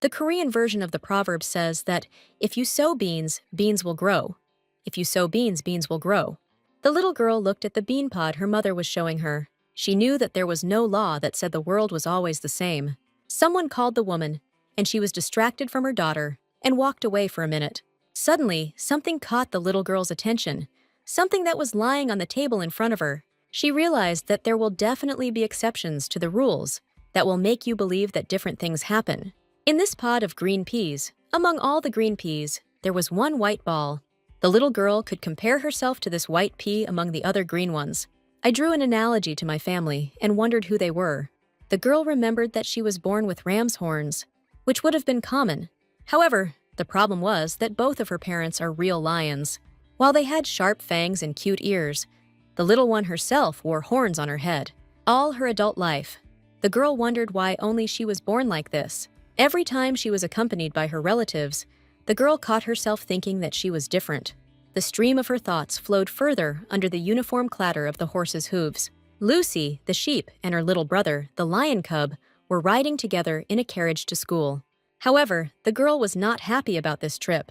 The Korean version of the proverb says that if you sow beans, beans will grow. If you sow beans, beans will grow. The little girl looked at the bean pod her mother was showing her. She knew that there was no law that said the world was always the same. Someone called the woman, and she was distracted from her daughter and walked away for a minute. Suddenly, something caught the little girl's attention, something that was lying on the table in front of her. She realized that there will definitely be exceptions to the rules that will make you believe that different things happen. In this pod of green peas, among all the green peas, there was one white ball. The little girl could compare herself to this white pea among the other green ones. I drew an analogy to my family and wondered who they were. The girl remembered that she was born with ram's horns, which would have been common. However, the problem was that both of her parents are real lions. While they had sharp fangs and cute ears, the little one herself wore horns on her head. All her adult life, the girl wondered why only she was born like this. Every time she was accompanied by her relatives, the girl caught herself thinking that she was different. The stream of her thoughts flowed further under the uniform clatter of the horse's hooves. Lucy, the sheep, and her little brother, the lion cub, were riding together in a carriage to school. However, the girl was not happy about this trip.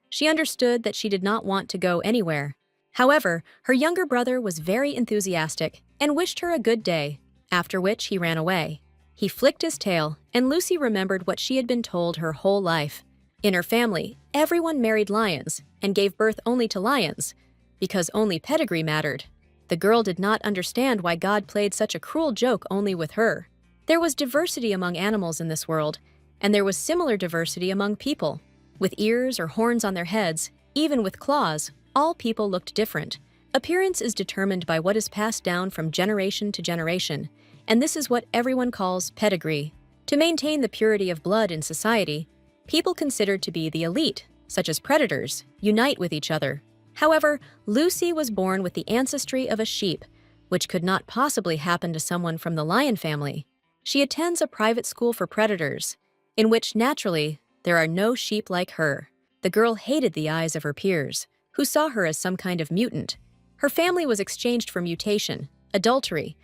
She understood that she did not want to go anywhere. However, her younger brother was very enthusiastic and wished her a good day, after which he ran away. He flicked his tail, and Lucy remembered what she had been told her whole life. In her family, everyone married lions and gave birth only to lions, because only pedigree mattered. The girl did not understand why God played such a cruel joke only with her. There was diversity among animals in this world, and there was similar diversity among people. With ears or horns on their heads, even with claws, all people looked different. Appearance is determined by what is passed down from generation to generation, and this is what everyone calls pedigree. To maintain the purity of blood in society, people considered to be the elite, such as predators, unite with each other. However, Lucy was born with the ancestry of a sheep, which could not possibly happen to someone from the lion family. She attends a private school for predators, in which, naturally, there are no sheep like her. The girl hated the eyes of her peers, who saw her as some kind of mutant. Her family was exchanged for mutation, adultery.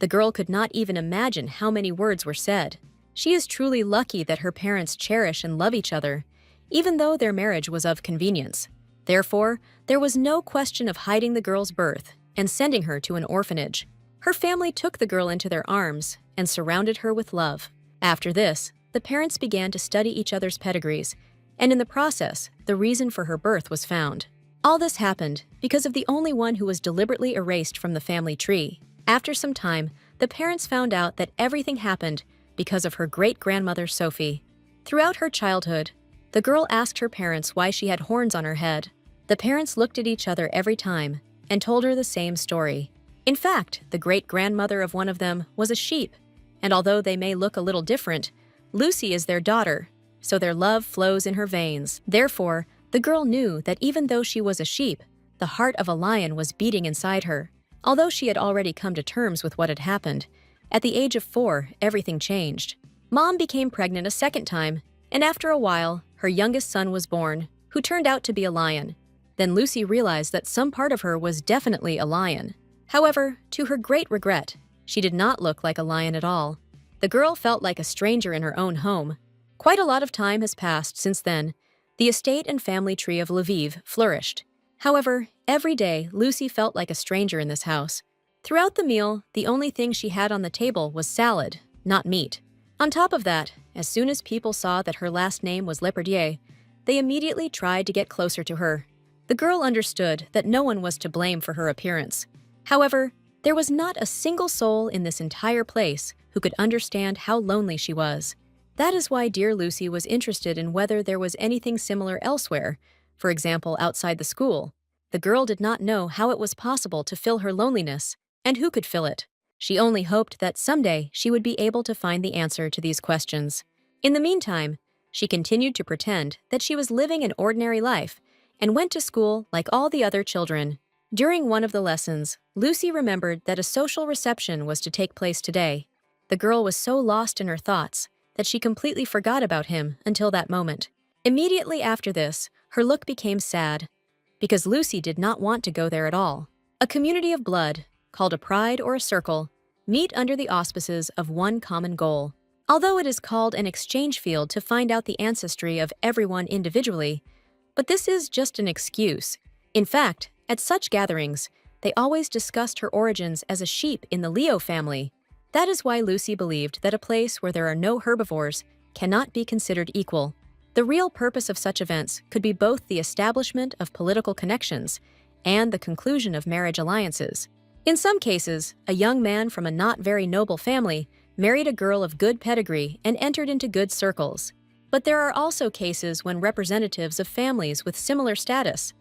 The girl could not even imagine how many words were said. She is truly lucky that her parents cherish and love each other, even though their marriage was of convenience. Therefore, there was no question of hiding the girl's birth and sending her to an orphanage. Her family took the girl into their arms and surrounded her with love. After this, the parents began to study each other's pedigrees, and in the process, the reason for her birth was found. All this happened because of the only one who was deliberately erased from the family tree. After some time, the parents found out that everything happened because of her great-grandmother Sophie. Throughout her childhood, the girl asked her parents why she had horns on her head. The parents looked at each other every time and told her the same story. In fact, the great-grandmother of one of them was a sheep, and although they may look a little different, Lucy is their daughter, so their love flows in her veins. Therefore, the girl knew that even though she was a sheep, the heart of a lion was beating inside her. Although she had already come to terms with what had happened, at the age of 4, everything changed. Mom became pregnant a second time, and after a while, her youngest son was born, who turned out to be a lion. Then Lucy realized that some part of her was definitely a lion. However, to her great regret, she did not look like a lion at all. The girl felt like a stranger in her own home. Quite a lot of time has passed since then. The estate and family tree of Lviv flourished. However, every day, Lucy felt like a stranger in this house. Throughout the meal, the only thing she had on the table was salad, not meat. On top of that, as soon as people saw that her last name was Leperdier, they immediately tried to get closer to her. The girl understood that no one was to blame for her appearance. However, there was not a single soul in this entire place who could understand how lonely she was. That is why dear Lucy was interested in whether there was anything similar elsewhere, for example, outside the school. The girl did not know how it was possible to fill her loneliness, and who could fill it. She only hoped that someday she would be able to find the answer to these questions. In the meantime, she continued to pretend that she was living an ordinary life and went to school like all the other children. During one of the lessons, Lucy remembered that a social reception was to take place today. The girl was so lost in her thoughts that she completely forgot about him until that moment. Immediately after this, her look became sad, because Lucy did not want to go there at all. A community of blood, called a pride or a circle, meet under the auspices of one common goal. although it is called an exchange field to find out the ancestry of everyone individually. But this is just an excuse. In fact, at such gatherings, they always discussed her origins as a sheep in the Leo family. That is why Lucy believed that a place where there are no herbivores cannot be considered equal. The real purpose of such events could be both the establishment of political connections and the conclusion of marriage alliances. In some cases, a young man from a not very noble family married a girl of good pedigree and entered into good circles. But there are also cases when representatives of families with similar status,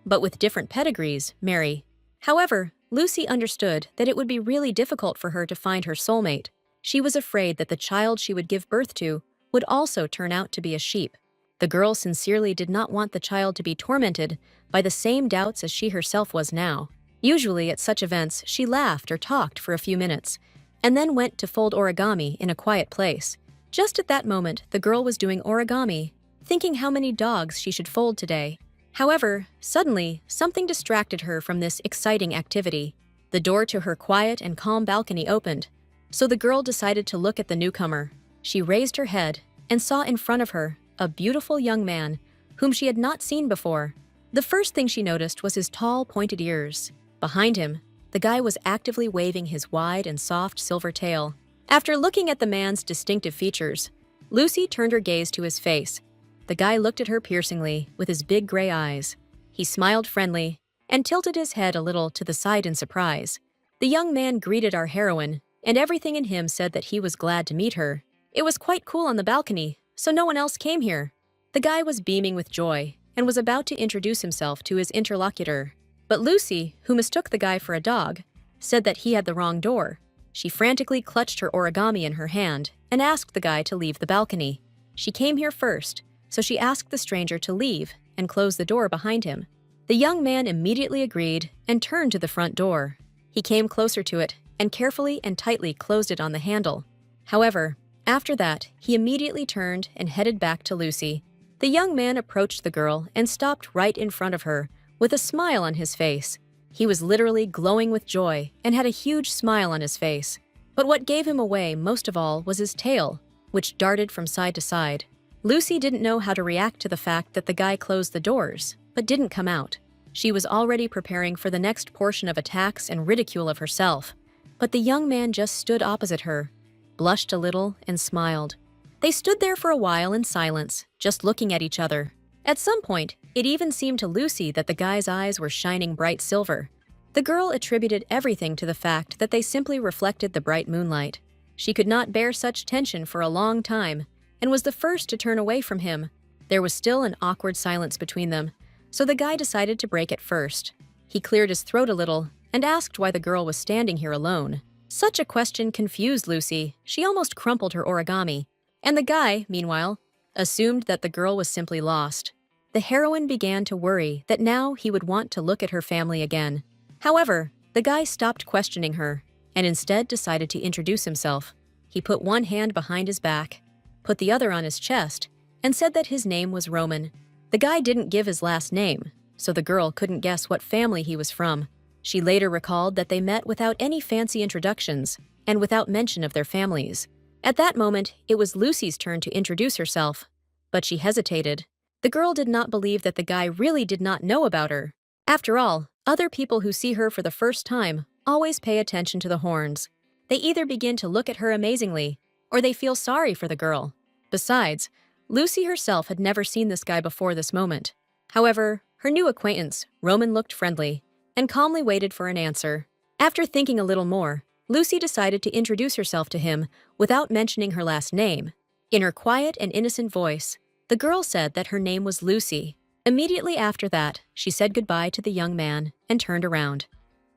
but with different pedigrees, marry. However, Lucy understood that it would be really difficult for her to find her soulmate. She was afraid that the child she would give birth to would also turn out to be a sheep. The girl sincerely did not want the child to be tormented by the same doubts as she herself was now. Usually at such events, she laughed or talked for a few minutes, and then went to fold origami in a quiet place. Just at that moment, the girl was doing origami, thinking how many dogs she should fold today. However, suddenly, something distracted her from this exciting activity. The door to her quiet and calm balcony opened, so the girl decided to look at the newcomer. She raised her head and saw in front of her a beautiful young man whom she had not seen before. The first thing she noticed was his tall, pointed ears. Behind him, the guy was actively waving his wide and soft silver tail. After looking at the man's distinctive features, Lucy turned her gaze to his face. The guy looked at her piercingly with his big gray eyes. He smiled friendly and tilted his head a little to the side in surprise. The young man greeted our heroine, and everything in him said that he was glad to meet her. It was quite cool on the balcony, so no one else came here. The guy was beaming with joy and was about to introduce himself to his interlocutor. But Lucy, who mistook the guy for a dog, said that he had the wrong door. She frantically clutched her origami in her hand and asked the guy to leave the balcony. She came here first, so she asked the stranger to leave and close the door behind him. The young man immediately agreed and turned to the front door. He came closer to it and carefully and tightly closed it on the handle. However, after that, he immediately turned and headed back to Lucy. The young man approached the girl and stopped right in front of her, with a smile on his face. He was literally glowing with joy and had a huge smile on his face. But what gave him away most of all was his tail, which darted from side to side. Lucy didn't know how to react to the fact that the guy closed the doors, but didn't come out. She was already preparing for the next portion of attacks and ridicule of herself. But the young man just stood opposite her, blushed a little, and smiled. They stood there for a while in silence, just looking at each other. At some point, it even seemed to Lucy that the guy's eyes were shining bright silver. The girl attributed everything to the fact that they simply reflected the bright moonlight. She could not bear such tension for a long time, and was the first to turn away from him. There was still an awkward silence between them, so the guy decided to break it first. He cleared his throat a little and asked why the girl was standing here alone. Such a question confused Lucy. She almost crumpled her origami. And the guy, meanwhile, assumed that the girl was simply lost. The heroine began to worry that now he would want to look at her family again. However, the guy stopped questioning her and instead decided to introduce himself. He put one hand behind his back, put the other on his chest, and said that his name was Roman. The guy didn't give his last name, so the girl couldn't guess what family he was from. She later recalled that they met without any fancy introductions and without mention of their families. At that moment, it was Lucy's turn to introduce herself, but she hesitated. The girl did not believe that the guy really did not know about her. After all, other people who see her for the first time always pay attention to the horns. They either begin to look at her amazingly, or they feel sorry for the girl. Besides, Lucy herself had never seen this guy before this moment. However, her new acquaintance, Roman, looked friendly and calmly waited for an answer. After thinking a little more, Lucy decided to introduce herself to him without mentioning her last name. In her quiet and innocent voice, the girl said that her name was Lucy. Immediately after that, she said goodbye to the young man and turned around,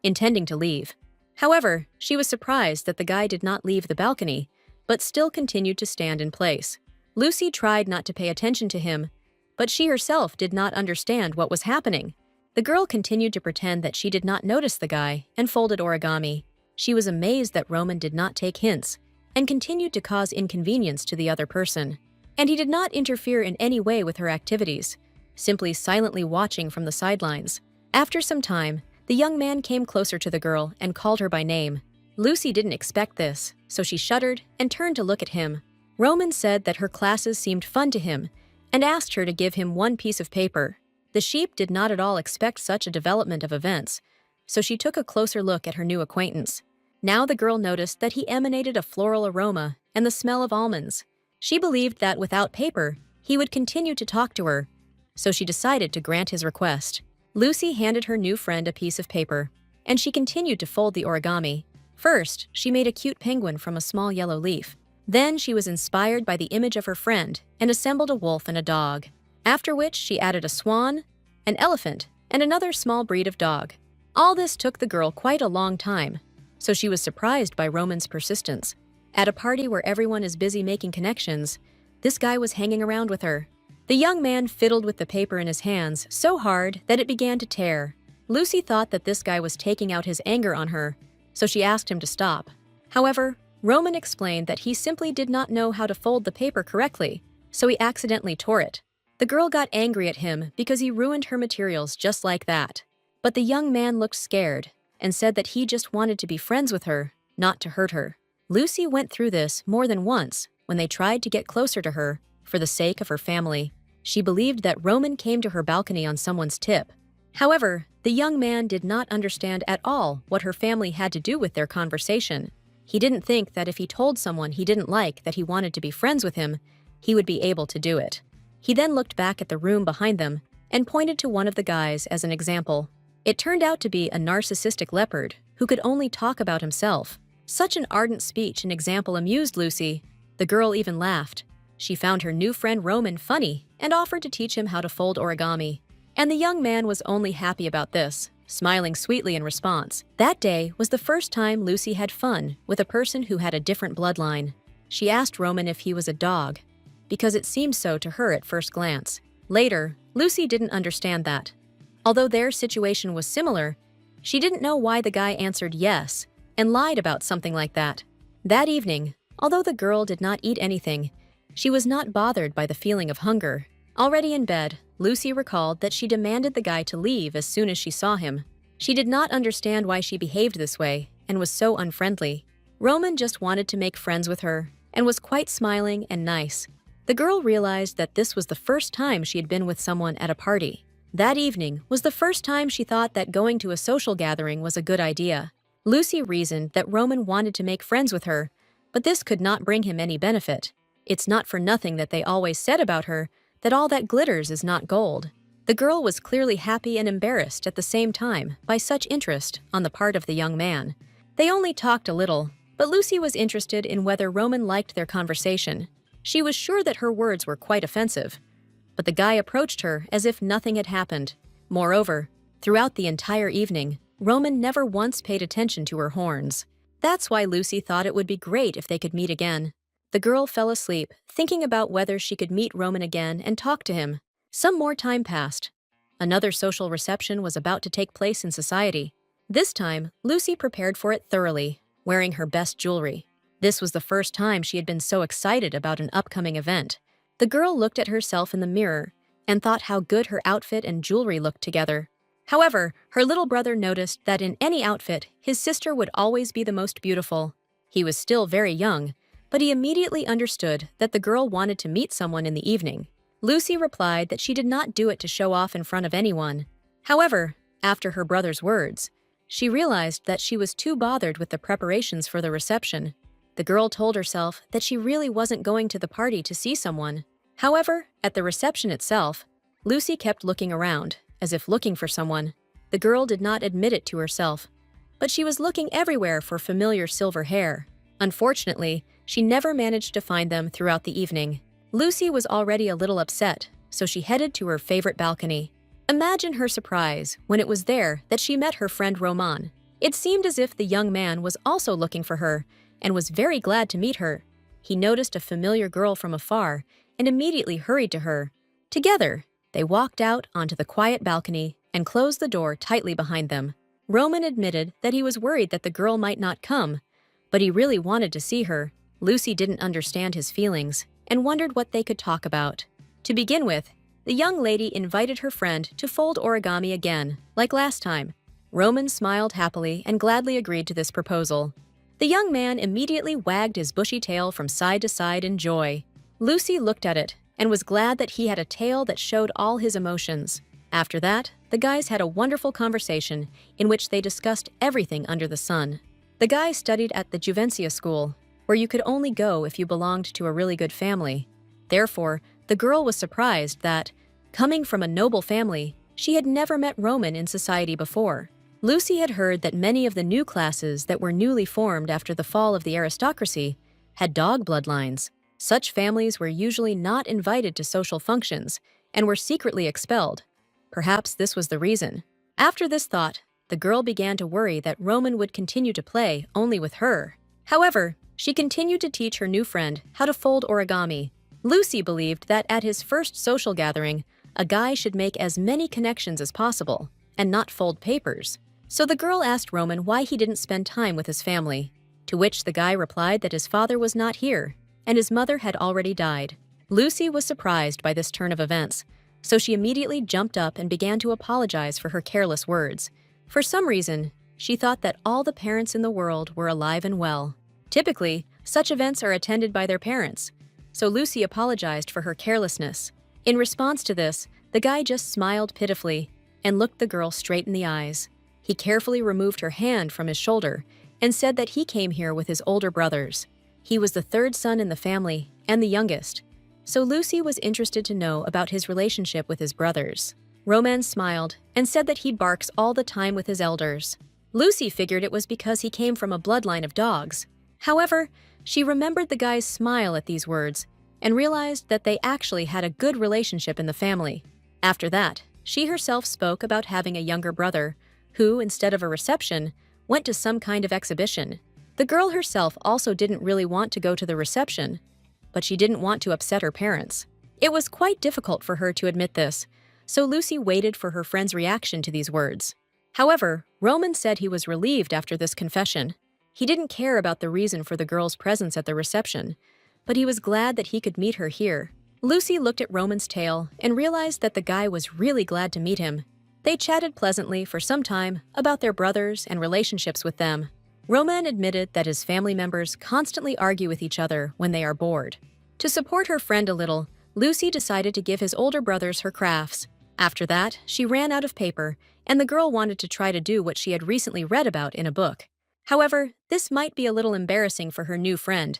intending to leave. However, she was surprised that the guy did not leave the balcony, but still continued to stand in place. Lucy tried not to pay attention to him, but she herself did not understand what was happening. The girl continued to pretend that she did not notice the guy and folded origami. She was amazed that Roman did not take hints and continued to cause inconvenience to the other person. And he did not interfere in any way with her activities, simply silently watching from the sidelines. After some time, the young man came closer to the girl and called her by name. Lucy didn't expect this, so she shuddered and turned to look at him. Roman said that her classes seemed fun to him and asked her to give him one piece of paper. The sheep did not at all expect such a development of events, so she took a closer look at her new acquaintance. Now the girl noticed that he emanated a floral aroma and the smell of almonds. She believed that without paper, he would continue to talk to her, so she decided to grant his request. Lucy handed her new friend a piece of paper, and she continued to fold the origami. First, she made a cute penguin from a small yellow leaf. Then she was inspired by the image of her friend and assembled a wolf and a dog. After which she added a swan, an elephant, and another small breed of dog. All this took the girl quite a long time, so she was surprised by Roman's persistence. At a party where everyone is busy making connections, this guy was hanging around with her. The young man fiddled with the paper in his hands so hard that it began to tear. Lucy thought that this guy was taking out his anger on her, so she asked him to stop. However, Roman explained that he simply did not know how to fold the paper correctly, so he accidentally tore it. The girl got angry at him because he ruined her materials just like that. But the young man looked scared and said that he just wanted to be friends with her, not to hurt her. Lucy went through this more than once when they tried to get closer to her for the sake of her family. She believed that Roman came to her balcony on someone's tip. However, the young man did not understand at all what her family had to do with their conversation. He didn't think that if he told someone he didn't like that he wanted to be friends with him, he would be able to do it. He then looked back at the room behind them and pointed to one of the guys as an example. It turned out to be a narcissistic leopard who could only talk about himself. Such an ardent speech and example amused Lucy. The girl even laughed. She found her new friend Roman funny and offered to teach him how to fold origami. And the young man was only happy about this, smiling sweetly in response. That day was the first time Lucy had fun with a person who had a different bloodline. She asked Roman if he was a dog, because it seemed so to her at first glance. Later, Lucy didn't understand that. Although their situation was similar, she didn't know why the guy answered yes and lied about something like that. That evening, although the girl did not eat anything, she was not bothered by the feeling of hunger. Already in bed, Lucy recalled that she demanded the guy to leave as soon as she saw him. She did not understand why she behaved this way and was so unfriendly. Roman just wanted to make friends with her and was quite smiling and nice. The girl realized that this was the first time she had been with someone at a party. That evening was the first time she thought that going to a social gathering was a good idea. Lucy reasoned that Roman wanted to make friends with her, but this could not bring him any benefit. It's not for nothing that they always said about her that all that glitters is not gold. The girl was clearly happy and embarrassed at the same time by such interest on the part of the young man. They only talked a little, but Lucy was interested in whether Roman liked their conversation. She was sure that her words were quite offensive, but the guy approached her as if nothing had happened. Moreover, throughout the entire evening, Roman never once paid attention to her horns. That's why Lucy thought it would be great if they could meet again. The girl fell asleep, thinking about whether she could meet Roman again and talk to him. Some more time passed. Another social reception was about to take place in society. This time, Lucy prepared for it thoroughly, wearing her best jewelry. This was the first time she had been so excited about an upcoming event. The girl looked at herself in the mirror and thought how good her outfit and jewelry looked together. However, her little brother noticed that in any outfit, his sister would always be the most beautiful. He was still very young, but he immediately understood that the girl wanted to meet someone in the evening. Lucy replied that she did not do it to show off in front of anyone. However, after her brother's words, she realized that she was too bothered with the preparations for the reception. The girl told herself that she really wasn't going to the party to see someone. However, at the reception itself, Lucy kept looking around, as if looking for someone. The girl did not admit it to herself, but she was looking everywhere for familiar silver hair. Unfortunately, she never managed to find them throughout the evening. Lucy was already a little upset, so she headed to her favorite balcony. Imagine her surprise when it was there that she met her friend Roman. It seemed as if the young man was also looking for her and was very glad to meet her. He noticed a familiar girl from afar and immediately hurried to her. Together, they walked out onto the quiet balcony and closed the door tightly behind them. Roman admitted that he was worried that the girl might not come, but he really wanted to see her. Lucy didn't understand his feelings and wondered what they could talk about. To begin with, the young lady invited her friend to fold origami again, like last time. Roman smiled happily and gladly agreed to this proposal. The young man immediately wagged his bushy tail from side to side in joy. Lucy looked at it and was glad that he had a tail that showed all his emotions. After that, the guys had a wonderful conversation in which they discussed everything under the sun. The guy studied at the Juvencia school, where you could only go if you belonged to a really good family. Therefore, the girl was surprised that, coming from a noble family, she had never met Roman in society before. Lucy had heard that many of the new classes that were newly formed after the fall of the aristocracy had dog bloodlines. Such families were usually not invited to social functions and were secretly expelled. Perhaps this was the reason. After this thought, the girl began to worry that Roman would continue to play only with her. However, she continued to teach her new friend how to fold origami. Lucy believed that at his first social gathering, a guy should make as many connections as possible and not fold papers. So the girl asked Roman why he didn't spend time with his family, to which the guy replied that his father was not here and his mother had already died. Lucy was surprised by this turn of events, so she immediately jumped up and began to apologize for her careless words. For some reason, she thought that all the parents in the world were alive and well. Typically, such events are attended by their parents, so Lucy apologized for her carelessness. In response to this, the guy just smiled pitifully and looked the girl straight in the eyes. He carefully removed her hand from his shoulder and said that he came here with his older brothers. He was the third son in the family and the youngest, so Lucy was interested to know about his relationship with his brothers. Roman smiled and said that he barks all the time with his elders. Lucy figured it was because he came from a bloodline of dogs. However, she remembered the guy's smile at these words and realized that they actually had a good relationship in the family. After that, she herself spoke about having a younger brother who, instead of a reception, went to some kind of exhibition. The girl herself also didn't really want to go to the reception, but she didn't want to upset her parents. It was quite difficult for her to admit this, so Lucy waited for her friend's reaction to these words. However, Roman said he was relieved after this confession. He didn't care about the reason for the girl's presence at the reception, but he was glad that he could meet her here. Lucy looked at Roman's tail and realized that the guy was really glad to meet him. They chatted pleasantly for some time about their brothers and relationships with them. Roman admitted that his family members constantly argue with each other when they are bored. To support her friend a little, Lucy decided to give his older brothers her crafts. After that, she ran out of paper, and the girl wanted to try to do what she had recently read about in a book. However, this might be a little embarrassing for her new friend,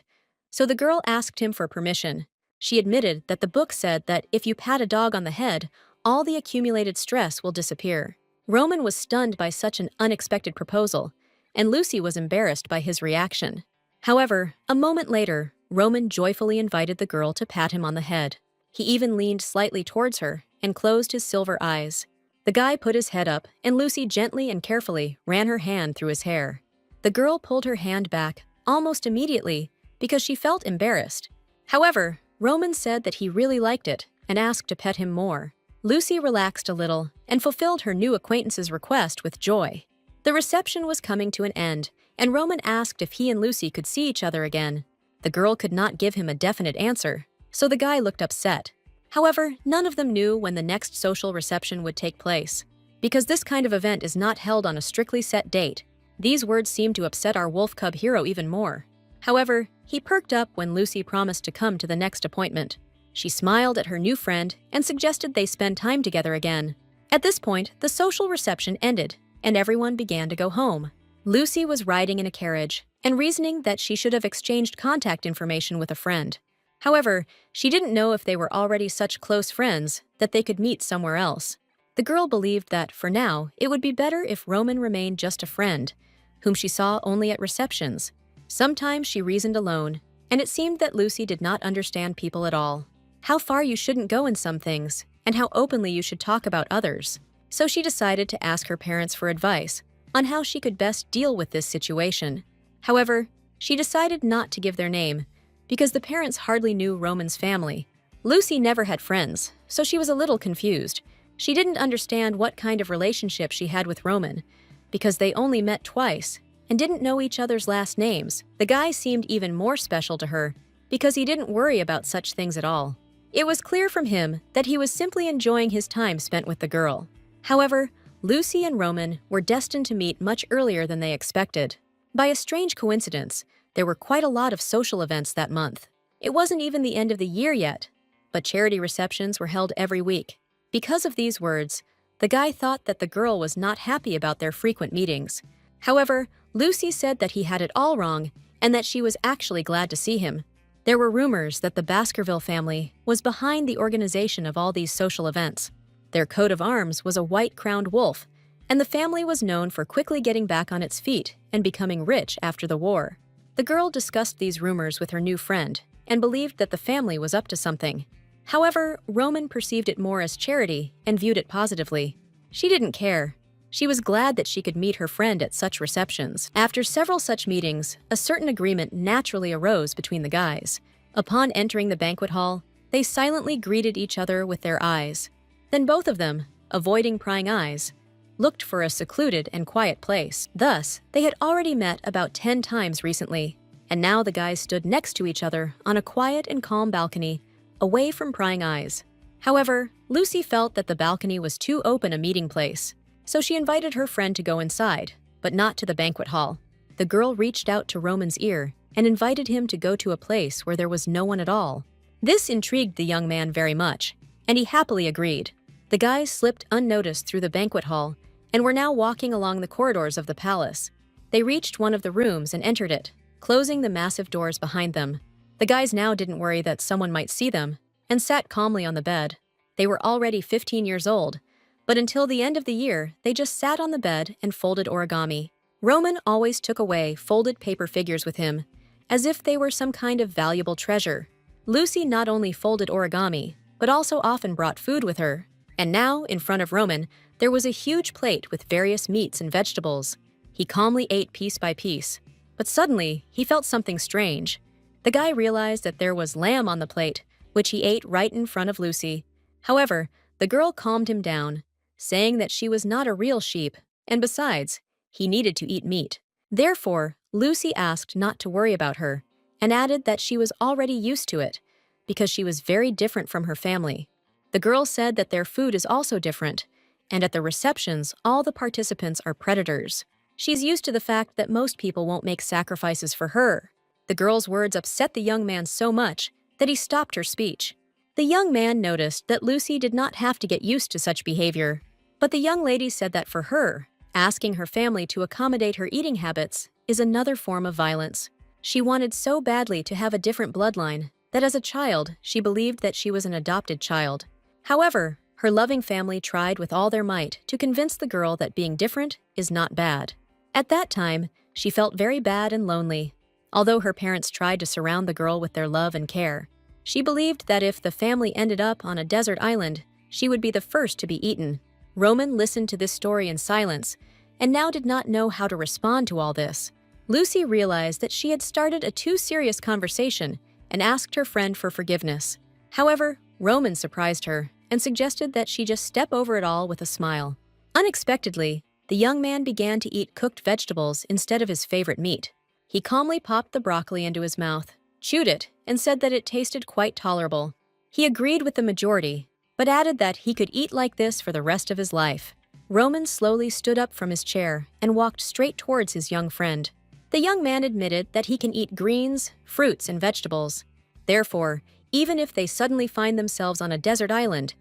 so the girl asked him for permission. She admitted that the book said that if you pat a dog on the head, all the accumulated stress will disappear. Roman was stunned by such an unexpected proposal, and Lucy was embarrassed by his reaction. However, a moment later, Roman joyfully invited the girl to pat him on the head. He even leaned slightly towards her and closed his silver eyes. The guy put his head up, and Lucy gently and carefully ran her hand through his hair. The girl pulled her hand back almost immediately because she felt embarrassed. However, Roman said that he really liked it and asked to pet him more. Lucy relaxed a little and fulfilled her new acquaintance's request with joy. The reception was coming to an end, and Roman asked if he and Lucy could see each other again. The girl could not give him a definite answer, so the guy looked upset. However, none of them knew when the next social reception would take place. Because this kind of event is not held on a strictly set date, these words seemed to upset our wolf cub hero even more. However, he perked up when Lucy promised to come to the next appointment. She smiled at her new friend and suggested they spend time together again. At this point, the social reception ended, and everyone began to go home. Lucy was riding in a carriage and reasoning that she should have exchanged contact information with a friend. However, she didn't know if they were already such close friends that they could meet somewhere else. The girl believed that, for now, it would be better if Roman remained just a friend, whom she saw only at receptions. Sometimes she reasoned alone, and it seemed that Lucy did not understand people at all. How far you shouldn't go in some things, and how openly you should talk about others. So she decided to ask her parents for advice on how she could best deal with this situation. However, she decided not to give their name, because the parents hardly knew Roman's family. Lucy never had friends, so she was a little confused. She didn't understand what kind of relationship she had with Roman, because they only met twice and didn't know each other's last names. The guy seemed even more special to her, because he didn't worry about such things at all. It was clear from him that he was simply enjoying his time spent with the girl. However, Lucy and Roman were destined to meet much earlier than they expected. By a strange coincidence, there were quite a lot of social events that month. It wasn't even the end of the year yet, but charity receptions were held every week. Because of these words, the guy thought that the girl was not happy about their frequent meetings. However, Lucy said that he had it all wrong and that she was actually glad to see him. There were rumors that the Baskerville family was behind the organization of all these social events. Their coat of arms was a white-crowned wolf, and the family was known for quickly getting back on its feet and becoming rich after the war. The girl discussed these rumors with her new friend and believed that the family was up to something. However, Roman perceived it more as charity and viewed it positively. She didn't care. She was glad that she could meet her friend at such receptions. After several such meetings, a certain agreement naturally arose between the guys. Upon entering the banquet hall, they silently greeted each other with their eyes. Then both of them, avoiding prying eyes, looked for a secluded and quiet place. Thus, they had already met about 10 times recently, and now the guys stood next to each other on a quiet and calm balcony, away from prying eyes. However, Lucy felt that the balcony was too open a meeting place, so she invited her friend to go inside, but not to the banquet hall. The girl reached out to Roman's ear and invited him to go to a place where there was no one at all. This intrigued the young man very much, and he happily agreed. The guys slipped unnoticed through the banquet hall and were now walking along the corridors of the palace. They reached one of the rooms and entered it, closing the massive doors behind them. The guys now didn't worry that someone might see them and sat calmly on the bed. They were already 15 years old, but until the end of the year, they just sat on the bed and folded origami. Roman always took away folded paper figures with him, as if they were some kind of valuable treasure. Lucy not only folded origami, but also often brought food with her. And now, in front of Roman, there was a huge plate with various meats and vegetables. He calmly ate piece by piece, but suddenly, he felt something strange. The guy realized that there was lamb on the plate, which he ate right in front of Lucy. However, the girl calmed him down, saying that she was not a real sheep, and besides, he needed to eat meat. Therefore, Lucy asked not to worry about her, and added that she was already used to it, because she was very different from her family. The girl said that their food is also different, and at the receptions, all the participants are predators. She's used to the fact that most people won't make sacrifices for her. The girl's words upset the young man so much that he stopped her speech. The young man noticed that Lucy did not have to get used to such behavior, but the young lady said that for her, asking her family to accommodate her eating habits is another form of violence. She wanted so badly to have a different bloodline that as a child, she believed that she was an adopted child. However, her loving family tried with all their might to convince the girl that being different is not bad. At that time, she felt very bad and lonely. Although her parents tried to surround the girl with their love and care, she believed that if the family ended up on a desert island, she would be the first to be eaten. Roman listened to this story in silence and now did not know how to respond to all this. Lucy realized that she had started a too serious conversation and asked her friend for forgiveness. However, Roman surprised her and suggested that she just step over it all with a smile. Unexpectedly, the young man began to eat cooked vegetables instead of his favorite meat. He calmly popped the broccoli into his mouth, chewed it, and said that it tasted quite tolerable. He agreed with the majority, but added that he could eat like this for the rest of his life. Roman slowly stood up from his chair and walked straight towards his young friend. The young man admitted that he can eat greens, fruits, and vegetables. Therefore, even if they suddenly find themselves on a desert island,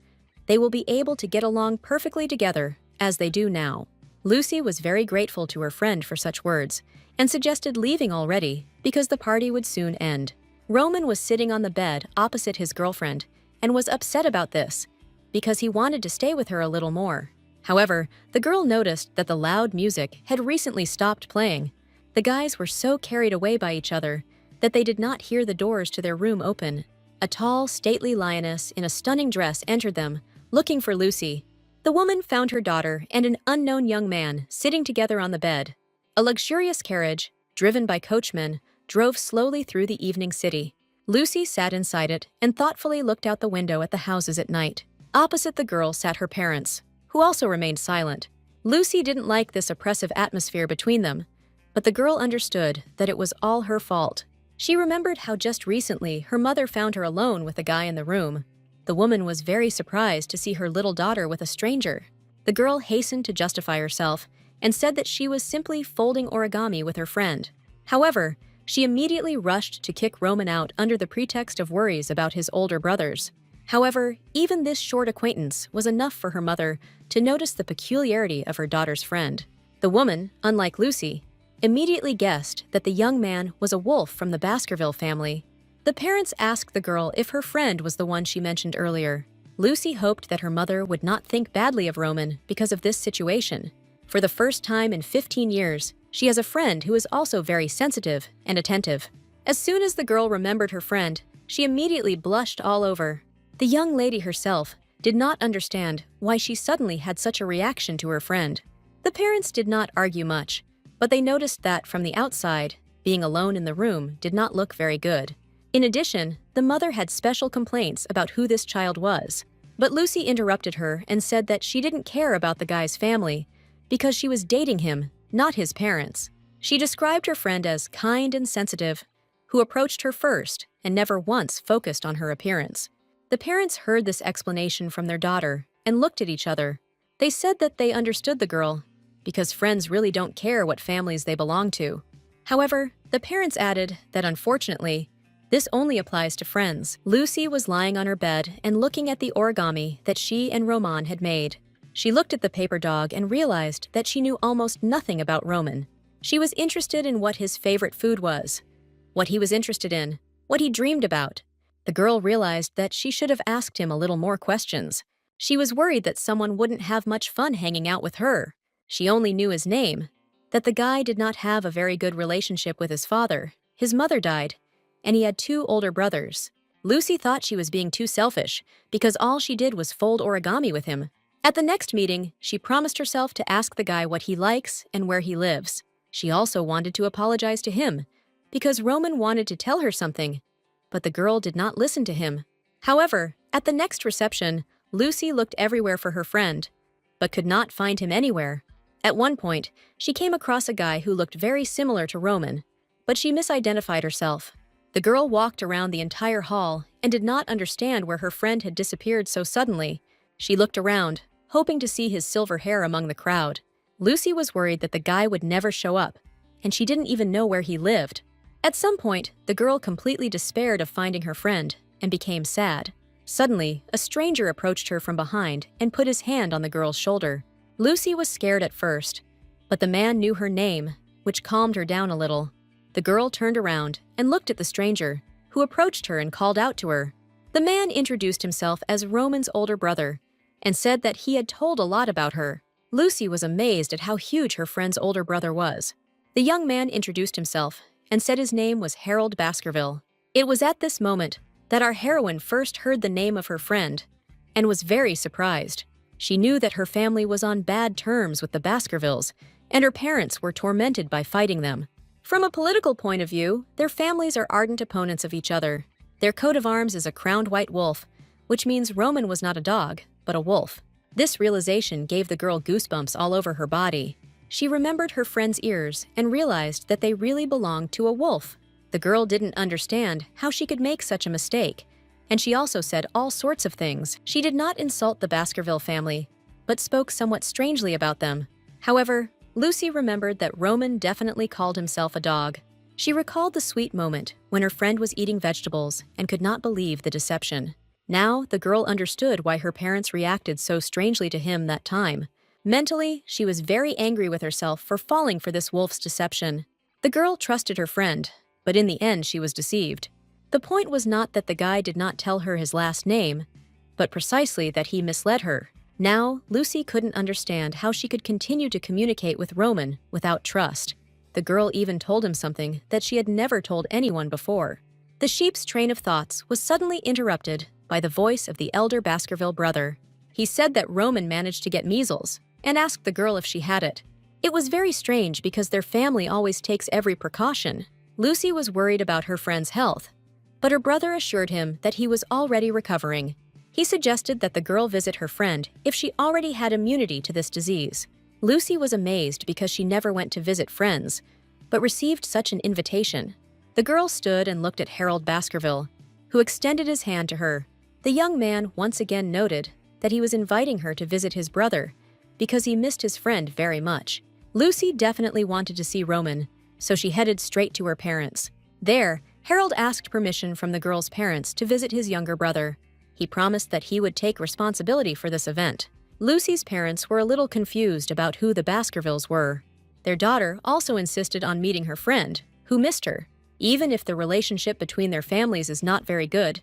they will be able to get along perfectly together, as they do now. Lucy was very grateful to her friend for such words, and suggested leaving already because the party would soon end. Roman was sitting on the bed opposite his girlfriend and was upset about this because he wanted to stay with her a little more. However, the girl noticed that the loud music had recently stopped playing. The guys were so carried away by each other that they did not hear the doors to their room open. A tall, stately lioness in a stunning dress entered them, looking for Lucy. The woman found her daughter and an unknown young man sitting together on the bed. A luxurious carriage, driven by coachmen, drove slowly through the evening city. Lucy sat inside it and thoughtfully looked out the window at the houses at night. Opposite the girl sat her parents, who also remained silent. Lucy didn't like this oppressive atmosphere between them, but the girl understood that it was all her fault. She remembered how just recently her mother found her alone with a guy in the room. The woman was very surprised to see her little daughter with a stranger. The girl hastened to justify herself and said that she was simply folding origami with her friend. However, she immediately rushed to kick Roman out under the pretext of worries about his older brothers. However, even this short acquaintance was enough for her mother to notice the peculiarity of her daughter's friend. The woman, unlike Lucy, immediately guessed that the young man was a wolf from the Baskerville family. The parents asked the girl if her friend was the one she mentioned earlier. Lucy hoped that her mother would not think badly of Roman because of this situation. For the first time in 15 years, she has a friend who is also very sensitive and attentive. As soon as the girl remembered her friend, she immediately blushed all over. The young lady herself did not understand why she suddenly had such a reaction to her friend. The parents did not argue much, but they noticed that from the outside, being alone in the room did not look very good. In addition, the mother had special complaints about who this child was. But Lucy interrupted her and said that she didn't care about the guy's family because she was dating him, not his parents. She described her friend as kind and sensitive, who approached her first and never once focused on her appearance. The parents heard this explanation from their daughter and looked at each other. They said that they understood the girl because friends really don't care what families they belong to. However, the parents added that unfortunately, this only applies to friends. Lucy was lying on her bed and looking at the origami that she and Roman had made. She looked at the paper dog and realized that she knew almost nothing about Roman. She was interested in what his favorite food was, what he was interested in, what he dreamed about. The girl realized that she should have asked him a little more questions. She was worried that someone wouldn't have much fun hanging out with her. She only knew his name, that the guy did not have a very good relationship with his father. His mother died, and he had 2 older brothers. Lucy thought she was being too selfish because all she did was fold origami with him. At the next meeting, she promised herself to ask the guy what he likes and where he lives. She also wanted to apologize to him because Roman wanted to tell her something, but the girl did not listen to him. However, at the next reception, Lucy looked everywhere for her friend, but could not find him anywhere. At one point, she came across a guy who looked very similar to Roman, but she misidentified herself. The girl walked around the entire hall and did not understand where her friend had disappeared so suddenly. She looked around, hoping to see his silver hair among the crowd. Lucy was worried that the guy would never show up, and she didn't even know where he lived. At some point, the girl completely despaired of finding her friend and became sad. Suddenly, a stranger approached her from behind and put his hand on the girl's shoulder. Lucy was scared at first, but the man knew her name, which calmed her down a little. The girl turned around and looked at the stranger, who approached her and called out to her. The man introduced himself as Roman's older brother and said that he had told a lot about her. Lucy was amazed at how huge her friend's older brother was. The young man introduced himself and said his name was Harold Baskerville. It was at this moment that our heroine first heard the name of her friend and was very surprised. She knew that her family was on bad terms with the Baskervilles, and her parents were tormented by fighting them. From a political point of view, their families are ardent opponents of each other. Their coat of arms is a crowned white wolf, which means Roman was not a dog, but a wolf. This realization gave the girl goosebumps all over her body. She remembered her friend's ears and realized that they really belonged to a wolf. The girl didn't understand how she could make such a mistake, and she also said all sorts of things. She did not insult the Baskerville family, but spoke somewhat strangely about them. However, Lucy remembered that Roman definitely called himself a dog. She recalled the sweet moment when her friend was eating vegetables and could not believe the deception. Now, the girl understood why her parents reacted so strangely to him that time. Mentally, she was very angry with herself for falling for this wolf's deception. The girl trusted her friend, but in the end she was deceived. The point was not that the guy did not tell her his last name, but precisely that he misled her. Now, Lucy couldn't understand how she could continue to communicate with Roman without trust. The girl even told him something that she had never told anyone before. The sheep's train of thoughts was suddenly interrupted by the voice of the elder Baskerville brother. He said that Roman managed to get measles and asked the girl if she had it. It was very strange because their family always takes every precaution. Lucy was worried about her friend's health, but her brother assured him that he was already recovering. He suggested that the girl visit her friend if she already had immunity to this disease. Lucy was amazed because she never went to visit friends, but received such an invitation. The girl stood and looked at Harold Baskerville, who extended his hand to her. The young man once again noted that he was inviting her to visit his brother because he missed his friend very much. Lucy definitely wanted to see Roman, so she headed straight to her parents. There, Harold asked permission from the girl's parents to visit his younger brother. He promised that he would take responsibility for this event. Lucy's parents were a little confused about who the Baskervilles were. Their daughter also insisted on meeting her friend, who missed her. Even if the relationship between their families is not very good,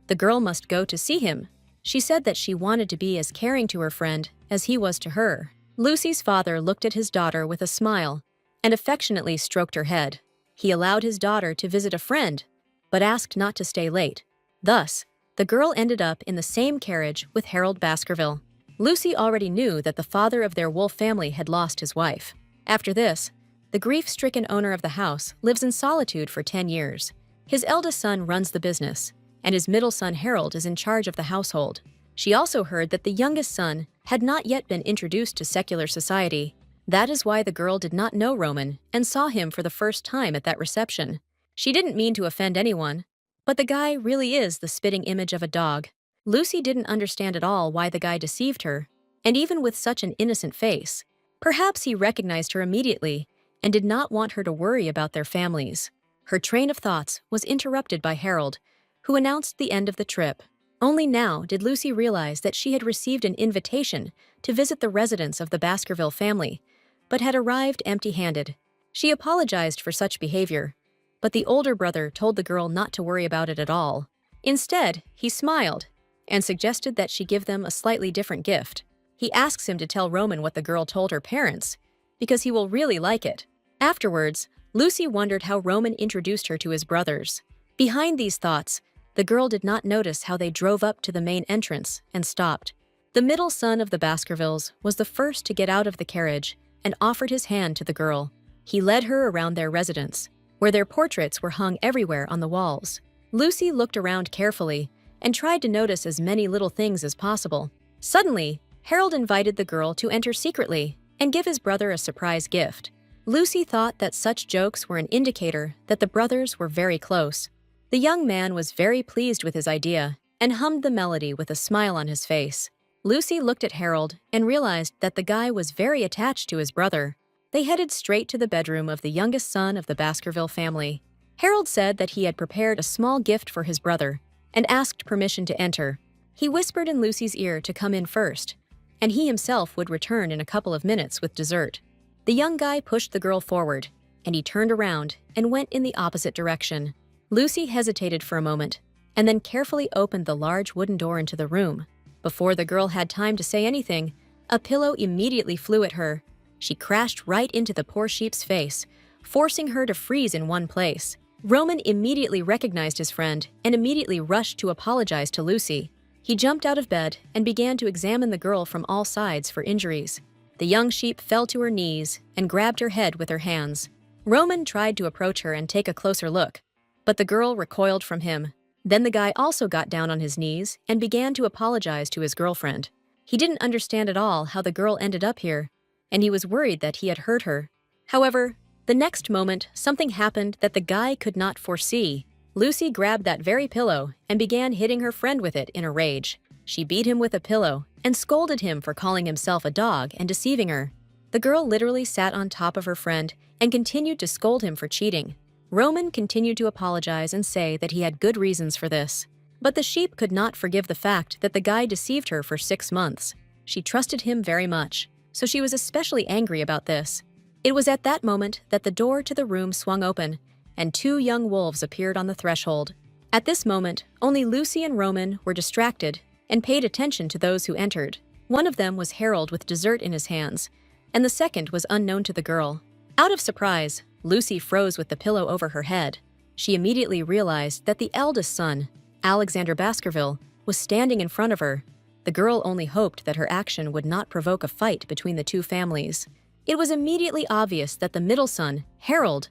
the girl must go to see him. She said that she wanted to be as caring to her friend as he was to her. Lucy's father looked at his daughter with a smile and affectionately stroked her head. He allowed his daughter to visit a friend, but asked not to stay late. Thus, the girl ended up in the same carriage with Harold Baskerville. Lucy already knew that the father of their wolf family had lost his wife. After this, the grief-stricken owner of the house lives in solitude for 10 years. His eldest son runs the business, and his middle son Harold is in charge of the household. She also heard that the youngest son had not yet been introduced to secular society. That is why the girl did not know Roman and saw him for the first time at that reception. She didn't mean to offend anyone, but the guy really is the spitting image of a dog. Lucy didn't understand at all why the guy deceived her, and even with such an innocent face. Perhaps he recognized her immediately and did not want her to worry about their families. Her train of thoughts was interrupted by Harold, who announced the end of the trip. Only now did Lucy realize that she had received an invitation to visit the residence of the Baskerville family, but had arrived empty-handed. She apologized for such behavior, but the older brother told the girl not to worry about it at all. Instead, he smiled and suggested that she give them a slightly different gift. He asks him to tell Roman what the girl told her parents, because he will really like it. Afterwards, Lucy wondered how Roman introduced her to his brothers. Behind these thoughts, the girl did not notice how they drove up to the main entrance and stopped. The middle son of the Baskervilles was the first to get out of the carriage and offered his hand to the girl. He led her around their residence, where their portraits were hung everywhere on the walls. Lucy looked around carefully and tried to notice as many little things as possible. Suddenly, Harold invited the girl to enter secretly and give his brother a surprise gift. Lucy thought that such jokes were an indicator that the brothers were very close. The young man was very pleased with his idea and hummed the melody with a smile on his face. Lucy looked at Harold and realized that the guy was very attached to his brother. They headed straight to the bedroom of the youngest son of the Baskerville family. Harold said that he had prepared a small gift for his brother and asked permission to enter. He whispered in Lucy's ear to come in first, and he himself would return in a couple of minutes with dessert. The young guy pushed the girl forward, and he turned around and went in the opposite direction. Lucy hesitated for a moment, and then carefully opened the large wooden door into the room. Before the girl had time to say anything, a pillow immediately flew at her. She crashed right into the poor sheep's face, forcing her to freeze in one place. Roman immediately recognized his friend and immediately rushed to apologize to Lucy. He jumped out of bed and began to examine the girl from all sides for injuries. The young sheep fell to her knees and grabbed her head with her hands. Roman tried to approach her and take a closer look, but the girl recoiled from him. Then the guy also got down on his knees and began to apologize to his girlfriend. He didn't understand at all how the girl ended up here, and he was worried that he had hurt her. However, the next moment, something happened that the guy could not foresee. Lucy grabbed that very pillow and began hitting her friend with it in a rage. She beat him with a pillow and scolded him for calling himself a dog and deceiving her. The girl literally sat on top of her friend and continued to scold him for cheating. Roman continued to apologize and say that he had good reasons for this. But the sheep could not forgive the fact that the guy deceived her for 6 months. She trusted him very much, so she was especially angry about this. It was at that moment that the door to the room swung open, and 2 young wolves appeared on the threshold. At this moment, only Lucy and Roman were distracted and paid attention to those who entered. One of them was Harold with dessert in his hands, and the second was unknown to the girl. Out of surprise, Lucy froze with the pillow over her head. She immediately realized that the eldest son, Alexander Baskerville, was standing in front of her. The girl only hoped that her action would not provoke a fight between the 2 families. It was immediately obvious that the middle son, Harold,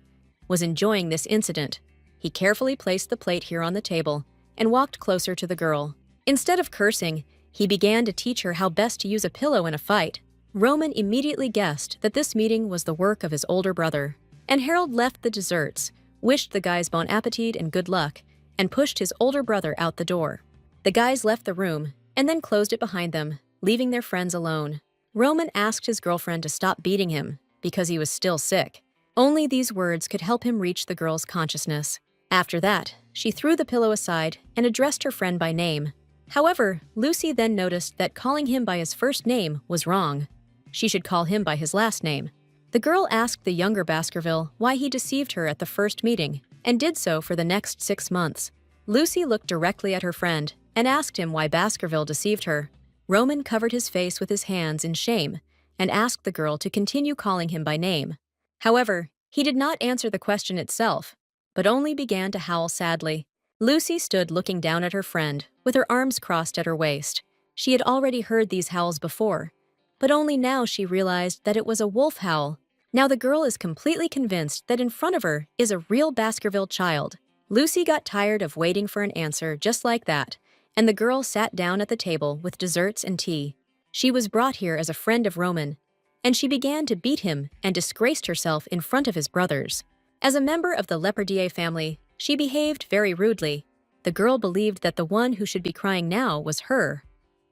was enjoying this incident. He carefully placed the plate here on the table and walked closer to the girl. Instead of cursing, he began to teach her how best to use a pillow in a fight. Roman immediately guessed that this meeting was the work of his older brother, and Harold left the desserts, wished the guys bon appetit and good luck, and pushed his older brother out the door. The guys left the room and then closed it behind them, leaving their friends alone. Roman asked his girlfriend to stop beating him because he was still sick. Only these words could help him reach the girl's consciousness. After that, she threw the pillow aside and addressed her friend by name. However, Lucy then noticed that calling him by his first name was wrong. She should call him by his last name. The girl asked the younger Baskerville why he deceived her at the first meeting, and did so for the next 6 months. Lucy looked directly at her friend and asked him why Baskerville deceived her. Roman covered his face with his hands in shame and asked the girl to continue calling him by name. However, he did not answer the question itself, but only began to howl sadly. Lucy stood looking down at her friend, with her arms crossed at her waist. She had already heard these howls before, but only now she realized that it was a wolf howl. Now the girl is completely convinced that in front of her is a real Baskerville child. Lucy got tired of waiting for an answer just like that, and the girl sat down at the table with desserts and tea. She was brought here as a friend of Roman, and she began to beat him and disgraced herself in front of his brothers. As a member of the Leperdier family, she behaved very rudely. The girl believed that the one who should be crying now was her,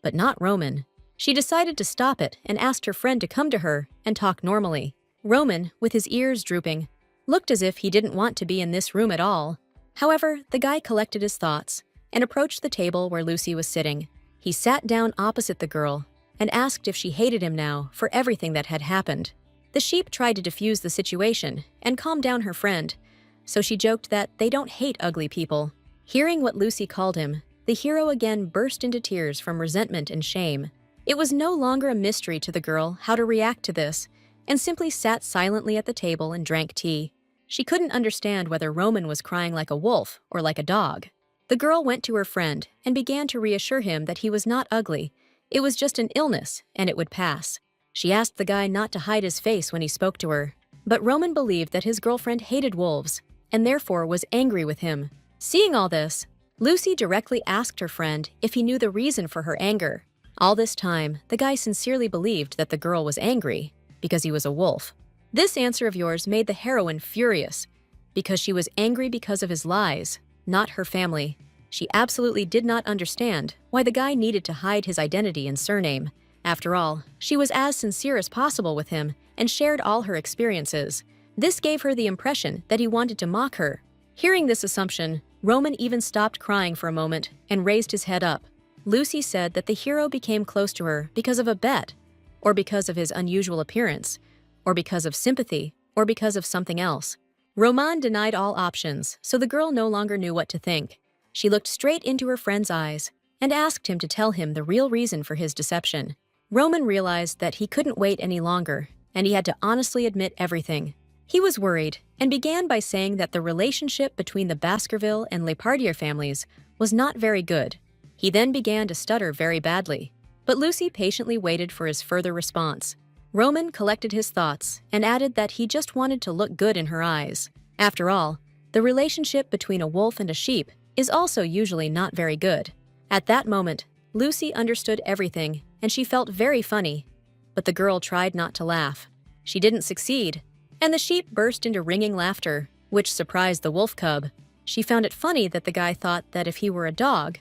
but not Roman. She decided to stop it and asked her friend to come to her and talk normally. Roman, with his ears drooping, looked as if he didn't want to be in this room at all. However, the guy collected his thoughts and approached the table where Lucy was sitting. He sat down opposite the girl and asked if she hated him now for everything that had happened. The sheep tried to defuse the situation and calm down her friend, so she joked that they don't hate ugly people. Hearing what Lucy called him, the hero again burst into tears from resentment and shame. It was no longer a mystery to the girl how to react to this, and simply sat silently at the table and drank tea. She couldn't understand whether Roman was crying like a wolf or like a dog. The girl went to her friend and began to reassure him that he was not ugly. It was just an illness, and it would pass. She asked the guy not to hide his face when he spoke to her, but Roman believed that his girlfriend hated wolves, and therefore was angry with him. Seeing all this, Lucy directly asked her friend if he knew the reason for her anger. All this time, the guy sincerely believed that the girl was angry because he was a wolf. This answer of yours made the heroine furious, because she was angry because of his lies, not her family. She absolutely did not understand why the guy needed to hide his identity and surname. After all, she was as sincere as possible with him and shared all her experiences. This gave her the impression that he wanted to mock her. Hearing this assumption, Roman even stopped crying for a moment and raised his head up. Lucy said that the hero became close to her because of a bet, or because of his unusual appearance, or because of sympathy, or because of something else. Roman denied all options, so the girl no longer knew what to think. She looked straight into her friend's eyes and asked him to tell him the real reason for his deception. Roman realized that he couldn't wait any longer, and he had to honestly admit everything. He was worried and began by saying that the relationship between the Baskerville and Lepardier families was not very good. He then began to stutter very badly, but Lucy patiently waited for his further response. Roman collected his thoughts and added that he just wanted to look good in her eyes. After all, the relationship between a wolf and a sheep is also usually not very good. At that moment, Lucy understood everything and she felt very funny, but the girl tried not to laugh. She didn't succeed, and the sheep burst into ringing laughter, which surprised the wolf cub. She found it funny that the guy thought that if he were a dog,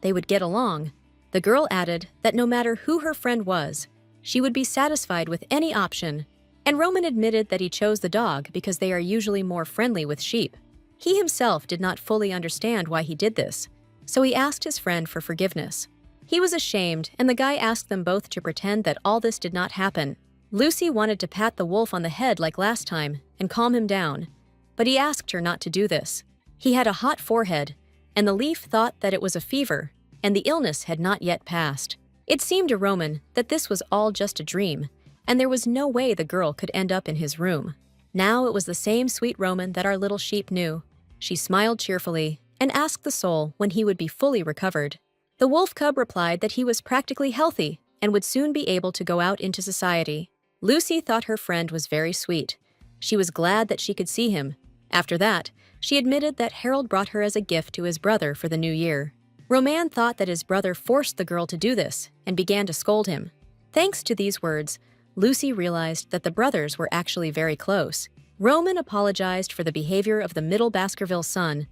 they would get along. The girl added that no matter who her friend was, she would be satisfied with any option, and Roman admitted that he chose the dog because they are usually more friendly with sheep. He himself did not fully understand why he did this, so he asked his friend for forgiveness. He was ashamed, and the guy asked them both to pretend that all this did not happen. Lucy wanted to pat the wolf on the head like last time and calm him down, but he asked her not to do this. He had a hot forehead, and the leaf thought that it was a fever, and the illness had not yet passed. It seemed to Roman that this was all just a dream, and there was no way the girl could end up in his room. Now it was the same sweet Roman that our little sheep knew. She smiled cheerfully and asked the soul when he would be fully recovered. The wolf cub replied that he was practically healthy and would soon be able to go out into society. Lucy thought her friend was very sweet. She was glad that she could see him. After that, she admitted that Harold brought her as a gift to his brother for the new year. Roman thought that his brother forced the girl to do this and began to scold him. Thanks to these words, Lucy realized that the brothers were actually very close. Roman apologized for the behavior of the middle Baskerville son,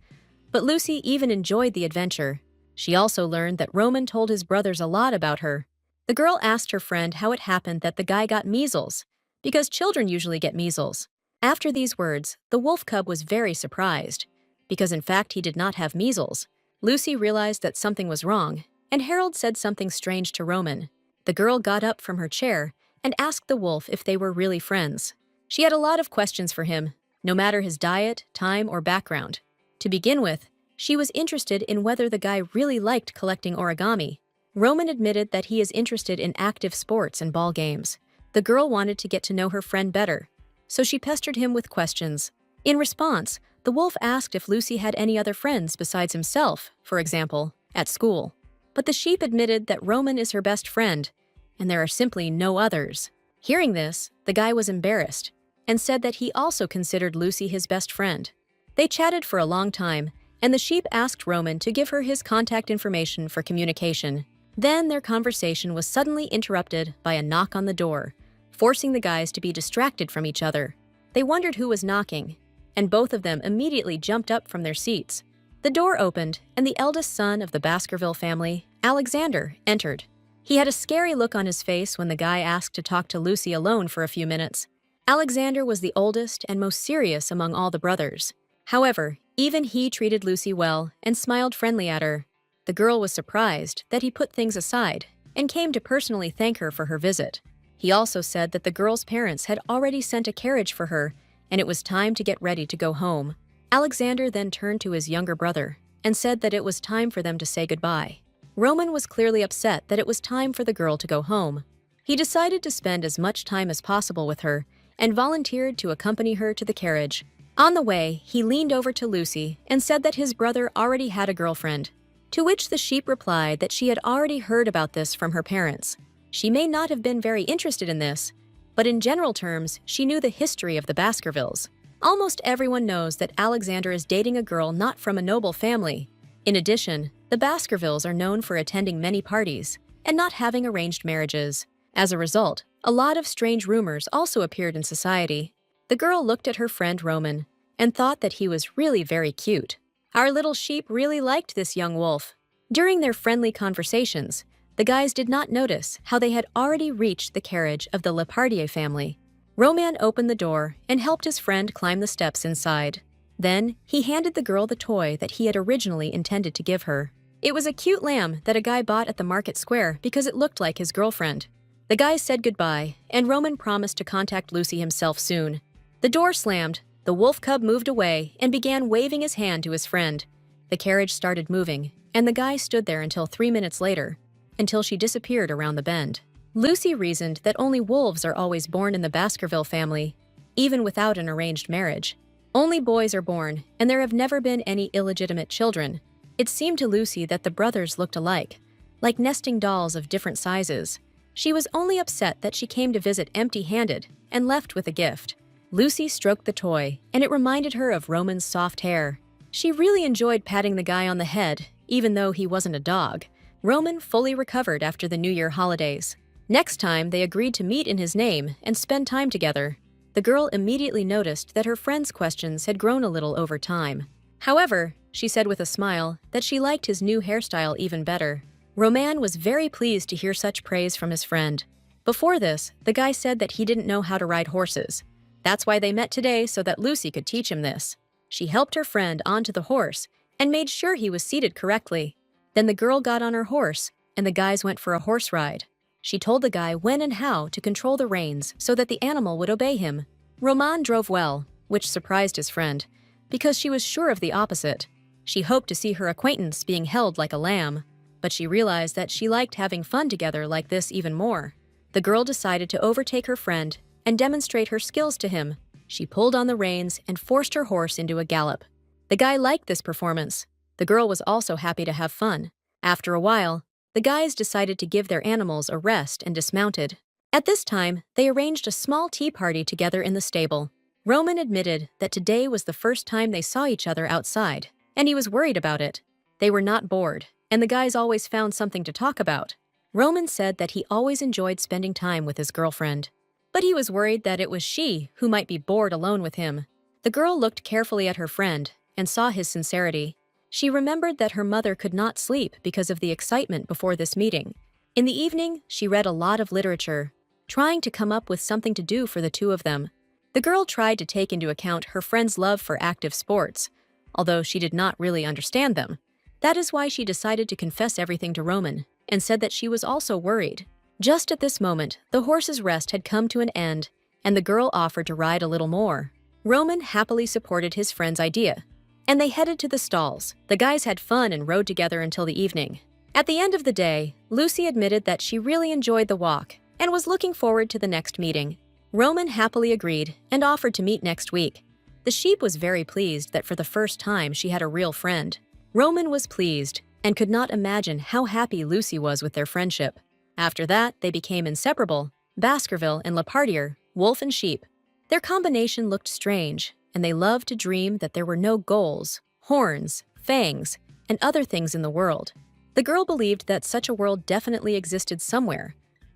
but Lucy even enjoyed the adventure. She also learned that Roman told his brothers a lot about her. The girl asked her friend how it happened that the guy got measles, because children usually get measles. After these words, the wolf cub was very surprised, because in fact he did not have measles. Lucy realized that something was wrong, and Harold said something strange to Roman. The girl got up from her chair and asked the wolf if they were really friends. She had a lot of questions for him, no matter his diet, time, or background. To begin with, she was interested in whether the guy really liked collecting origami. Roman admitted that he is interested in active sports and ball games. The girl wanted to get to know her friend better, so she pestered him with questions. In response, the wolf asked if Lucy had any other friends besides himself, for example, at school. But the sheep admitted that Roman is her best friend, and there are simply no others. Hearing this, the guy was embarrassed and said that he also considered Lucy his best friend. They chatted for a long time, and the sheep asked Roman to give her his contact information for communication. Then their conversation was suddenly interrupted by a knock on the door, forcing the guys to be distracted from each other. They wondered who was knocking, and both of them immediately jumped up from their seats. The door opened, and the eldest son of the Baskerville family, Alexander, entered. He had a scary look on his face when the guy asked to talk to Lucy alone for a few minutes. Alexander was the oldest and most serious among all the brothers. However, even he treated Lucy well and smiled friendly at her. The girl was surprised that he put things aside and came to personally thank her for her visit. He also said that the girl's parents had already sent a carriage for her, and it was time to get ready to go home. Alexander then turned to his younger brother and said that it was time for them to say goodbye. Roman was clearly upset that it was time for the girl to go home. He decided to spend as much time as possible with her and volunteered to accompany her to the carriage. On the way, he leaned over to Lucy and said that his brother already had a girlfriend, to which the sheep replied that she had already heard about this from her parents. She may not have been very interested in this, but in general terms, she knew the history of the Baskervilles. Almost everyone knows that Alexander is dating a girl not from a noble family. In addition, the Baskervilles are known for attending many parties and not having arranged marriages. As a result, a lot of strange rumors also appeared in society. The girl looked at her friend Roman and thought that he was really very cute. Our little sheep really liked this young wolf. During their friendly conversations, the guys did not notice how they had already reached the carriage of the Lepardier family. Roman opened the door and helped his friend climb the steps inside. Then, he handed the girl the toy that he had originally intended to give her. It was a cute lamb that a guy bought at the market square because it looked like his girlfriend. The guys said goodbye, and Roman promised to contact Lucy himself soon. The door slammed, the wolf cub moved away and began waving his hand to his friend. The carriage started moving, and the guy stood there until 3 minutes later, until she disappeared around the bend. Lucy reasoned that only wolves are always born in the Baskerville family, even without an arranged marriage. Only boys are born, and there have never been any illegitimate children. It seemed to Lucy that the brothers looked alike, like nesting dolls of different sizes. She was only upset that she came to visit empty-handed and left with a gift. Lucy stroked the toy, and it reminded her of Roman's soft hair. She really enjoyed patting the guy on the head, even though he wasn't a dog. Roman fully recovered after the New Year holidays. Next time, they agreed to meet in his name and spend time together. The girl immediately noticed that her friend's questions had grown a little over time. However, she said with a smile that she liked his new hairstyle even better. Roman was very pleased to hear such praise from his friend. Before this, the guy said that he didn't know how to ride horses. That's why they met today, so that Lucy could teach him this. She helped her friend onto the horse and made sure he was seated correctly. Then the girl got on her horse, and the guys went for a horse ride. She told the guy when and how to control the reins so that the animal would obey him. Roman drove well, which surprised his friend, because she was sure of the opposite. She hoped to see her acquaintance being held like a lamb, but she realized that she liked having fun together like this even more. The girl decided to overtake her friend and demonstrate her skills to him. She pulled on the reins and forced her horse into a gallop. The guy liked this performance. The girl was also happy to have fun. After a while, the guys decided to give their animals a rest and dismounted. At this time, they arranged a small tea party together in the stable. Roman admitted that today was the first time they saw each other outside, and he was worried about it. They were not bored, and the guys always found something to talk about. Roman said that he always enjoyed spending time with his girlfriend, but he was worried that it was she who might be bored alone with him. The girl looked carefully at her friend and saw his sincerity. She remembered that her mother could not sleep because of the excitement before this meeting. In the evening, she read a lot of literature. trying to come up with something to do for the two of them. The girl tried to take into account her friend's love for active sports, although she did not really understand them. That is why she decided to confess everything to Roman and said that she was also worried. Just at this moment, the horse's rest had come to an end, and the girl offered to ride a little more. Roman happily supported his friend's idea, and they headed to the stalls. The guys had fun and rode together until the evening. At the end of the day, Lucy admitted that she really enjoyed the walk and was looking forward to the next meeting. Roman happily agreed and offered to meet next week. The sheep was very pleased that for the first time she had a real friend. Roman was pleased and could not imagine how happy Lucy was with their friendship. After that, they became inseparable, Baskerville and Lepardier, wolf and sheep. Their combination looked strange, and they loved to dream that there were no goals, horns, fangs, and other things in the world. The girl believed that such a world definitely existed somewhere,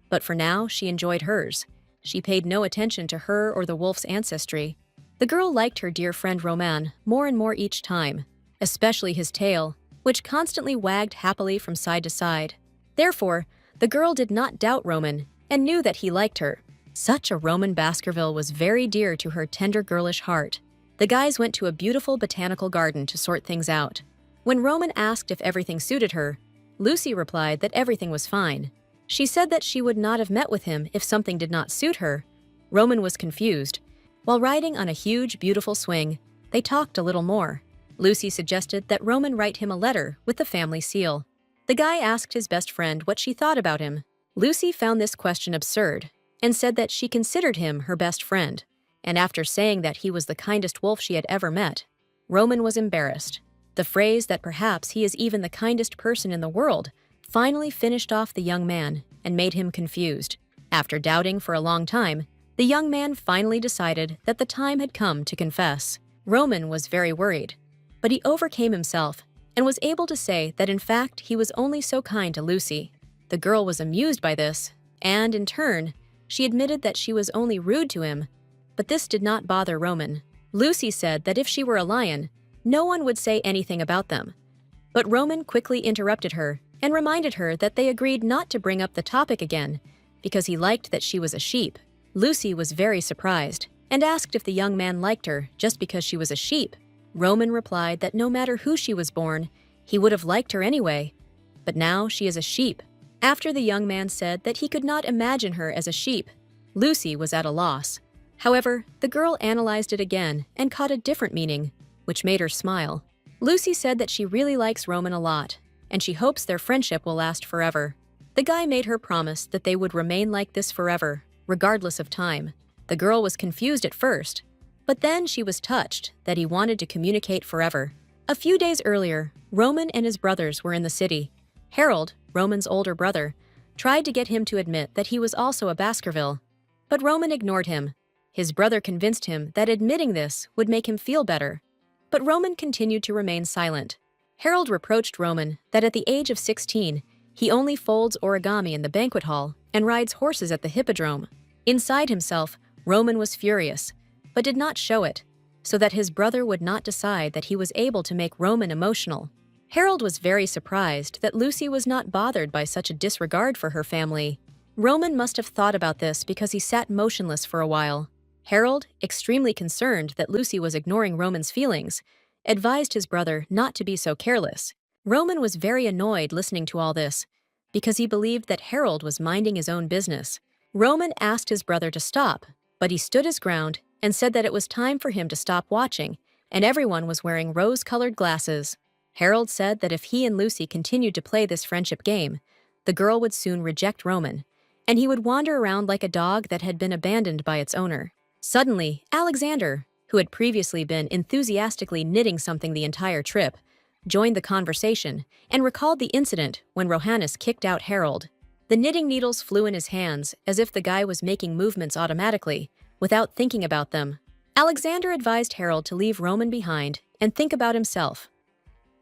but for now she enjoyed hers. She paid no attention to her or the wolf's ancestry. The girl liked her dear friend Roman more and more each time, especially his tail, which constantly wagged happily from side to side. Therefore, the girl did not doubt Roman and knew that he liked her. Such a Roman Baskerville was very dear to her tender girlish heart. The guys went to a beautiful botanical garden to sort things out. When Roman asked if everything suited her, Lucy replied that everything was fine. She said that she would not have met with him if something did not suit her. Roman was confused. While riding on a huge, beautiful swing, they talked a little more. Lucy suggested that Roman write him a letter with the family seal. The guy asked his best friend what she thought about him. Lucy found this question absurd and said that she considered him her best friend, and after saying that he was the kindest wolf she had ever met, Roman was embarrassed. The phrase that perhaps he is even the kindest person in the world finally finished off the young man and made him confused. After doubting for a long time, the young man finally decided that the time had come to confess. Roman was very worried, but he overcame himself and was able to say that in fact he was only so kind to Lucy. The girl was amused by this, and in turn, she admitted that she was only rude to him, but this did not bother Roman. Lucy said that if she were a lion, no one would say anything about them. But Roman quickly interrupted her and reminded her that they agreed not to bring up the topic again because he liked that she was a sheep. Lucy was very surprised and asked if the young man liked her just because she was a sheep. Roman replied that no matter who she was born, he would have liked her anyway, but now she is a sheep. After the young man said that he could not imagine her as a sheep, Lucy was at a loss. However, the girl analyzed it again and caught a different meaning, which made her smile. Lucy said that she really likes Roman a lot, and she hopes their friendship will last forever. The guy made her promise that they would remain like this forever, regardless of time. The girl was confused at first, but then she was touched that he wanted to communicate forever. A few days earlier, Roman and his brothers were in the city. Harold, Roman's older brother, tried to get him to admit that he was also a Baskerville, but Roman ignored him. His brother convinced him that admitting this would make him feel better, but Roman continued to remain silent. Harold reproached Roman that at the age of 16, he only folds origami in the banquet hall and rides horses at the hippodrome. Inside himself, Roman was furious, but did not show it, so that his brother would not decide that he was able to make Roman emotional. Harold was very surprised that Lucy was not bothered by such a disregard for her family. Roman must have thought about this because he sat motionless for a while. Harold, extremely concerned that Lucy was ignoring Roman's feelings, advised his brother not to be so careless. Roman was very annoyed listening to all this, because he believed that Harold was minding his own business. Roman asked his brother to stop, but he stood his ground and said that it was time for him to stop watching, and everyone was wearing rose-colored glasses. Harold said that if he and Lucy continued to play this friendship game, the girl would soon reject Roman, and he would wander around like a dog that had been abandoned by its owner. Suddenly, Alexander, who had previously been enthusiastically knitting something the entire trip, joined the conversation and recalled the incident when Rohannes kicked out Harold. The knitting needles flew in his hands as if the guy was making movements automatically, without thinking about them. Alexander advised Harold to leave Roman behind and think about himself.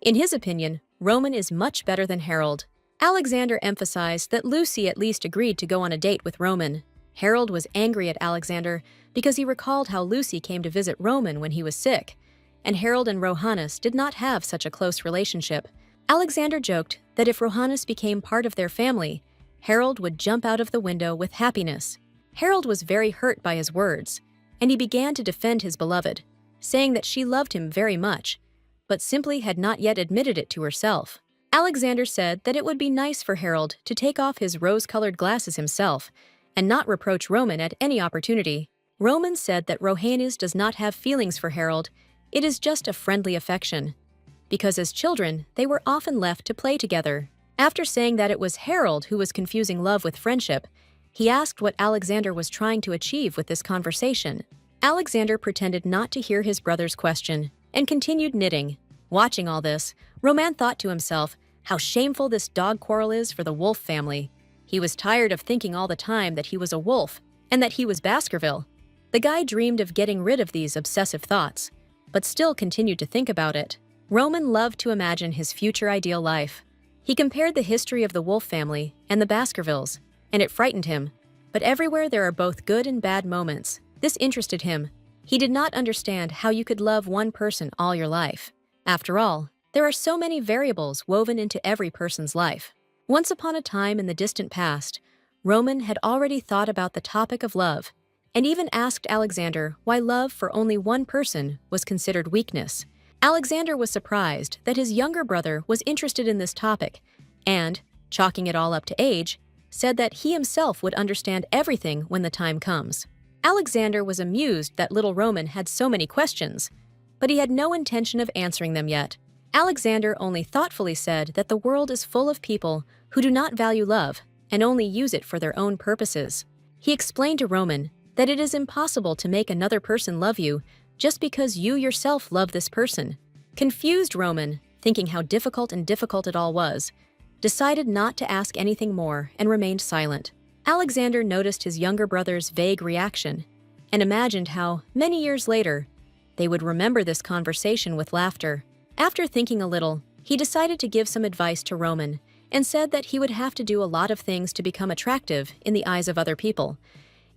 In his opinion, Roman is much better than Harold. Alexander emphasized that Lucy at least agreed to go on a date with Roman. Harold was angry at Alexander because he recalled how Lucy came to visit Roman when he was sick, and Harold and Rohannes did not have such a close relationship. Alexander joked that if Rohannes became part of their family, Harold would jump out of the window with happiness. Harold was very hurt by his words, and he began to defend his beloved, saying that she loved him very much, but simply had not yet admitted it to herself. Alexander said that it would be nice for Harold to take off his rose-colored glasses himself and not reproach Roman at any opportunity. Roman said that Rohannes does not have feelings for Harold, it is just a friendly affection, because as children, they were often left to play together. After saying that it was Harold who was confusing love with friendship, he asked what Alexander was trying to achieve with this conversation. Alexander pretended not to hear his brother's question and continued knitting. Watching all this, Roman thought to himself how shameful this dog quarrel is for the wolf family. He was tired of thinking all the time that he was a wolf and that he was Baskerville. The guy dreamed of getting rid of these obsessive thoughts, but still continued to think about it. Roman loved to imagine his future ideal life. He compared the history of the wolf family and the Baskervilles, and it frightened him. But everywhere there are both good and bad moments. This interested him. He did not understand how you could love one person all your life. After all, there are so many variables woven into every person's life. Once upon a time in the distant past, Roman had already thought about the topic of love, and even asked Alexander why love for only one person was considered weakness. Alexander was surprised that his younger brother was interested in this topic, and, chalking it all up to age, said that he himself would understand everything when the time comes. Alexander was amused that little Roman had so many questions, but he had no intention of answering them yet. Alexander only thoughtfully said that the world is full of people who do not value love and only use it for their own purposes. He explained to Roman that it is impossible to make another person love you just because you yourself love this person. Confused Roman, thinking how difficult it all was, decided not to ask anything more and remained silent. Alexander noticed his younger brother's vague reaction and imagined how, many years later, they would remember this conversation with laughter. After thinking a little, he decided to give some advice to Roman and said that he would have to do a lot of things to become attractive in the eyes of other people,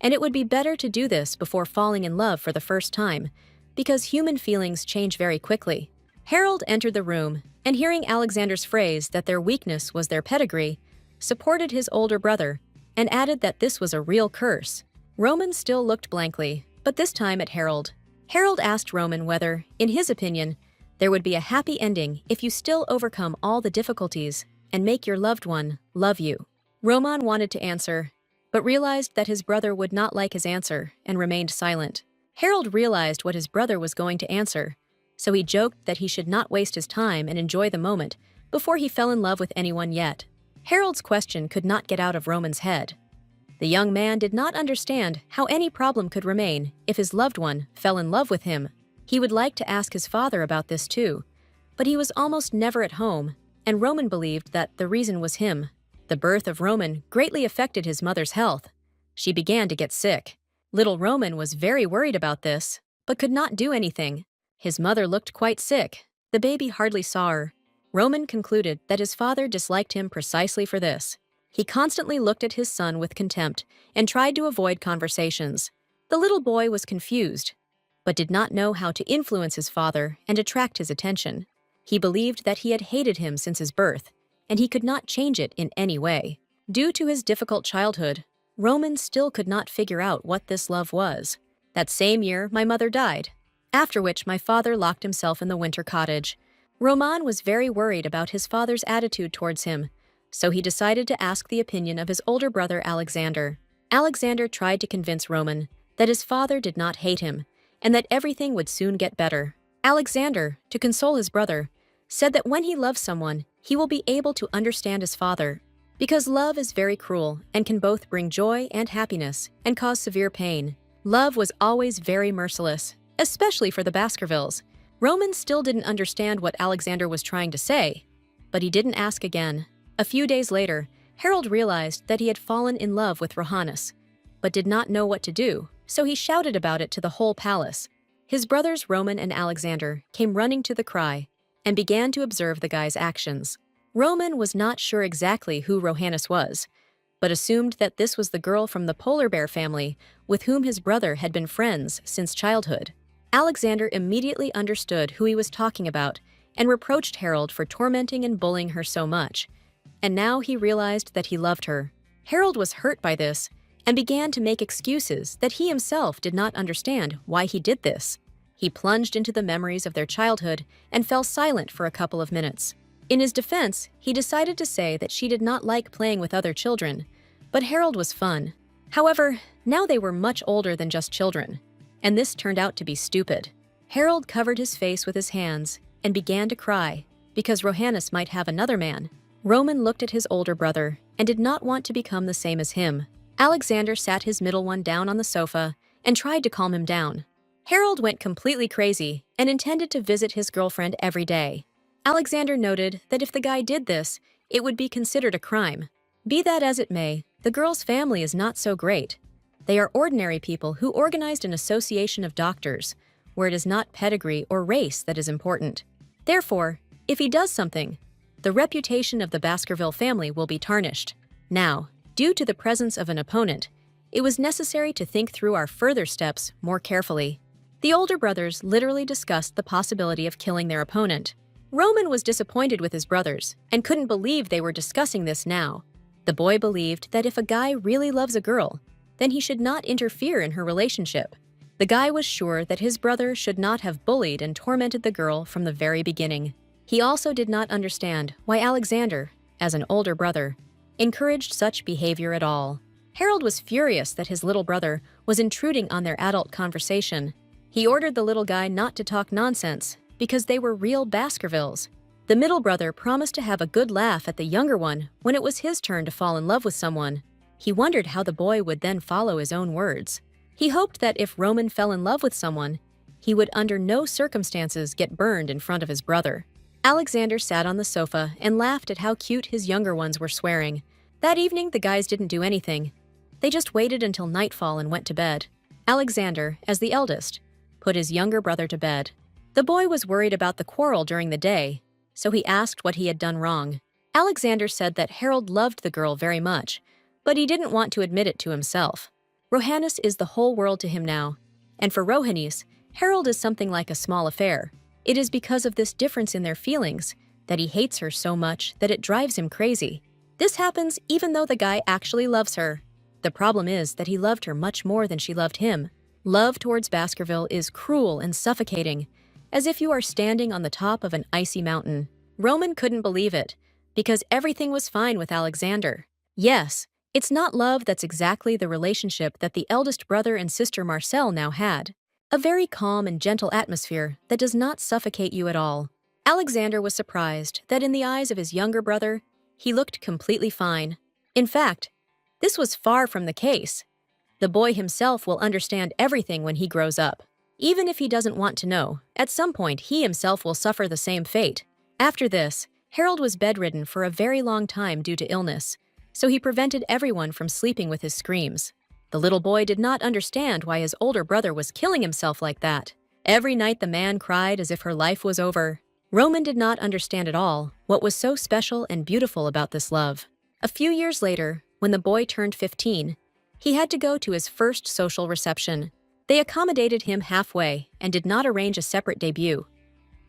and it would be better to do this before falling in love for the first time, because human feelings change very quickly. Harold entered the room, and hearing Alexander's phrase that their weakness was their pedigree, supported his older brother and added that this was a real curse. Roman still looked blankly, but this time at Harold. Harold asked Roman whether, in his opinion, there would be a happy ending if you still overcome all the difficulties and make your loved one love you. Roman wanted to answer, but realized that his brother would not like his answer and remained silent. Harold realized what his brother was going to answer, so he joked that he should not waste his time and enjoy the moment before he fell in love with anyone yet. Harold's question could not get out of Roman's head. The young man did not understand how any problem could remain if his loved one fell in love with him. He would like to ask his father about this too, but he was almost never at home, and Roman believed that the reason was him. The birth of Roman greatly affected his mother's health. She began to get sick. Little Roman was very worried about this, but could not do anything. His mother looked quite sick. The baby hardly saw her. Roman concluded that his father disliked him precisely for this. He constantly looked at his son with contempt and tried to avoid conversations. The little boy was confused, but did not know how to influence his father and attract his attention. He believed that he had hated him since his birth, and he could not change it in any way. Due to his difficult childhood, Roman still could not figure out what this love was. That same year, my mother died, after which my father locked himself in the winter cottage. Roman was very worried about his father's attitude towards him, so he decided to ask the opinion of his older brother Alexander. Alexander tried to convince Roman that his father did not hate him and that everything would soon get better. Alexander, to console his brother, said that when he loves someone, he will be able to understand his father, because love is very cruel and can both bring joy and happiness and cause severe pain. Love was always very merciless, especially for the Baskervilles. Roman still didn't understand what Alexander was trying to say, but he didn't ask again. A few days later, Harold realized that he had fallen in love with Rohannes, but did not know what to do, so he shouted about it to the whole palace. His brothers Roman and Alexander came running to the cry and began to observe the guy's actions. Roman was not sure exactly who Rohannes was, but assumed that this was the girl from the polar bear family with whom his brother had been friends since childhood. Alexander immediately understood who he was talking about and reproached Harold for tormenting and bullying her so much. And now he realized that he loved her. Harold was hurt by this and began to make excuses that he himself did not understand why he did this. He plunged into the memories of their childhood and fell silent for a couple of minutes. In his defense, he decided to say that she did not like playing with other children, but Harold was fun. However, now they were much older than just children, and this turned out to be stupid. Harold covered his face with his hands and began to cry because Rohannes might have another man. Roman looked at his older brother and did not want to become the same as him. Alexander sat his middle one down on the sofa and tried to calm him down. Harold went completely crazy and intended to visit his girlfriend every day. Alexander noted that if the guy did this, it would be considered a crime. Be that as it may, the girl's family is not so great. They are ordinary people who organized an association of doctors, where it is not pedigree or race that is important. Therefore, if he does something, the reputation of the Baskerville family will be tarnished. Now, due to the presence of an opponent, it was necessary to think through our further steps more carefully. The older brothers literally discussed the possibility of killing their opponent. Roman was disappointed with his brothers and couldn't believe they were discussing this now. The boy believed that if a guy really loves a girl, then he should not interfere in her relationship. The guy was sure that his brother should not have bullied and tormented the girl from the very beginning. He also did not understand why Alexander, as an older brother, encouraged such behavior at all. Harold was furious that his little brother was intruding on their adult conversation. He ordered the little guy not to talk nonsense because they were real Baskervilles. The middle brother promised to have a good laugh at the younger one when it was his turn to fall in love with someone. He wondered how the boy would then follow his own words. He hoped that if Roman fell in love with someone, he would under no circumstances get burned in front of his brother. Alexander sat on the sofa and laughed at how cute his younger ones were swearing. That evening, the guys didn't do anything. They just waited until nightfall and went to bed. Alexander, as the eldest, put his younger brother to bed. The boy was worried about the quarrel during the day, so he asked what he had done wrong. Alexander said that Harold loved the girl very much, but he didn't want to admit it to himself. Rohannes is the whole world to him now, and for Rohannes, Harold is something like a small affair. It is because of this difference in their feelings that he hates her so much that it drives him crazy. This happens even though the guy actually loves her. The problem is that he loved her much more than she loved him. Love towards Baskerville is cruel and suffocating, as if you are standing on the top of an icy mountain. Roman couldn't believe it, because everything was fine with Alexander. Yes, it's not love that's exactly the relationship that the eldest brother and sister Marcel now had. A very calm and gentle atmosphere that does not suffocate you at all. Alexander was surprised that in the eyes of his younger brother, he looked completely fine. In fact, this was far from the case. The boy himself will understand everything when he grows up. Even if he doesn't want to know, at some point he himself will suffer the same fate. After this, Harold was bedridden for a very long time due to illness, so he prevented everyone from sleeping with his screams. The little boy did not understand why his older brother was killing himself like that. Every night the man cried as if her life was over. Roman did not understand at all what was so special and beautiful about this love. A few years later, when the boy turned 15, he had to go to his first social reception. They accommodated him halfway and did not arrange a separate debut.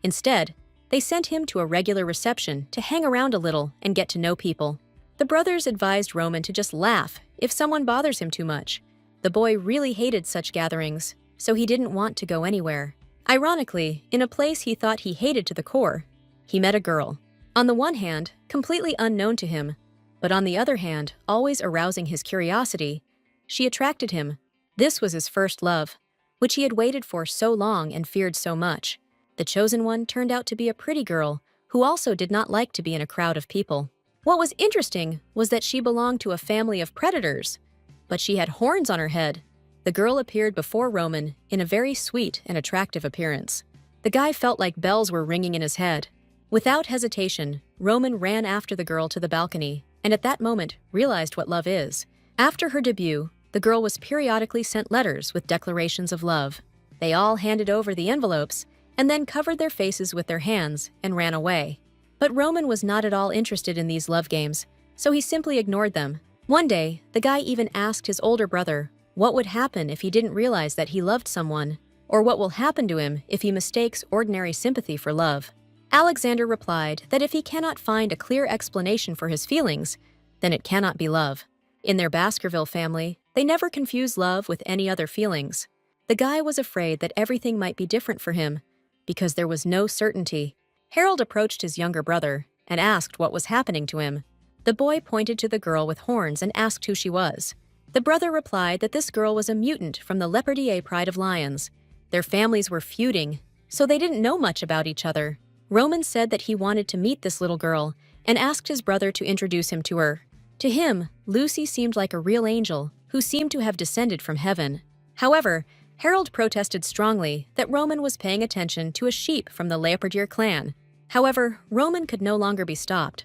Instead, they sent him to a regular reception to hang around a little and get to know people. The brothers advised Roman to just laugh if someone bothers him too much. The boy really hated such gatherings, so he didn't want to go anywhere. Ironically, in a place he thought he hated to the core, he met a girl. On the one hand, completely unknown to him, but on the other hand, always arousing his curiosity, she attracted him. This was his first love, which he had waited for so long and feared so much. The chosen one turned out to be a pretty girl who also did not like to be in a crowd of people. What was interesting was that she belonged to a family of predators, but she had horns on her head. The girl appeared before Roman in a very sweet and attractive appearance. The guy felt like bells were ringing in his head. Without hesitation, Roman ran after the girl to the balcony, and at that moment realized what love is. After her debut, the girl was periodically sent letters with declarations of love. They all handed over the envelopes and then covered their faces with their hands and ran away. But Roman was not at all interested in these love games, so he simply ignored them. One day, the guy even asked his older brother what would happen if he didn't realize that he loved someone, or what will happen to him if he mistakes ordinary sympathy for love. Alexander replied that if he cannot find a clear explanation for his feelings, then it cannot be love. In their Baskerville family, They never confused love with any other feelings. The guy was afraid that everything might be different for him, because there was no certainty. Harold approached his younger brother and asked what was happening to him. The boy pointed to the girl with horns and asked who she was. The brother replied that this girl was a mutant from the Leopardier Pride of Lions. Their families were feuding, so they didn't know much about each other. Roman said that he wanted to meet this little girl and asked his brother to introduce him to her. To him, Lucy seemed like a real angel who seemed to have descended from heaven. However, Harold protested strongly that Roman was paying attention to a sheep from the Leopardier clan. However, Roman could no longer be stopped.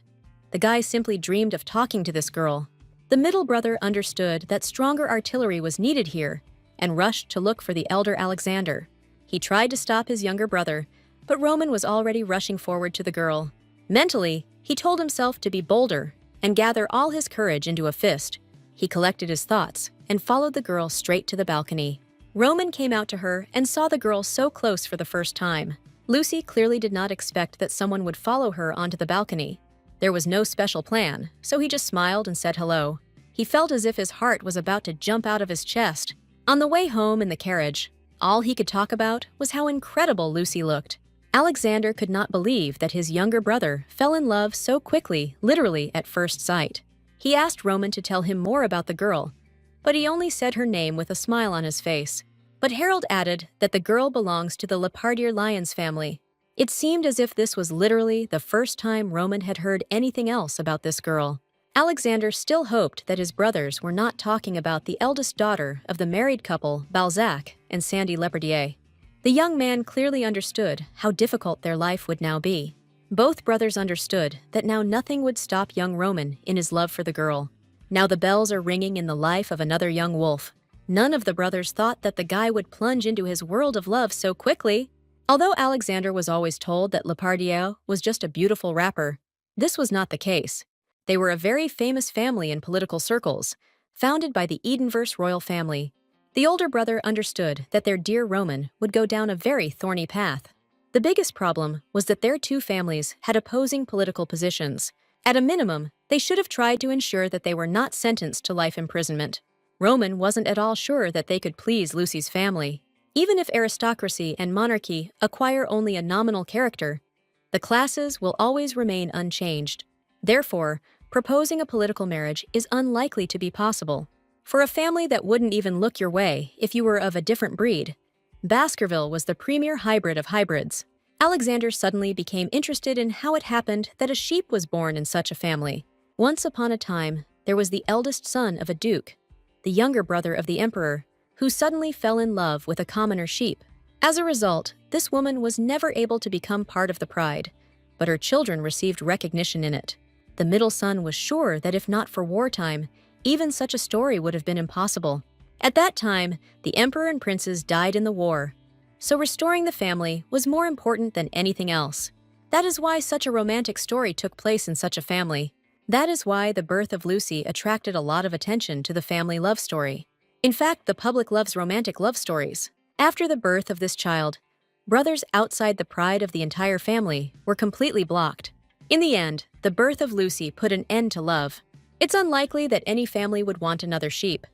The guy simply dreamed of talking to this girl. The middle brother understood that stronger artillery was needed here and rushed to look for the elder Alexander. He tried to stop his younger brother, but Roman was already rushing forward to the girl. Mentally, he told himself to be bolder and gather all his courage into a fist. He collected his thoughts and followed the girl straight to the balcony. Roman came out to her and saw the girl so close for the first time. Lucy clearly did not expect that someone would follow her onto the balcony. There was no special plan, so he just smiled and said hello. He felt as if his heart was about to jump out of his chest. On the way home in the carriage, all he could talk about was how incredible Lucy looked. Alexander could not believe that his younger brother fell in love so quickly, literally at first sight. He asked Roman to tell him more about the girl, but he only said her name with a smile on his face. But Harold added that the girl belongs to the Leopardier Lions family. It seemed as if this was literally the first time Roman had heard anything else about this girl. Alexander still hoped that his brothers were not talking about the eldest daughter of the married couple Balzac and Sandy Leopardier. The young man clearly understood how difficult their life would now be. Both brothers understood that now nothing would stop young Roman in his love for the girl. Now the bells are ringing in the life of another young wolf. None of the brothers thought that the guy would plunge into his world of love so quickly. Although Alexander was always told that Leopardier was just a beautiful rapper, this was not the case. They were a very famous family in political circles, founded by the Edenverse royal family. The older brother understood that their dear Roman would go down a very thorny path. The biggest problem was that their two families had opposing political positions. At a minimum, they should have tried to ensure that they were not sentenced to life imprisonment. Roman wasn't at all sure that they could please Lucy's family. Even if aristocracy and monarchy acquire only a nominal character, the classes will always remain unchanged. Therefore, proposing a political marriage is unlikely to be possible. For a family that wouldn't even look your way if you were of a different breed, Baskerville was the premier hybrid of hybrids. Alexander suddenly became interested in how it happened that a sheep was born in such a family. Once upon a time, there was the eldest son of a duke, the younger brother of the emperor, who suddenly fell in love with a commoner sheep. As a result, this woman was never able to become part of the pride, but her children received recognition in it. The middle son was sure that if not for wartime, even such a story would have been impossible. At that time, the emperor and princes died in the war, so restoring the family was more important than anything else. That is why such a romantic story took place in such a family. That is why the birth of Lucy attracted a lot of attention to the family love story. In fact, the public loves romantic love stories. After the birth of this child, brothers outside the pride of the entire family were completely blocked. In the end, the birth of Lucy put an end to love. It's unlikely that any family would want another sheep,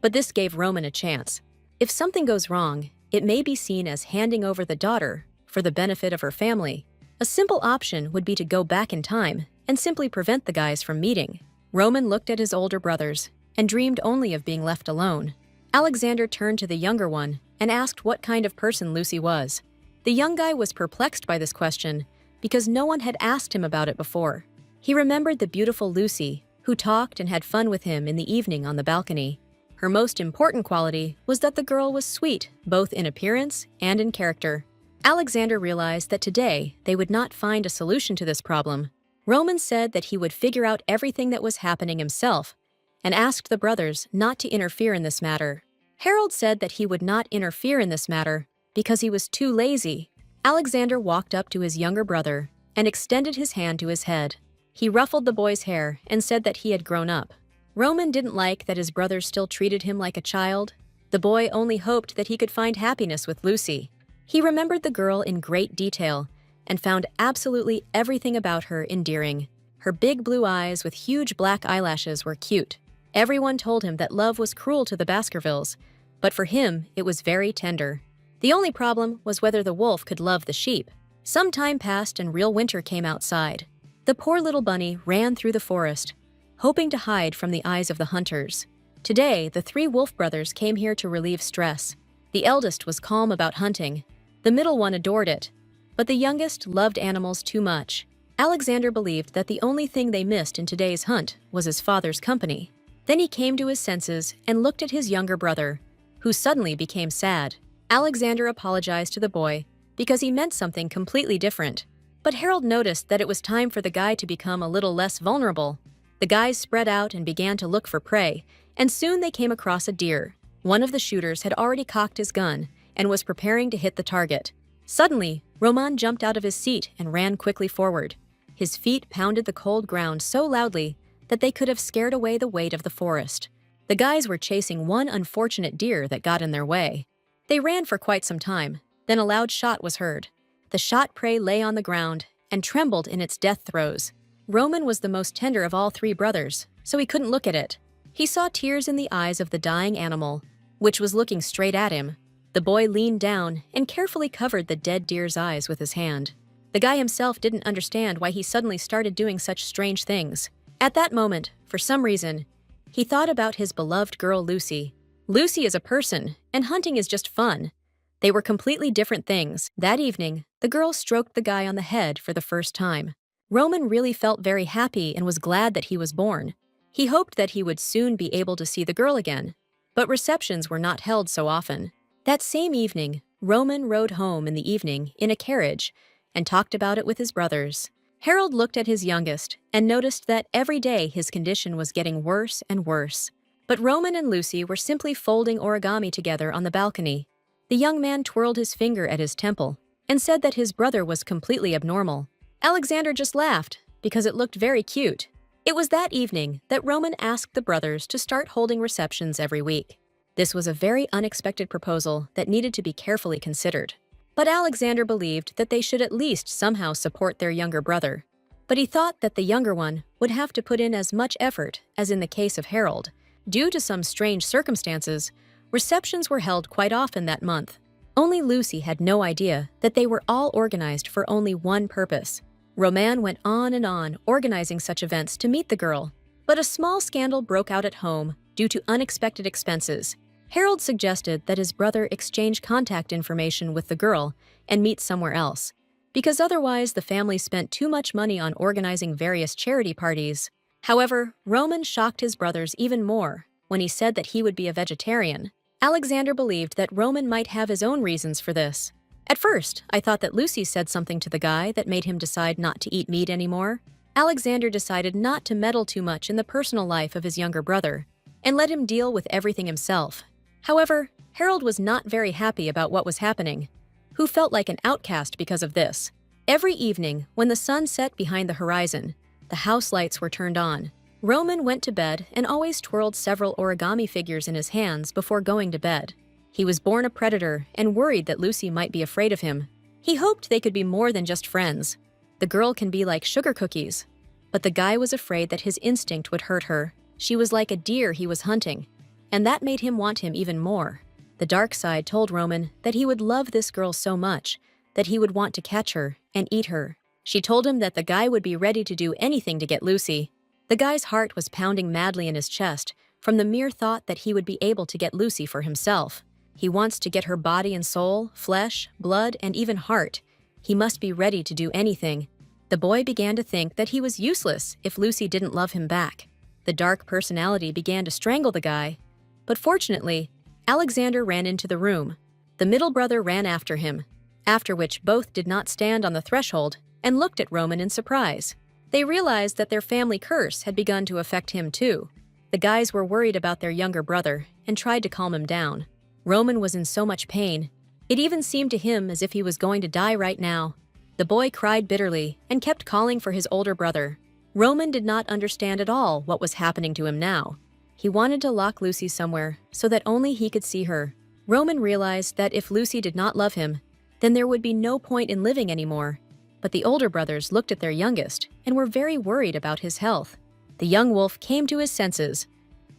but this gave Roman a chance. If something goes wrong, it may be seen as handing over the daughter for the benefit of her family. A simple option would be to go back in time and simply prevent the guys from meeting. Roman looked at his older brothers and dreamed only of being left alone. Alexander turned to the younger one and asked what kind of person Lucy was. The young guy was perplexed by this question because no one had asked him about it before. He remembered the beautiful Lucy, who talked and had fun with him in the evening on the balcony. Her most important quality was that the girl was sweet, both in appearance and in character. Alexander realized that today they would not find a solution to this problem. Roman said that he would figure out everything that was happening himself and asked the brothers not to interfere in this matter. Harold said that he would not interfere in this matter because he was too lazy. Alexander walked up to his younger brother and extended his hand to his head. He ruffled the boy's hair and said that he had grown up. Roman didn't like that his brother still treated him like a child. The boy only hoped that he could find happiness with Lucy. He remembered the girl in great detail and found absolutely everything about her endearing. Her big blue eyes with huge black eyelashes were cute. Everyone told him that love was cruel to the Baskervilles, but for him, it was very tender. The only problem was whether the wolf could love the sheep. Some time passed and real winter came outside. The poor little bunny ran through the forest, hoping to hide from the eyes of the hunters. Today, the three wolf brothers came here to relieve stress. The eldest was calm about hunting. The middle one adored it, but the youngest loved animals too much. Alexander believed that the only thing they missed in today's hunt was his father's company. Then he came to his senses and looked at his younger brother, who suddenly became sad. Alexander apologized to the boy because he meant something completely different. But Harold noticed that it was time for the guy to become a little less vulnerable. The guys spread out and began to look for prey, and soon they came across a deer. One of the shooters had already cocked his gun and was preparing to hit the target. Suddenly, Roman jumped out of his seat and ran quickly forward. His feet pounded the cold ground so loudly that they could have scared away the weight of the forest. The guys were chasing one unfortunate deer that got in their way. They ran for quite some time, then a loud shot was heard. The shot prey lay on the ground and trembled in its death throes. Roman was the most tender of all three brothers, so he couldn't look at it. He saw tears in the eyes of the dying animal, which was looking straight at him. The boy leaned down and carefully covered the dead deer's eyes with his hand. The guy himself didn't understand why he suddenly started doing such strange things. At that moment, for some reason, he thought about his beloved girl Lucy. Lucy is a person, and hunting is just fun. They were completely different things. That evening, the girl stroked the guy on the head for the first time. Roman really felt very happy and was glad that he was born. He hoped that he would soon be able to see the girl again, but receptions were not held so often. That same evening, Roman rode home in the evening in a carriage and talked about it with his brothers. Harold looked at his youngest and noticed that every day his condition was getting worse and worse. But Roman and Lucy were simply folding origami together on the balcony. The young man twirled his finger at his temple and said that his brother was completely abnormal. Alexander just laughed because it looked very cute. It was that evening that Roman asked the brothers to start holding receptions every week. This was a very unexpected proposal that needed to be carefully considered. But Alexander believed that they should at least somehow support their younger brother. But he thought that the younger one would have to put in as much effort as in the case of Harold. Due to some strange circumstances, receptions were held quite often that month. Only Lucy had no idea that they were all organized for only one purpose. Roman went on and on organizing such events to meet the girl. But a small scandal broke out at home due to unexpected expenses. Harold suggested that his brother exchange contact information with the girl and meet somewhere else, because otherwise the family spent too much money on organizing various charity parties. However, Roman shocked his brothers even more when he said that he would be a vegetarian. Alexander believed that Roman might have his own reasons for this. At first, I thought that Lucy said something to the guy that made him decide not to eat meat anymore. Alexander decided not to meddle too much in the personal life of his younger brother and let him deal with everything himself. However, Harold was not very happy about what was happening, who felt like an outcast because of this. Every evening, when the sun set behind the horizon, the house lights were turned on. Roman went to bed and always twirled several origami figures in his hands before going to bed. He was born a predator and worried that Lucy might be afraid of him. He hoped they could be more than just friends. The girl can be like sugar cookies. But the guy was afraid that his instinct would hurt her. She was like a deer he was hunting, and that made him want him even more. The dark side told Roman that he would love this girl so much that he would want to catch her and eat her. She told him that the guy would be ready to do anything to get Lucy. The guy's heart was pounding madly in his chest from the mere thought that he would be able to get Lucy for himself. He wants to get her body and soul, flesh, blood, and even heart. He must be ready to do anything. The boy began to think that he was useless if Lucy didn't love him back. The dark personality began to strangle the guy. But fortunately, Alexander ran into the room. The middle brother ran after him, after which both did not stand on the threshold and looked at Roman in surprise. They realized that their family curse had begun to affect him too. The guys were worried about their younger brother and tried to calm him down. Roman was in so much pain. It even seemed to him as if he was going to die right now. The boy cried bitterly and kept calling for his older brother. Roman did not understand at all what was happening to him now. He wanted to lock Lucy somewhere so that only he could see her. Roman realized that if Lucy did not love him, then there would be no point in living anymore. But the older brothers looked at their youngest and were very worried about his health. The young wolf came to his senses.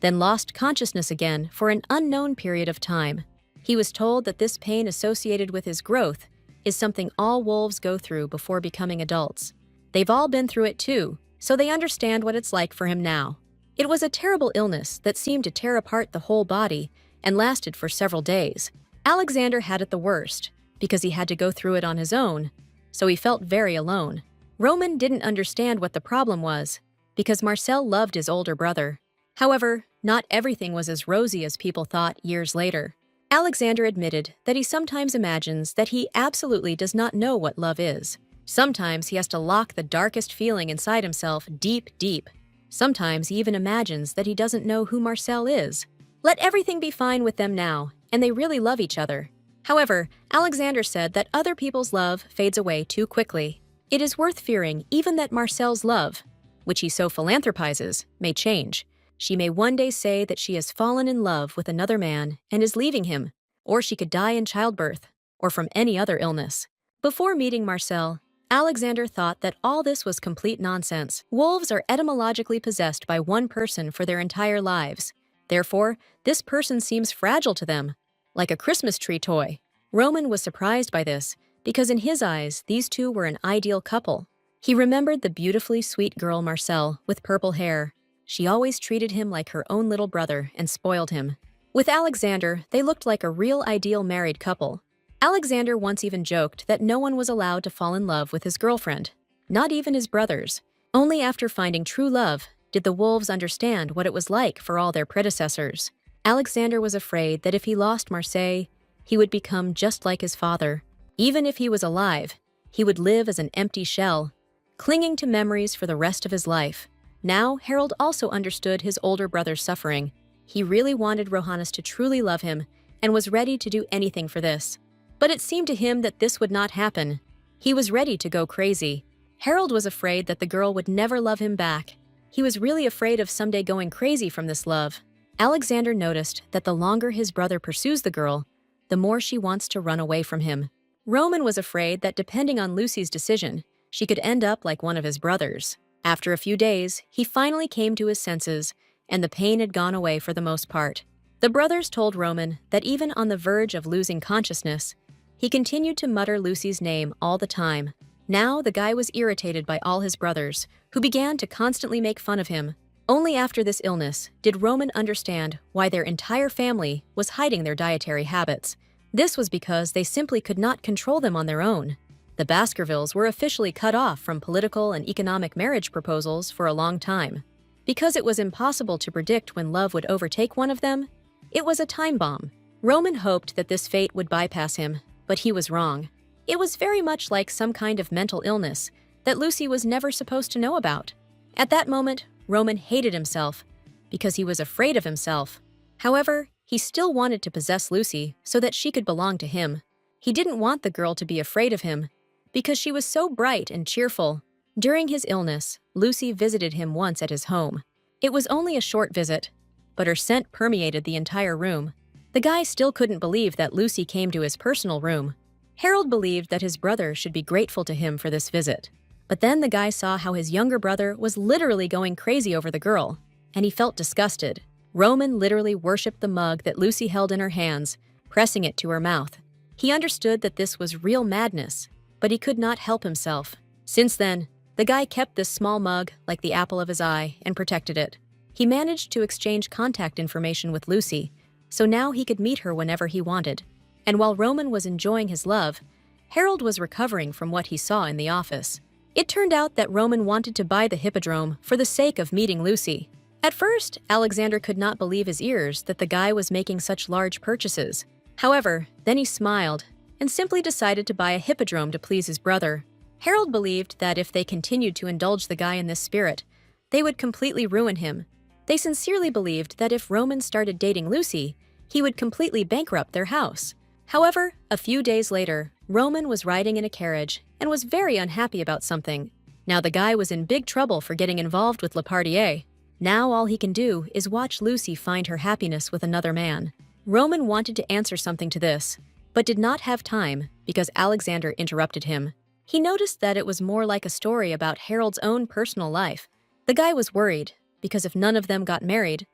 then lost consciousness again for an unknown period of time. He was told that this pain associated with his growth is something all wolves go through before becoming adults. They've all been through it too, so they understand what it's like for him now. It was a terrible illness that seemed to tear apart the whole body and lasted for several days. Alexander had it the worst because he had to go through it on his own, so he felt very alone. Roman didn't understand what the problem was because Marcel loved his older brother. However, not everything was as rosy as people thought years later. Alexander admitted that he sometimes imagines that he absolutely does not know what love is. Sometimes he has to lock the darkest feeling inside himself deep, deep. Sometimes he even imagines that he doesn't know who Marcel is. Let everything be fine with them now, and they really love each other. However, Alexander said that other people's love fades away too quickly. It is worth fearing even that Marcel's love, which he so philanthropizes, may change. She may one day say that she has fallen in love with another man and is leaving him, or she could die in childbirth, or from any other illness. Before meeting Marcel, Alexander thought that all this was complete nonsense. Wolves are etymologically possessed by one person for their entire lives. Therefore, this person seems fragile to them, like a Christmas tree toy. Roman was surprised by this, because in his eyes, these two were an ideal couple. He remembered the beautifully sweet girl Marcel with purple hair. She always treated him like her own little brother and spoiled him. With Alexander, they looked like a real ideal married couple. Alexander once even joked that no one was allowed to fall in love with his girlfriend, not even his brothers. Only after finding true love did the wolves understand what it was like for all their predecessors. Alexander was afraid that if he lost Marseille, he would become just like his father. Even if he was alive, he would live as an empty shell, clinging to memories for the rest of his life. Now, Harold also understood his older brother's suffering. He really wanted Rohannes to truly love him and was ready to do anything for this. But it seemed to him that this would not happen. He was ready to go crazy. Harold was afraid that the girl would never love him back. He was really afraid of someday going crazy from this love. Alexander noticed that the longer his brother pursues the girl, the more she wants to run away from him. Roman was afraid that depending on Lucy's decision, she could end up like one of his brothers. After a few days, he finally came to his senses, and the pain had gone away for the most part. The brothers told Roman that even on the verge of losing consciousness, he continued to mutter Lucy's name all the time. Now the guy was irritated by all his brothers, who began to constantly make fun of him. Only after this illness did Roman understand why their entire family was hiding their dietary habits. This was because they simply could not control them on their own. The Baskervilles were officially cut off from political and economic marriage proposals for a long time. Because it was impossible to predict when love would overtake one of them, it was a time bomb. Roman hoped that this fate would bypass him, but he was wrong. It was very much like some kind of mental illness that Lucy was never supposed to know about. At that moment, Roman hated himself because he was afraid of himself. However, he still wanted to possess Lucy so that she could belong to him. He didn't want the girl to be afraid of him because she was so bright and cheerful. During his illness, Lucy visited him once at his home. It was only a short visit, but her scent permeated the entire room. The guy still couldn't believe that Lucy came to his personal room. Harold believed that his brother should be grateful to him for this visit. But then the guy saw how his younger brother was literally going crazy over the girl, and he felt disgusted. Roman literally worshipped the mug that Lucy held in her hands, pressing it to her mouth. He understood that this was real madness, but he could not help himself. Since then, the guy kept this small mug like the apple of his eye and protected it. He managed to exchange contact information with Lucy, so now he could meet her whenever he wanted. And while Roman was enjoying his love, Harold was recovering from what he saw in the office. It turned out that Roman wanted to buy the hippodrome for the sake of meeting Lucy. At first, Alexander could not believe his ears that the guy was making such large purchases. However, then he smiled and simply decided to buy a hippodrome to please his brother. Harold believed that if they continued to indulge the guy in this spirit, they would completely ruin him. They sincerely believed that if Roman started dating Lucy, he would completely bankrupt their house. However, a few days later, Roman was riding in a carriage and was very unhappy about something. Now the guy was in big trouble for getting involved with Lepardier. Now all he can do is watch Lucy find her happiness with another man. Roman wanted to answer something to this, but did not have time because Alexander interrupted him. He noticed that it was more like a story about Harold's own personal life. The guy was worried because if none of them got married,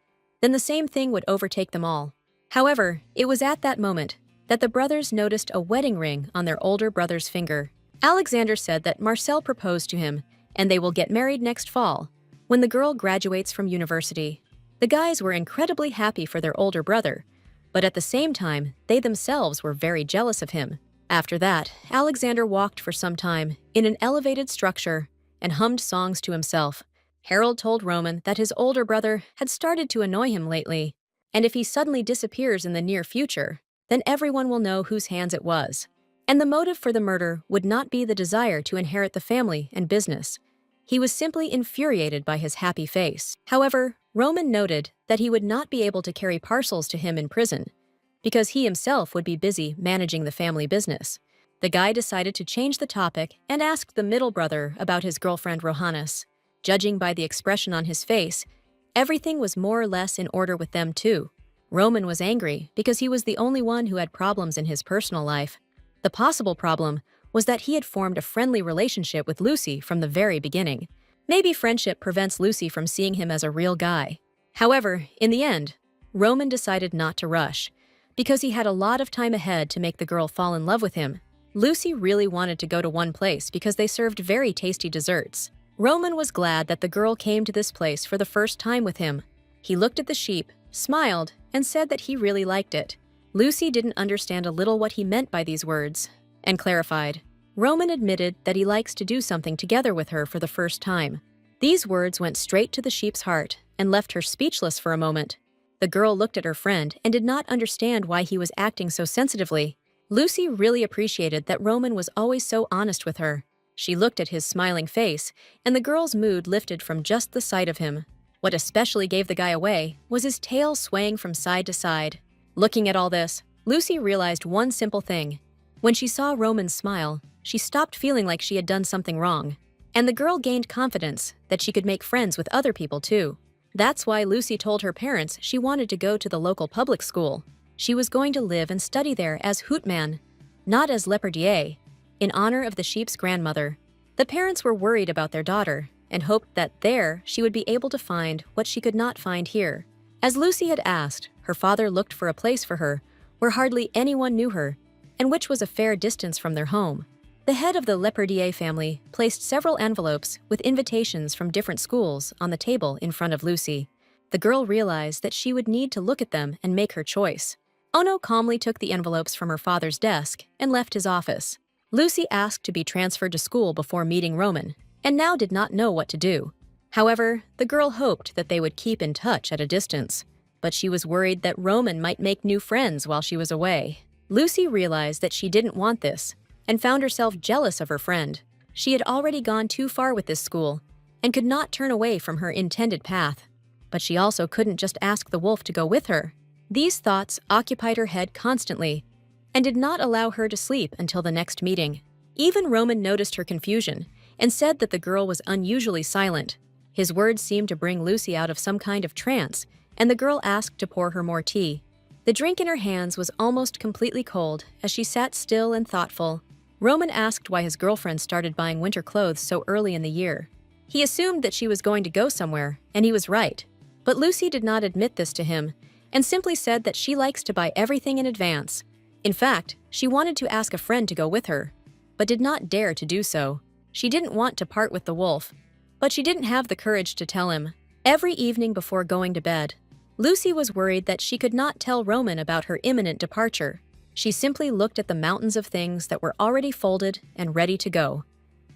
then the same thing would overtake them all. However, it was at that moment that the brothers noticed a wedding ring on their older brother's finger. Alexander said that Marcel proposed to him, and they will get married next fall, when the girl graduates from university. The guys were incredibly happy for their older brother, but at the same time, they themselves were very jealous of him. After that, Alexander walked for some time in an elevated structure and hummed songs to himself. Harold told Roman that his older brother had started to annoy him lately, and if he suddenly disappears in the near future, then everyone will know whose hands it was. And the motive for the murder would not be the desire to inherit the family and business. He was simply infuriated by his happy face. However, Roman noted that he would not be able to carry parcels to him in prison, because he himself would be busy managing the family business. The guy decided to change the topic and asked the middle brother about his girlfriend Rohannes. Judging by the expression on his face, everything was more or less in order with them too. Roman was angry because he was the only one who had problems in his personal life. The possible problem was that he had formed a friendly relationship with Lucy from the very beginning. Maybe friendship prevents Lucy from seeing him as a real guy. However, in the end, Roman decided not to rush, because he had a lot of time ahead to make the girl fall in love with him. Lucy really wanted to go to one place because they served very tasty desserts. Roman was glad that the girl came to this place for the first time with him. He looked at the sheep, smiled, and said that he really liked it. Lucy didn't understand a little what he meant by these words, and clarified. Roman admitted that he likes to do something together with her for the first time. These words went straight to the sheep's heart and left her speechless for a moment. The girl looked at her friend and did not understand why he was acting so sensitively. Lucy really appreciated that Roman was always so honest with her. She looked at his smiling face, and the girl's mood lifted from just the sight of him. What especially gave the guy away was his tail swaying from side to side. Looking at all this, Lucy realized one simple thing. When she saw Roman smile, she stopped feeling like she had done something wrong. And the girl gained confidence that she could make friends with other people too. That's why Lucy told her parents she wanted to go to the local public school. She was going to live and study there as Hootman, not as Leperdier, in honor of the sheep's grandmother. The parents were worried about their daughter and hoped that there she would be able to find what she could not find here. As Lucy had asked, her father looked for a place for her where hardly anyone knew her, and which was a fair distance from their home. The head of the Leperdier family placed several envelopes with invitations from different schools on the table in front of Lucy. The girl realized that she would need to look at them and make her choice. Ono calmly took the envelopes from her father's desk and left his office. Lucy asked to be transferred to school before meeting Roman, and now did not know what to do. However, the girl hoped that they would keep in touch at a distance, but she was worried that Roman might make new friends while she was away. Lucy realized that she didn't want this, and found herself jealous of her friend. She had already gone too far with this school, and could not turn away from her intended path. But she also couldn't just ask the wolf to go with her. These thoughts occupied her head constantly, and did not allow her to sleep until the next meeting. Even Roman noticed her confusion, and said that the girl was unusually silent. His words seemed to bring Lucy out of some kind of trance, and the girl asked to pour her more tea. The drink in her hands was almost completely cold as she sat still and thoughtful. Roman asked why his girlfriend started buying winter clothes so early in the year. He assumed that she was going to go somewhere, and he was right. But Lucy did not admit this to him, and simply said that she likes to buy everything in advance. In fact, she wanted to ask a friend to go with her, but did not dare to do so. She didn't want to part with the wolf, but she didn't have the courage to tell him. Every evening before going to bed, Lucy was worried that she could not tell Roman about her imminent departure. She simply looked at the mountains of things that were already folded and ready to go,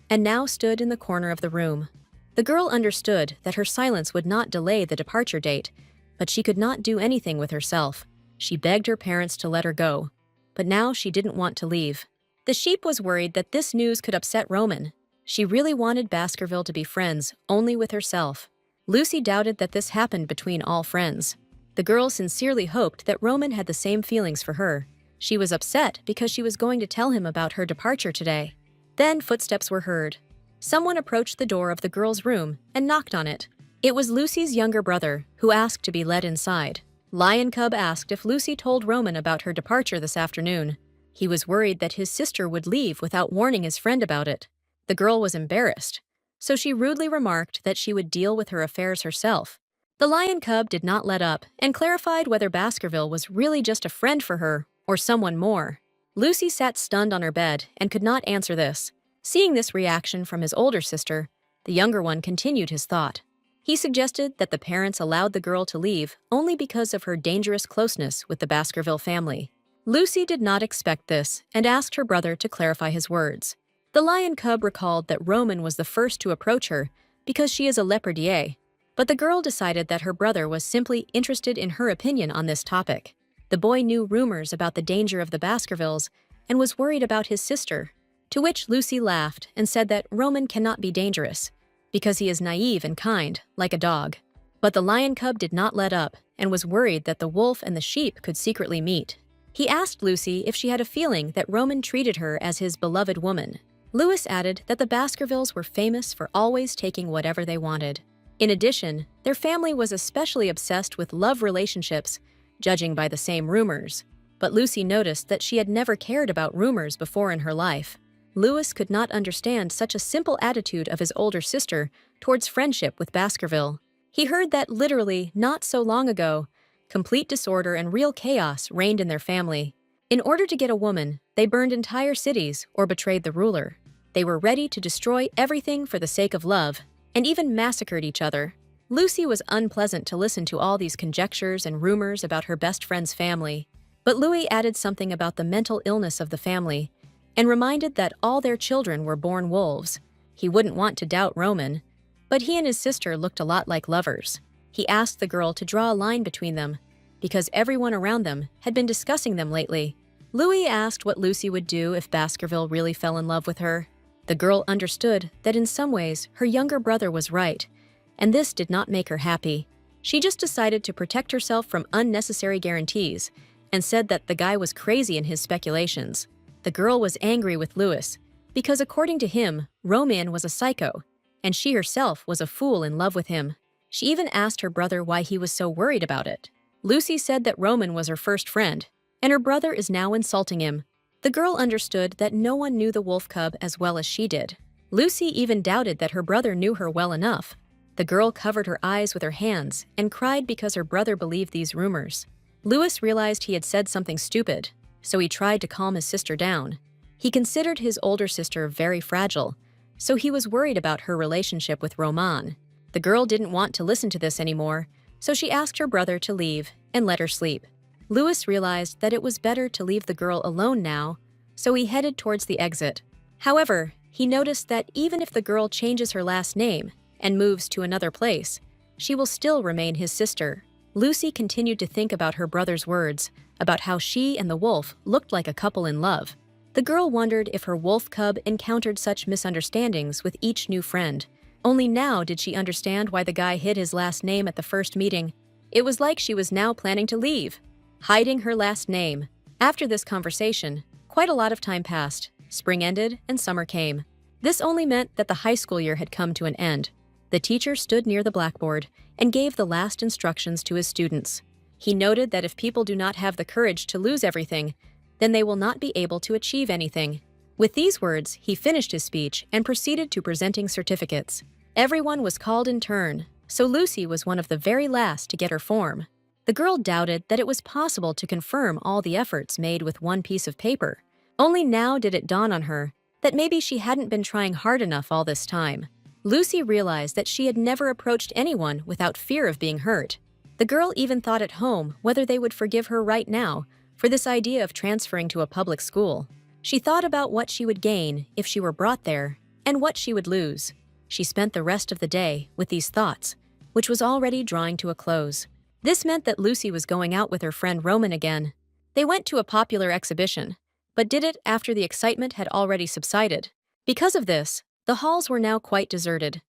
and now stood in the corner of the room. The girl understood that her silence would not delay the departure date, but she could not do anything with herself. She begged her parents to let her go, but now she didn't want to leave. The sheep was worried that this news could upset Roman. She really wanted Baskerville to be friends only with herself. Lucy doubted that this happened between all friends. The girl sincerely hoped that Roman had the same feelings for her. She was upset because she was going to tell him about her departure today. Then footsteps were heard. Someone approached the door of the girl's room and knocked on it. It was Lucy's younger brother, who asked to be let inside. Lion Cub asked if Lucy told Roman about her departure this afternoon. He was worried that his sister would leave without warning his friend about it. The girl was embarrassed, so she rudely remarked that she would deal with her affairs herself. The lion cub did not let up and clarified whether Baskerville was really just a friend for her or someone more. Lucy sat stunned on her bed and could not answer this. Seeing this reaction from his older sister, the younger one continued his thought. He suggested that the parents allowed the girl to leave only because of her dangerous closeness with the Baskerville family. Lucy did not expect this and asked her brother to clarify his words. The lion cub recalled that Roman was the first to approach her because she is a leperdier, but the girl decided that her brother was simply interested in her opinion on this topic. The boy knew rumors about the danger of the Baskervilles and was worried about his sister, to which Lucy laughed and said that Roman cannot be dangerous because he is naive and kind, like a dog. But the lion cub did not let up and was worried that the wolf and the sheep could secretly meet. He asked Lucy if she had a feeling that Roman treated her as his beloved woman. Lewis added that the Baskervilles were famous for always taking whatever they wanted. In addition, their family was especially obsessed with love relationships, judging by the same rumors. But Lucy noticed that she had never cared about rumors before in her life. Lewis could not understand such a simple attitude of his older sister towards friendship with Baskerville. He heard that literally not so long ago, complete disorder and real chaos reigned in their family. In order to get a woman, they burned entire cities or betrayed the ruler. They were ready to destroy everything for the sake of love, and even massacred each other. Lucy was unpleasant to listen to all these conjectures and rumors about her best friend's family, but Louis added something about the mental illness of the family and reminded that all their children were born wolves. He wouldn't want to doubt Roman, but he and his sister looked a lot like lovers. He asked the girl to draw a line between them, because everyone around them had been discussing them lately. Louis asked what Lucy would do if Baskerville really fell in love with her. The girl understood that in some ways her younger brother was right, and this did not make her happy. She just decided to protect herself from unnecessary guarantees and said that the guy was crazy in his speculations. The girl was angry with Lewis because, according to him, Roman was a psycho, and she herself was a fool in love with him. She even asked her brother why he was so worried about it. Lucy said that Roman was her first friend, and her brother is now insulting him. The girl understood that no one knew the wolf cub as well as she did. Lucy even doubted that her brother knew her well enough. The girl covered her eyes with her hands and cried because her brother believed these rumors. Lewis realized he had said something stupid, so he tried to calm his sister down. He considered his older sister very fragile, so he was worried about her relationship with Roman. The girl didn't want to listen to this anymore, so she asked her brother to leave and let her sleep. Lewis realized that it was better to leave the girl alone now, so he headed towards the exit. However, he noticed that even if the girl changes her last name and moves to another place, she will still remain his sister. Lucy continued to think about her brother's words about how she and the wolf looked like a couple in love. The girl wondered if her wolf cub encountered such misunderstandings with each new friend. Only now did she understand why the guy hid his last name at the first meeting. It was like she was now planning to leave, hiding her last name. After this conversation, quite a lot of time passed. Spring ended and summer came. This only meant that the high school year had come to an end. The teacher stood near the blackboard and gave the last instructions to his students. He noted that if people do not have the courage to lose everything, then they will not be able to achieve anything. With these words, he finished his speech and proceeded to presenting certificates. Everyone was called in turn, so Lucy was one of the very last to get her form. The girl doubted that it was possible to confirm all the efforts made with one piece of paper. Only now did it dawn on her that maybe she hadn't been trying hard enough all this time. Lucy realized that she had never approached anyone without fear of being hurt. The girl even thought at home whether they would forgive her right now for this idea of transferring to a public school. She thought about what she would gain if she were brought there and what she would lose. She spent the rest of the day with these thoughts, which was already drawing to a close. This meant that Lucy was going out with her friend Roman again. They went to a popular exhibition, but did it after the excitement had already subsided. Because of this, the halls were now quite deserted.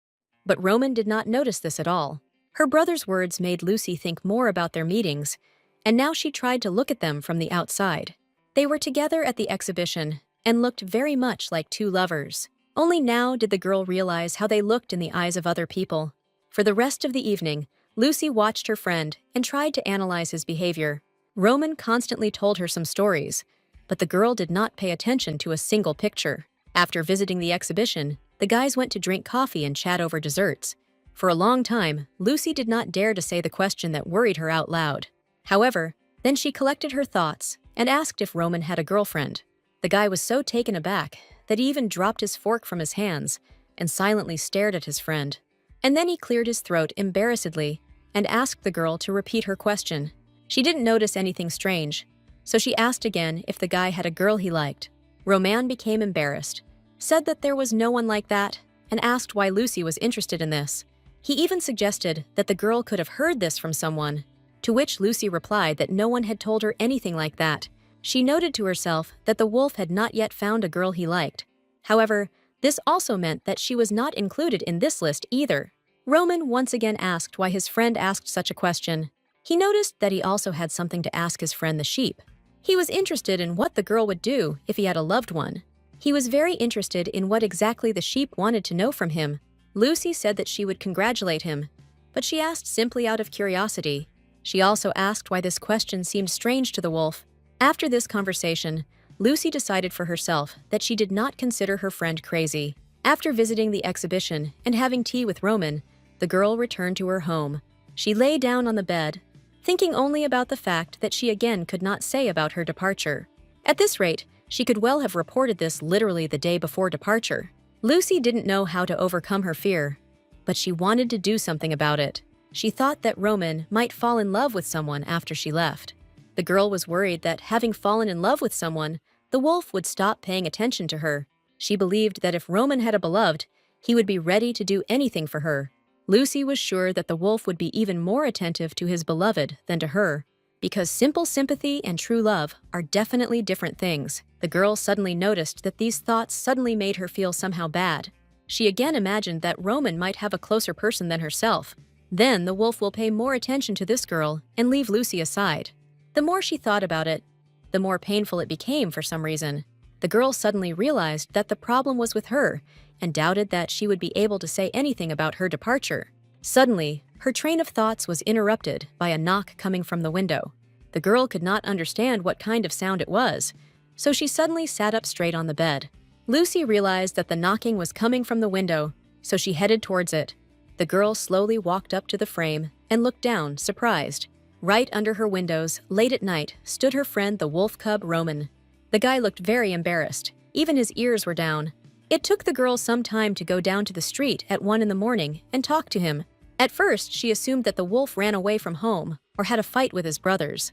But Roman did not notice this at all. Her brother's words made Lucy think more about their meetings, and now she tried to look at them from the outside. They were together at the exhibition and looked very much like two lovers. Only now did the girl realize how they looked in the eyes of other people. For the rest of the evening, Lucy watched her friend and tried to analyze his behavior. Roman constantly told her some stories, but the girl did not pay attention to a single picture. After visiting the exhibition, the guys went to drink coffee and chat over desserts. For a long time, Lucy did not dare to say the question that worried her out loud. However, then she collected her thoughts and asked if Roman had a girlfriend. The guy was so taken aback that he even dropped his fork from his hands and silently stared at his friend. And then he cleared his throat embarrassedly and asked the girl to repeat her question. She didn't notice anything strange, so she asked again if the guy had a girl he liked. Roman became embarrassed, said that there was no one like that, and asked why Lucy was interested in this. He even suggested that the girl could have heard this from someone, to which Lucy replied that no one had told her anything like that. She noted to herself that the wolf had not yet found a girl he liked. However, this also meant that she was not included in this list either. Roman once again asked why his friend asked such a question. He noticed that he also had something to ask his friend the sheep. He was interested in what the girl would do if he had a loved one. He was very interested in what exactly the sheep wanted to know from him. Lucy said that she would congratulate him, but she asked simply out of curiosity. She also asked why this question seemed strange to the wolf. After this conversation, Lucy decided for herself that she did not consider her friend crazy. After visiting the exhibition and having tea with Roman, the girl returned to her home. She lay down on the bed, thinking only about the fact that she again could not say about her departure. At this rate, she could well have reported this literally the day before departure. Lucy didn't know how to overcome her fear, but she wanted to do something about it. She thought that Roman might fall in love with someone after she left. The girl was worried that having fallen in love with someone, the wolf would stop paying attention to her. She believed that if Roman had a beloved, he would be ready to do anything for her. Lucy was sure that the wolf would be even more attentive to his beloved than to her, because simple sympathy and true love are definitely different things. The girl suddenly noticed that these thoughts suddenly made her feel somehow bad. She again imagined that Roman might have a closer person than herself. Then the wolf will pay more attention to this girl and leave Lucy aside. The more she thought about it, the more painful it became for some reason. The girl suddenly realized that the problem was with her and doubted that she would be able to say anything about her departure. Suddenly, her train of thoughts was interrupted by a knock coming from the window. The girl could not understand what kind of sound it was, so she suddenly sat up straight on the bed. Lucy realized that the knocking was coming from the window, so she headed towards it. The girl slowly walked up to the frame and looked down, surprised. Right under her windows, late at night, stood her friend the wolf cub Roman. The guy looked very embarrassed. Even his ears were down. It took the girl some time to go down to the street at 1 in the morning and talk to him. At first, she assumed that the wolf ran away from home or had a fight with his brothers.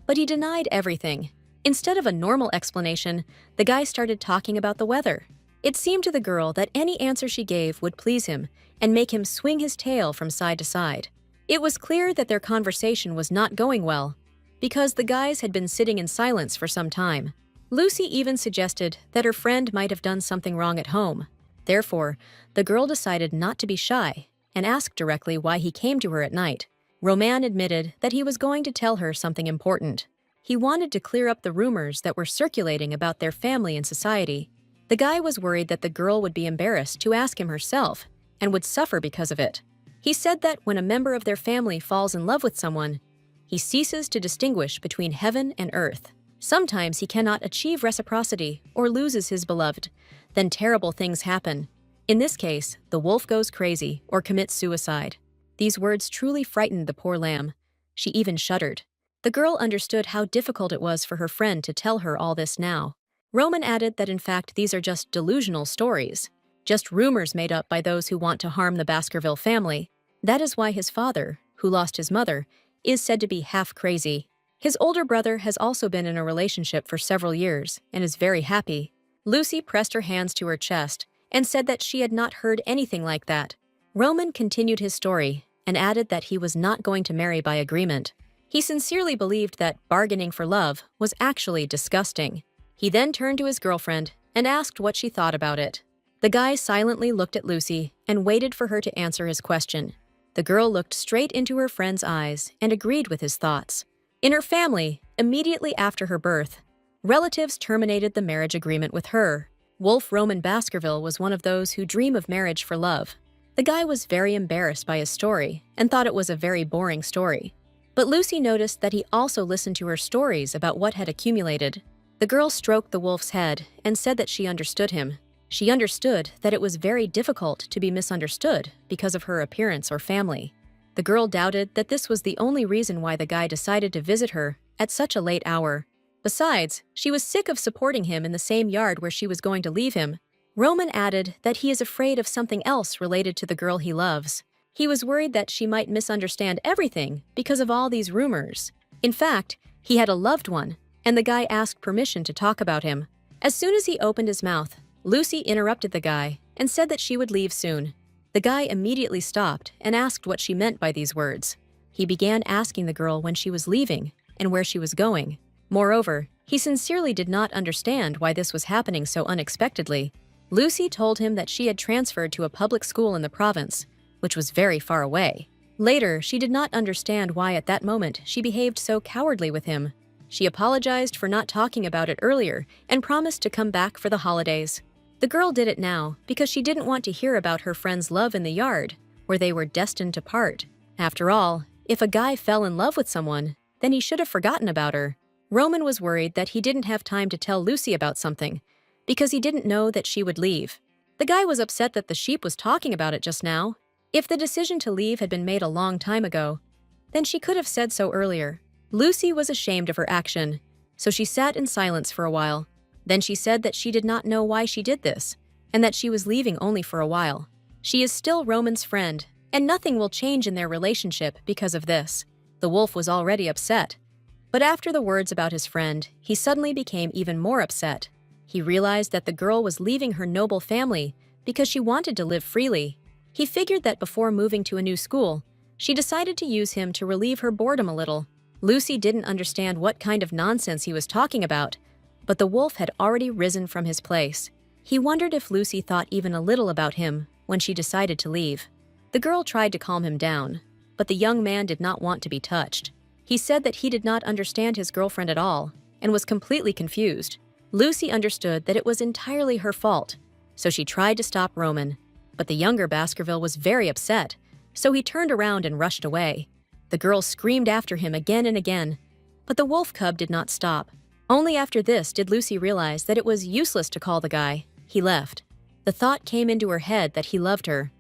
But he denied everything. Instead of a normal explanation, the guy started talking about the weather. It seemed to the girl that any answer she gave would please him and make him swing his tail from side to side. It was clear that their conversation was not going well, because the guys had been sitting in silence for some time. Lucy even suggested that her friend might have done something wrong at home. Therefore, the girl decided not to be shy and asked directly why he came to her at night. Roman admitted that he was going to tell her something important. He wanted to clear up the rumors that were circulating about their family and society. The guy was worried that the girl would be embarrassed to ask him herself and would suffer because of it. He said that when a member of their family falls in love with someone, he ceases to distinguish between heaven and earth. Sometimes he cannot achieve reciprocity or loses his beloved. Then terrible things happen. In this case, the wolf goes crazy or commits suicide. These words truly frightened the poor lamb. She even shuddered. The girl understood how difficult it was for her friend to tell her all this now. Roman added that in fact these are just delusional stories, just rumors made up by those who want to harm the Baskerville family. That is why his father, who lost his mother, is said to be half crazy. His older brother has also been in a relationship for several years and is very happy. Lucy pressed her hands to her chest and said that she had not heard anything like that. Roman continued his story and added that he was not going to marry by agreement. He sincerely believed that bargaining for love was actually disgusting. He then turned to his girlfriend and asked what she thought about it. The guy silently looked at Lucy and waited for her to answer his question. The girl looked straight into her friend's eyes and agreed with his thoughts. In her family, immediately after her birth, relatives terminated the marriage agreement with her. Wolf Roman Baskerville was one of those who dream of marriage for love. The guy was very embarrassed by his story and thought it was a very boring story. But Lucy noticed that he also listened to her stories about what had accumulated. The girl stroked the wolf's head and said that she understood him. She understood that it was very difficult to be misunderstood because of her appearance or family. The girl doubted that this was the only reason why the guy decided to visit her at such a late hour. Besides, she was sick of supporting him in the same yard where she was going to leave him. Roman added that he is afraid of something else related to the girl he loves. He was worried that she might misunderstand everything because of all these rumors. In fact, he had a loved one, and the guy asked permission to talk about him. As soon as he opened his mouth, Lucy interrupted the guy and said that she would leave soon. The guy immediately stopped and asked what she meant by these words. He began asking the girl when she was leaving and where she was going. Moreover, he sincerely did not understand why this was happening so unexpectedly. Lucy told him that she had transferred to a public school in the province, which was very far away. Later, she did not understand why at that moment she behaved so cowardly with him. She apologized for not talking about it earlier and promised to come back for the holidays. The girl did it now because she didn't want to hear about her friend's love in the yard, where they were destined to part. After all, if a guy fell in love with someone, then he should have forgotten about her. Roman was worried that he didn't have time to tell Lucy about something, because he didn't know that she would leave. The guy was upset that the sheep was talking about it just now. If the decision to leave had been made a long time ago, then she could have said so earlier. Lucy was ashamed of her action, so she sat in silence for a while. Then she said that she did not know why she did this, and that she was leaving only for a while. She is still Roman's friend, and nothing will change in their relationship because of this. The wolf was already upset. But after the words about his friend, he suddenly became even more upset. He realized that the girl was leaving her noble family because she wanted to live freely. He figured that before moving to a new school, she decided to use him to relieve her boredom a little. Lucy didn't understand what kind of nonsense he was talking about, but the wolf had already risen from his place. He wondered if Lucy thought even a little about him when she decided to leave. The girl tried to calm him down, but the young man did not want to be touched. He said that he did not understand his girlfriend at all and was completely confused. Lucy understood that it was entirely her fault, so she tried to stop Roman. But the younger Baskerville was very upset, so he turned around and rushed away. The girl screamed after him again and again, but the wolf cub did not stop. Only after this did Lucy realize that it was useless to call the guy. He left. The thought came into her head that he loved her,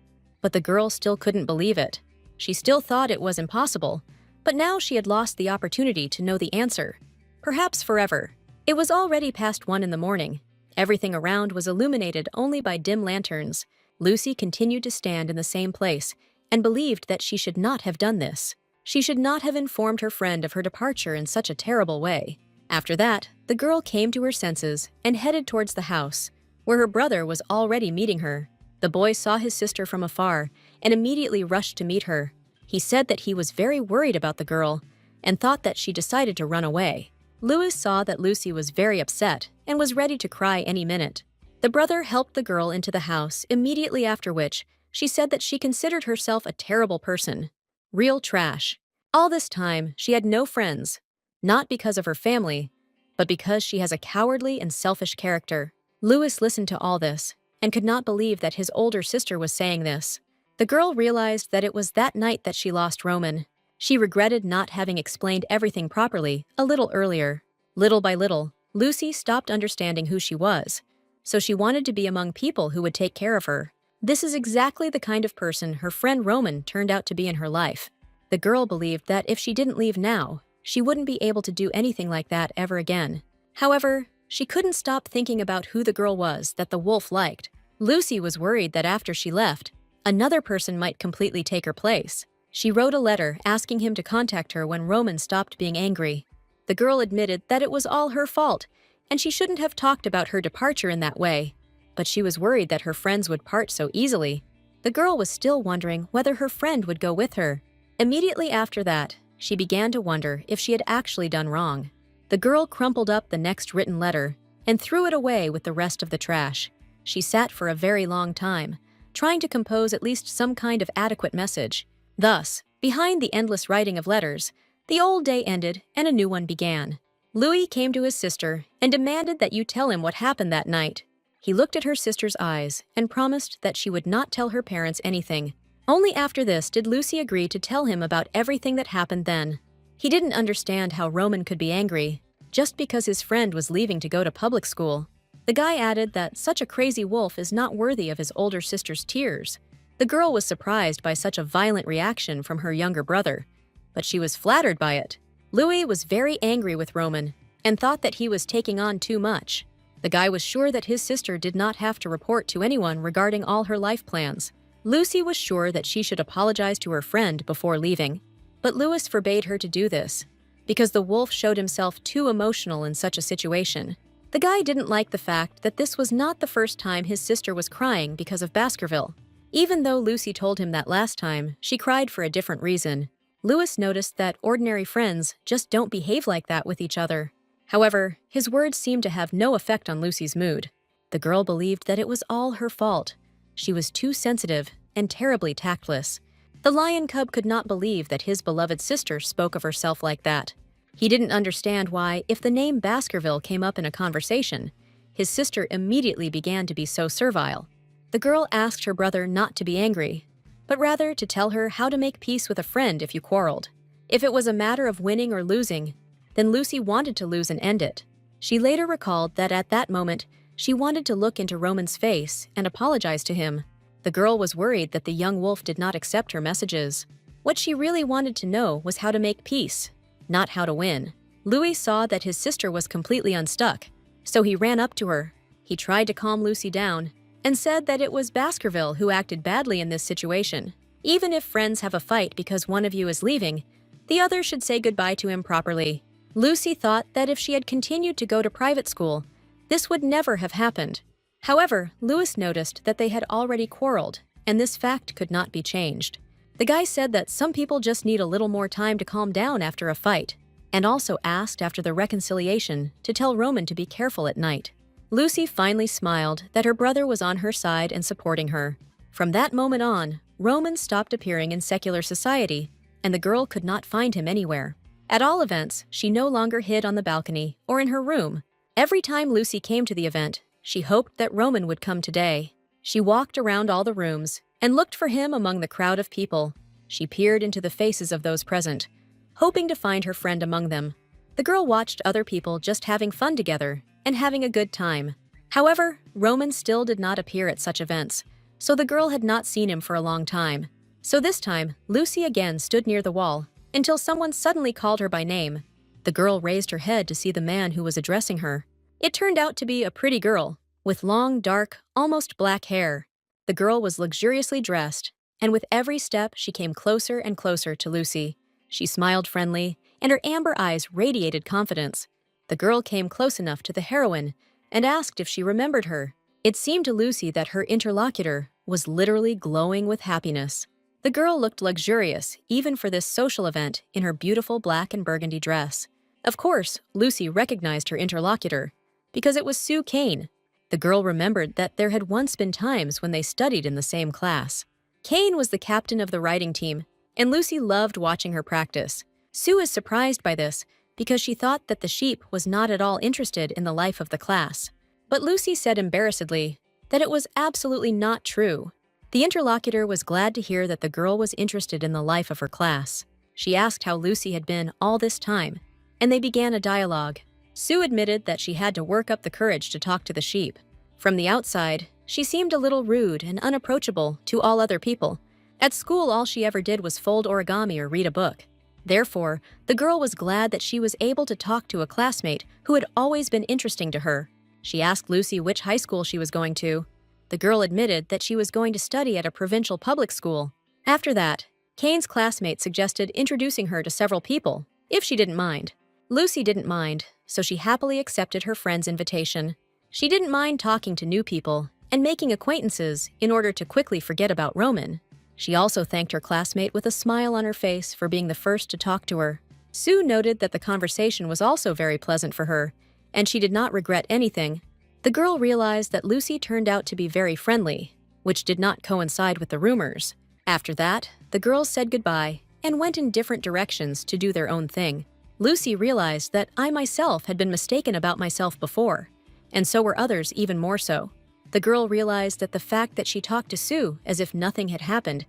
but the girl still couldn't believe it. She still thought it was impossible, but now she had lost the opportunity to know the answer. Perhaps forever. It was already past 1 in the morning. Everything around was illuminated only by dim lanterns. Lucy continued to stand in the same place and believed that she should not have done this. She should not have informed her friend of her departure in such a terrible way. After that, the girl came to her senses and headed towards the house, where her brother was already meeting her. The boy saw his sister from afar and immediately rushed to meet her. He said that he was very worried about the girl and thought that she decided to run away. Louis saw that Lucy was very upset and was ready to cry any minute. The brother helped the girl into the house, immediately after which she said that she considered herself a terrible person. Real trash. All this time, she had no friends, not because of her family, but because she has a cowardly and selfish character. Louis listened to all this and could not believe that his older sister was saying this. The girl realized that it was that night that she lost Roman. She regretted not having explained everything properly a little earlier. Little by little, Lucy stopped understanding who she was, so she wanted to be among people who would take care of her. This is exactly the kind of person her friend Roman turned out to be in her life. The girl believed that if she didn't leave now, she wouldn't be able to do anything like that ever again. However, she couldn't stop thinking about who the girl was that the wolf liked. Lucy was worried that after she left, another person might completely take her place. She wrote a letter asking him to contact her when Roman stopped being angry. The girl admitted that it was all her fault, and she shouldn't have talked about her departure in that way. But she was worried that her friends would part so easily. The girl was still wondering whether her friend would go with her. Immediately after that, she began to wonder if she had actually done wrong. The girl crumpled up the next written letter and threw it away with the rest of the trash. She sat for a very long time, trying to compose at least some kind of adequate message. Thus, behind the endless writing of letters, the old day ended and a new one began. Louis came to his sister and demanded that you tell him what happened that night. He looked at her sister's eyes and promised that she would not tell her parents anything. Only after this did Lucy agree to tell him about everything that happened then. He didn't understand how Roman could be angry just because his friend was leaving to go to public school. The guy added that such a crazy wolf is not worthy of his older sister's tears. The girl was surprised by such a violent reaction from her younger brother, but she was flattered by it. Louis was very angry with Roman and thought that he was taking on too much. The guy was sure that his sister did not have to report to anyone regarding all her life plans. Lucy was sure that she should apologize to her friend before leaving, but Louis forbade her to do this because the wolf showed himself too emotional in such a situation. The guy didn't like the fact that this was not the first time his sister was crying because of Baskerville. Even though Lucy told him that last time, she cried for a different reason. Louis noticed that ordinary friends just don't behave like that with each other. However, his words seemed to have no effect on Lucy's mood. The girl believed that it was all her fault. She was too sensitive and terribly tactless. The lion cub could not believe that his beloved sister spoke of herself like that. He didn't understand why, if the name Baskerville came up in a conversation, his sister immediately began to be so servile. The girl asked her brother not to be angry, but rather to tell her how to make peace with a friend if you quarreled. If it was a matter of winning or losing, then Lucy wanted to lose and end it. She later recalled that at that moment, she wanted to look into Roman's face and apologize to him. The girl was worried that the young wolf did not accept her messages. What she really wanted to know was how to make peace, not how to win. Louis saw that his sister was completely unstuck, so he ran up to her. He tried to calm Lucy down and said that it was Baskerville who acted badly in this situation. Even if friends have a fight because one of you is leaving, the other should say goodbye to him properly. Lucy thought that if she had continued to go to private school, this would never have happened. However, Louis noticed that they had already quarreled, and this fact could not be changed. The guy said that some people just need a little more time to calm down after a fight, and also asked after the reconciliation to tell Roman to be careful at night. Lucy finally smiled that her brother was on her side and supporting her. From that moment on, Roman stopped appearing in secular society, and the girl could not find him anywhere. At all events, she no longer hid on the balcony or in her room. Every time Lucy came to the event, she hoped that Roman would come today. She walked around all the rooms and looked for him among the crowd of people. She peered into the faces of those present, hoping to find her friend among them. The girl watched other people just having fun together and having a good time. However, Roman still did not appear at such events, so the girl had not seen him for a long time. So this time, Lucy again stood near the wall until someone suddenly called her by name. The girl raised her head to see the man who was addressing her. It turned out to be a pretty girl, with long, dark, almost black hair. The girl was luxuriously dressed, and with every step she came closer and closer to Lucy. She smiled friendly, and her amber eyes radiated confidence. The girl came close enough to the heroine and asked if she remembered her. It seemed to Lucy that her interlocutor was literally glowing with happiness. The girl looked luxurious, even for this social event, in her beautiful black and burgundy dress. Of course, Lucy recognized her interlocutor, because it was Sue Kane. The girl remembered that there had once been times when they studied in the same class. Kane was the captain of the riding team, and Lucy loved watching her practice. Sue is surprised by this because she thought that the sheep was not at all interested in the life of the class. But Lucy said embarrassedly that it was absolutely not true. The interlocutor was glad to hear that the girl was interested in the life of her class. She asked how Lucy had been all this time, and they began a dialogue. Sue admitted that she had to work up the courage to talk to the sheep. From the outside, she seemed a little rude and unapproachable to all other people. At school, all she ever did was fold origami or read a book. Therefore, the girl was glad that she was able to talk to a classmate who had always been interesting to her. She asked Lucy which high school she was going to. The girl admitted that she was going to study at a provincial public school. After that, Kane's classmate suggested introducing her to several people, if she didn't mind. Lucy didn't mind, so she happily accepted her friend's invitation. She didn't mind talking to new people and making acquaintances in order to quickly forget about Roman. She also thanked her classmate with a smile on her face for being the first to talk to her. Sue noted that the conversation was also very pleasant for her, and she did not regret anything. The girl realized that Lucy turned out to be very friendly, which did not coincide with the rumors. After that, the girls said goodbye and went in different directions to do their own thing. Lucy realized that I myself had been mistaken about myself before, and so were others even more so. The girl realized that the fact that she talked to Sue as if nothing had happened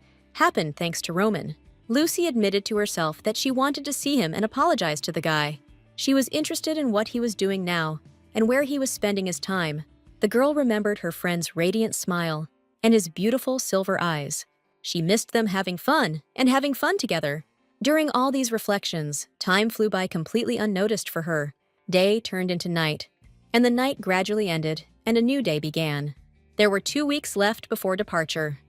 thanks to Roman. Lucy admitted to herself that she wanted to see him and apologize to the guy. She was interested in what he was doing now and where he was spending his time. The girl remembered her friend's radiant smile and his beautiful silver eyes. She missed them having fun together. During all these reflections, time flew by completely unnoticed for her. Day turned into night, and the night gradually ended, and a new day began. There were 2 weeks left before departure.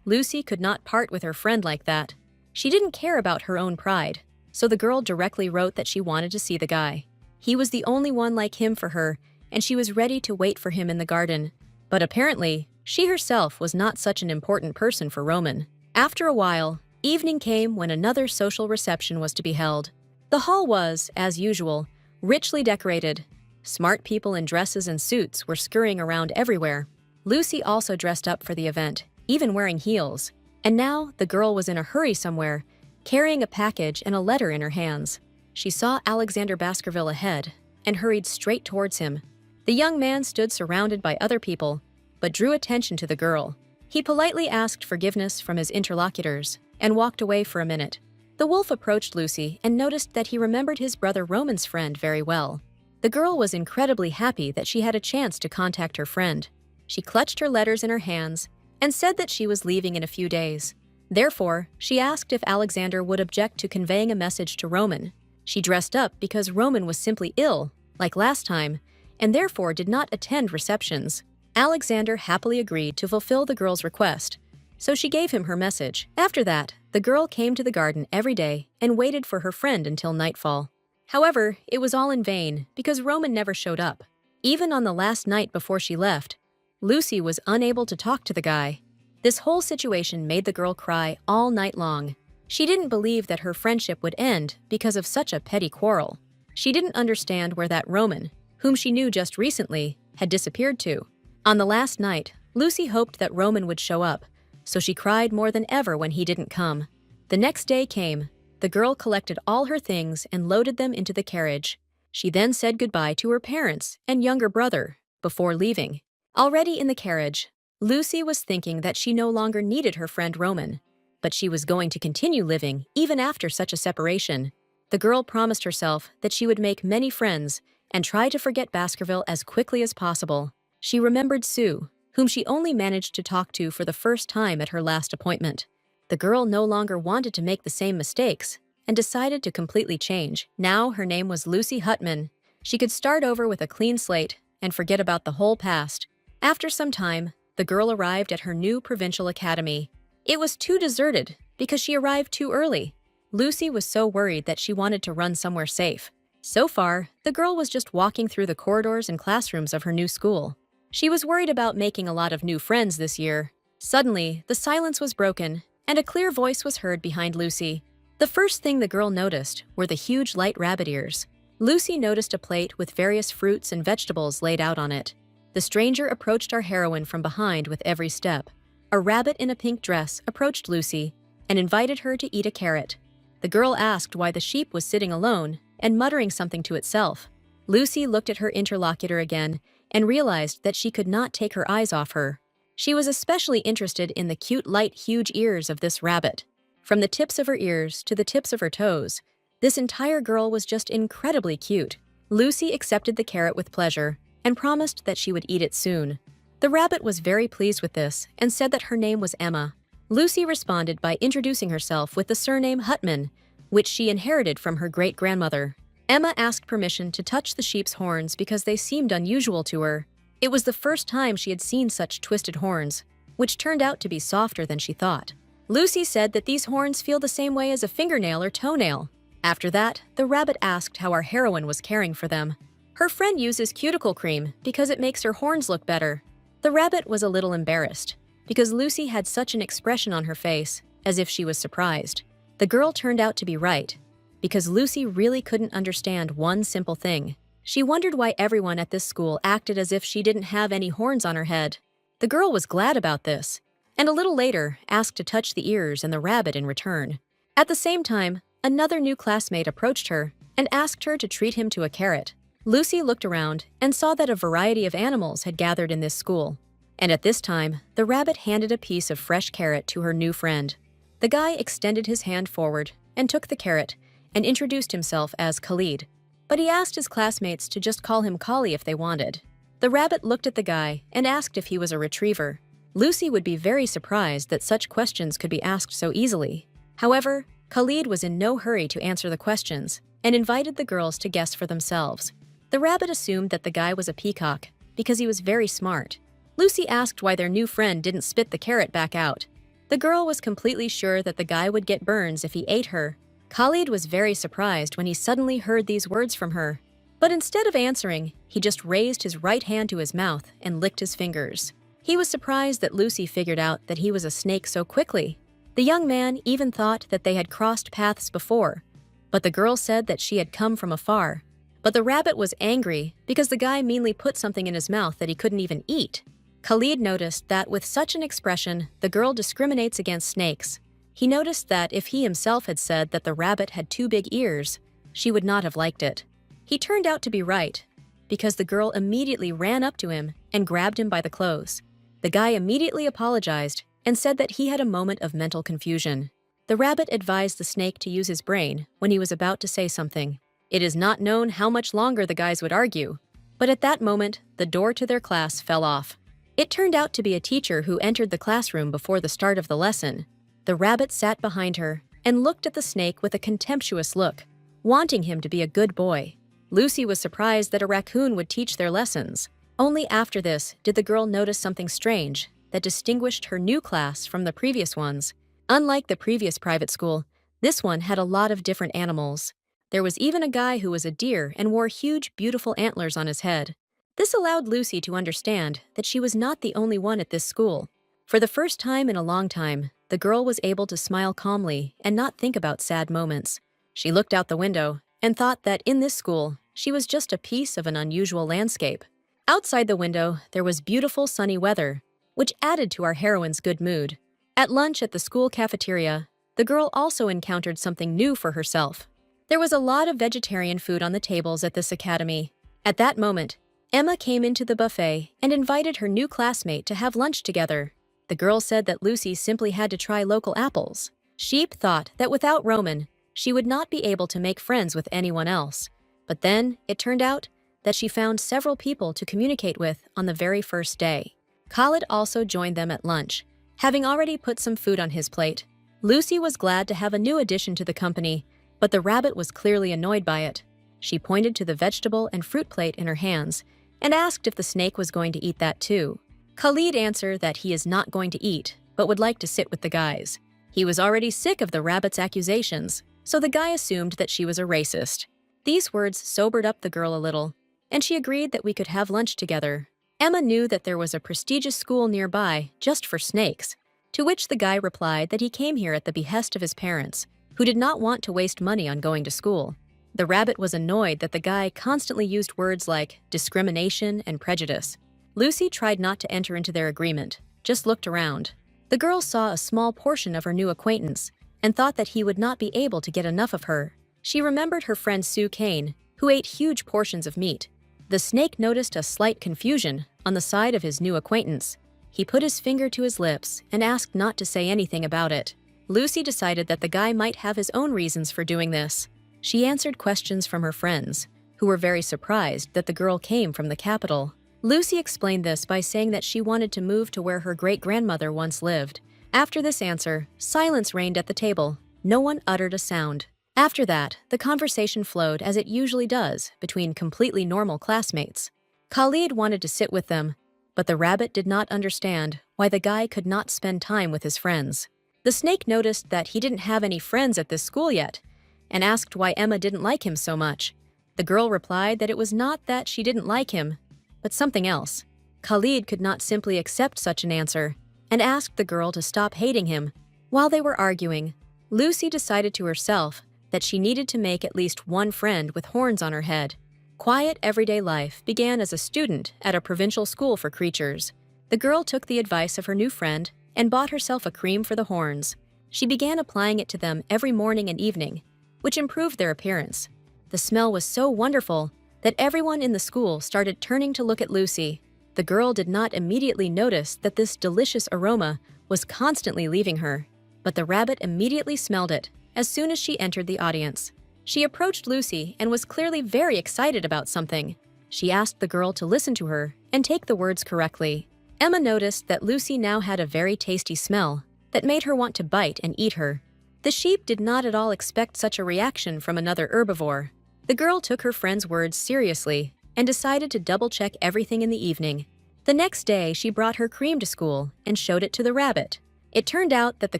Lucy could not part with her friend like that. She didn't care about her own pride, so the girl directly wrote that she wanted to see the guy. He was the only one like him for her, and she was ready to wait for him in the garden. But apparently, she herself was not such an important person for Roman. After a while, evening came when another social reception was to be held. The hall was, as usual, richly decorated. Smart people in dresses and suits were scurrying around everywhere. Lucy also dressed up for the event, even wearing heels. And now the girl was in a hurry somewhere, carrying a package and a letter in her hands. She saw Alexander Baskerville ahead and hurried straight towards him. The young man stood surrounded by other people, but drew attention to the girl. He politely asked forgiveness from his interlocutors and walked away for a minute. The wolf approached Lucy and noticed that he remembered his brother Roman's friend very well. The girl was incredibly happy that she had a chance to contact her friend. She clutched her letters in her hands and said that she was leaving in a few days. Therefore, she asked if Alexander would object to conveying a message to Roman. She dressed up because Roman was simply ill, like last time, and therefore did not attend receptions. Alexander happily agreed to fulfill the girl's request, so she gave him her message. After that, the girl came to the garden every day and waited for her friend until nightfall. However, it was all in vain because Roman never showed up. Even on the last night before she left, Lucy was unable to talk to the guy. This whole situation made the girl cry all night long. She didn't believe that her friendship would end because of such a petty quarrel. She didn't understand where that Roman, whom she knew just recently, had disappeared to. On the last night, Lucy hoped that Roman would show up, so she cried more than ever when he didn't come. The next day came. The girl collected all her things and loaded them into the carriage. She then said goodbye to her parents and younger brother before leaving. Already in the carriage, Lucy was thinking that she no longer needed her friend Roman, but she was going to continue living even after such a separation. The girl promised herself that she would make many friends and try to forget Baskerville as quickly as possible. She remembered Sue, whom she only managed to talk to for the first time at her last appointment. The girl no longer wanted to make the same mistakes and decided to completely change. Now her name was Lucy Hutman. She could start over with a clean slate and forget about the whole past. After some time, the girl arrived at her new provincial academy. It was too deserted because she arrived too early. Lucy was so worried that she wanted to run somewhere safe. So far, the girl was just walking through the corridors and classrooms of her new school. She was worried about making a lot of new friends this year. Suddenly, the silence was broken, and a clear voice was heard behind Lucy. The first thing the girl noticed were the huge light rabbit ears. Lucy noticed a plate with various fruits and vegetables laid out on it. The stranger approached our heroine from behind with every step. A rabbit in a pink dress approached Lucy and invited her to eat a carrot. The girl asked why the sheep was sitting alone and muttering something to itself. Lucy looked at her interlocutor again and realized that she could not take her eyes off her. She was especially interested in the cute light huge ears of this rabbit. From the tips of her ears to the tips of her toes, this entire girl was just incredibly cute. Lucy accepted the carrot with pleasure and promised that she would eat it soon. The rabbit was very pleased with this and said that her name was Emma. Lucy responded by introducing herself with the surname Hutman, which she inherited from her great-grandmother. Emma asked permission to touch the sheep's horns because they seemed unusual to her. It was the first time she had seen such twisted horns, which turned out to be softer than she thought. Lucy said that these horns feel the same way as a fingernail or toenail. After that, the rabbit asked how our heroine was caring for them. Her friend uses cuticle cream because it makes her horns look better. The rabbit was a little embarrassed because Lucy had such an expression on her face, as if she was surprised. The girl turned out to be right, because Lucy really couldn't understand one simple thing. She wondered why everyone at this school acted as if she didn't have any horns on her head. The girl was glad about this, and a little later asked to touch the ears and the rabbit in return. At the same time, another new classmate approached her and asked her to treat him to a carrot. Lucy looked around and saw that a variety of animals had gathered in this school. And at this time, the rabbit handed a piece of fresh carrot to her new friend. The guy extended his hand forward and took the carrot and introduced himself as Khalid. But he asked his classmates to just call him Kali if they wanted. The rabbit looked at the guy and asked if he was a retriever. Lucy would be very surprised that such questions could be asked so easily. However, Khalid was in no hurry to answer the questions and invited the girls to guess for themselves. The rabbit assumed that the guy was a peacock because he was very smart. Lucy asked why their new friend didn't spit the carrot back out. The girl was completely sure that the guy would get burns if he ate her. Khalid was very surprised when he suddenly heard these words from her. But instead of answering, he just raised his right hand to his mouth and licked his fingers. He was surprised that Lucy figured out that he was a snake so quickly. The young man even thought that they had crossed paths before, but the girl said that she had come from afar. But the rabbit was angry because the guy meanly put something in his mouth that he couldn't even eat. Khalid noticed that with such an expression, the girl discriminates against snakes. He noticed that if he himself had said that the rabbit had 2 big ears, she would not have liked it. He turned out to be right, because the girl immediately ran up to him and grabbed him by the clothes. The guy immediately apologized and said that he had a moment of mental confusion. The rabbit advised the snake to use his brain when he was about to say something. It is not known how much longer the guys would argue, but at that moment, the door to their class fell off. It turned out to be a teacher who entered the classroom before the start of the lesson. The rabbit sat behind her and looked at the snake with a contemptuous look, wanting him to be a good boy. Lucy was surprised that a raccoon would teach their lessons. Only after this did the girl notice something strange that distinguished her new class from the previous ones. Unlike the previous private school, this one had a lot of different animals. There was even a guy who was a deer and wore huge, beautiful antlers on his head. This allowed Lucy to understand that she was not the only one at this school. For the first time in a long time, the girl was able to smile calmly and not think about sad moments. She looked out the window and thought that in this school, she was just a piece of an unusual landscape. Outside the window, there was beautiful sunny weather, which added to our heroine's good mood. At lunch at the school cafeteria, the girl also encountered something new for herself. There was a lot of vegetarian food on the tables at this academy. At that moment, Emma came into the buffet and invited her new classmate to have lunch together. The girl said that Lucy simply had to try local apples. Sheep thought that without Roman, she would not be able to make friends with anyone else. But then, it turned out that she found several people to communicate with on the very first day. Khalid also joined them at lunch, having already put some food on his plate. Lucy was glad to have a new addition to the company, but the rabbit was clearly annoyed by it. She pointed to the vegetable and fruit plate in her hands and asked if the snake was going to eat that too. Khalid answered that he is not going to eat, but would like to sit with the guys. He was already sick of the rabbit's accusations, so the guy assumed that she was a racist. These words sobered up the girl a little, and she agreed that we could have lunch together. Emma knew that there was a prestigious school nearby just for snakes, to which the guy replied that he came here at the behest of his parents, who did not want to waste money on going to school. The rabbit was annoyed that the guy constantly used words like discrimination and prejudice. Lucy tried not to enter into their agreement, just looked around. The girl saw a small portion of her new acquaintance and thought that he would not be able to get enough of her. She remembered her friend Sue Kane, who ate huge portions of meat. The snake noticed a slight confusion on the side of his new acquaintance. He put his finger to his lips and asked not to say anything about it. Lucy decided that the guy might have his own reasons for doing this. She answered questions from her friends, who were very surprised that the girl came from the capital. Lucy explained this by saying that she wanted to move to where her great-grandmother once lived. After this answer, silence reigned at the table. No one uttered a sound. After that, the conversation flowed as it usually does between completely normal classmates. Khalid wanted to sit with them, but the rabbit did not understand why the guy could not spend time with his friends. The snake noticed that he didn't have any friends at this school yet, and asked why Emma didn't like him so much. The girl replied that it was not that she didn't like him, but something else. Khalid could not simply accept such an answer, and asked the girl to stop hating him. While they were arguing, Lucy decided to herself that she needed to make at least one friend with horns on her head. Quiet everyday life began as a student at a provincial school for creatures. The girl took the advice of her new friend and bought herself a cream for the horns. She began applying it to them every morning and evening, which improved their appearance. The smell was so wonderful that everyone in the school started turning to look at Lucy. The girl did not immediately notice that this delicious aroma was constantly leaving her, but the rabbit immediately smelled it as soon as she entered the audience. She approached Lucy and was clearly very excited about something. She asked the girl to listen to her and take the words correctly. Emma noticed that Lucy now had a very tasty smell that made her want to bite and eat her. The sheep did not at all expect such a reaction from another herbivore. The girl took her friend's words seriously and decided to double-check everything in the evening. The next day, she brought her cream to school and showed it to the rabbit. It turned out that the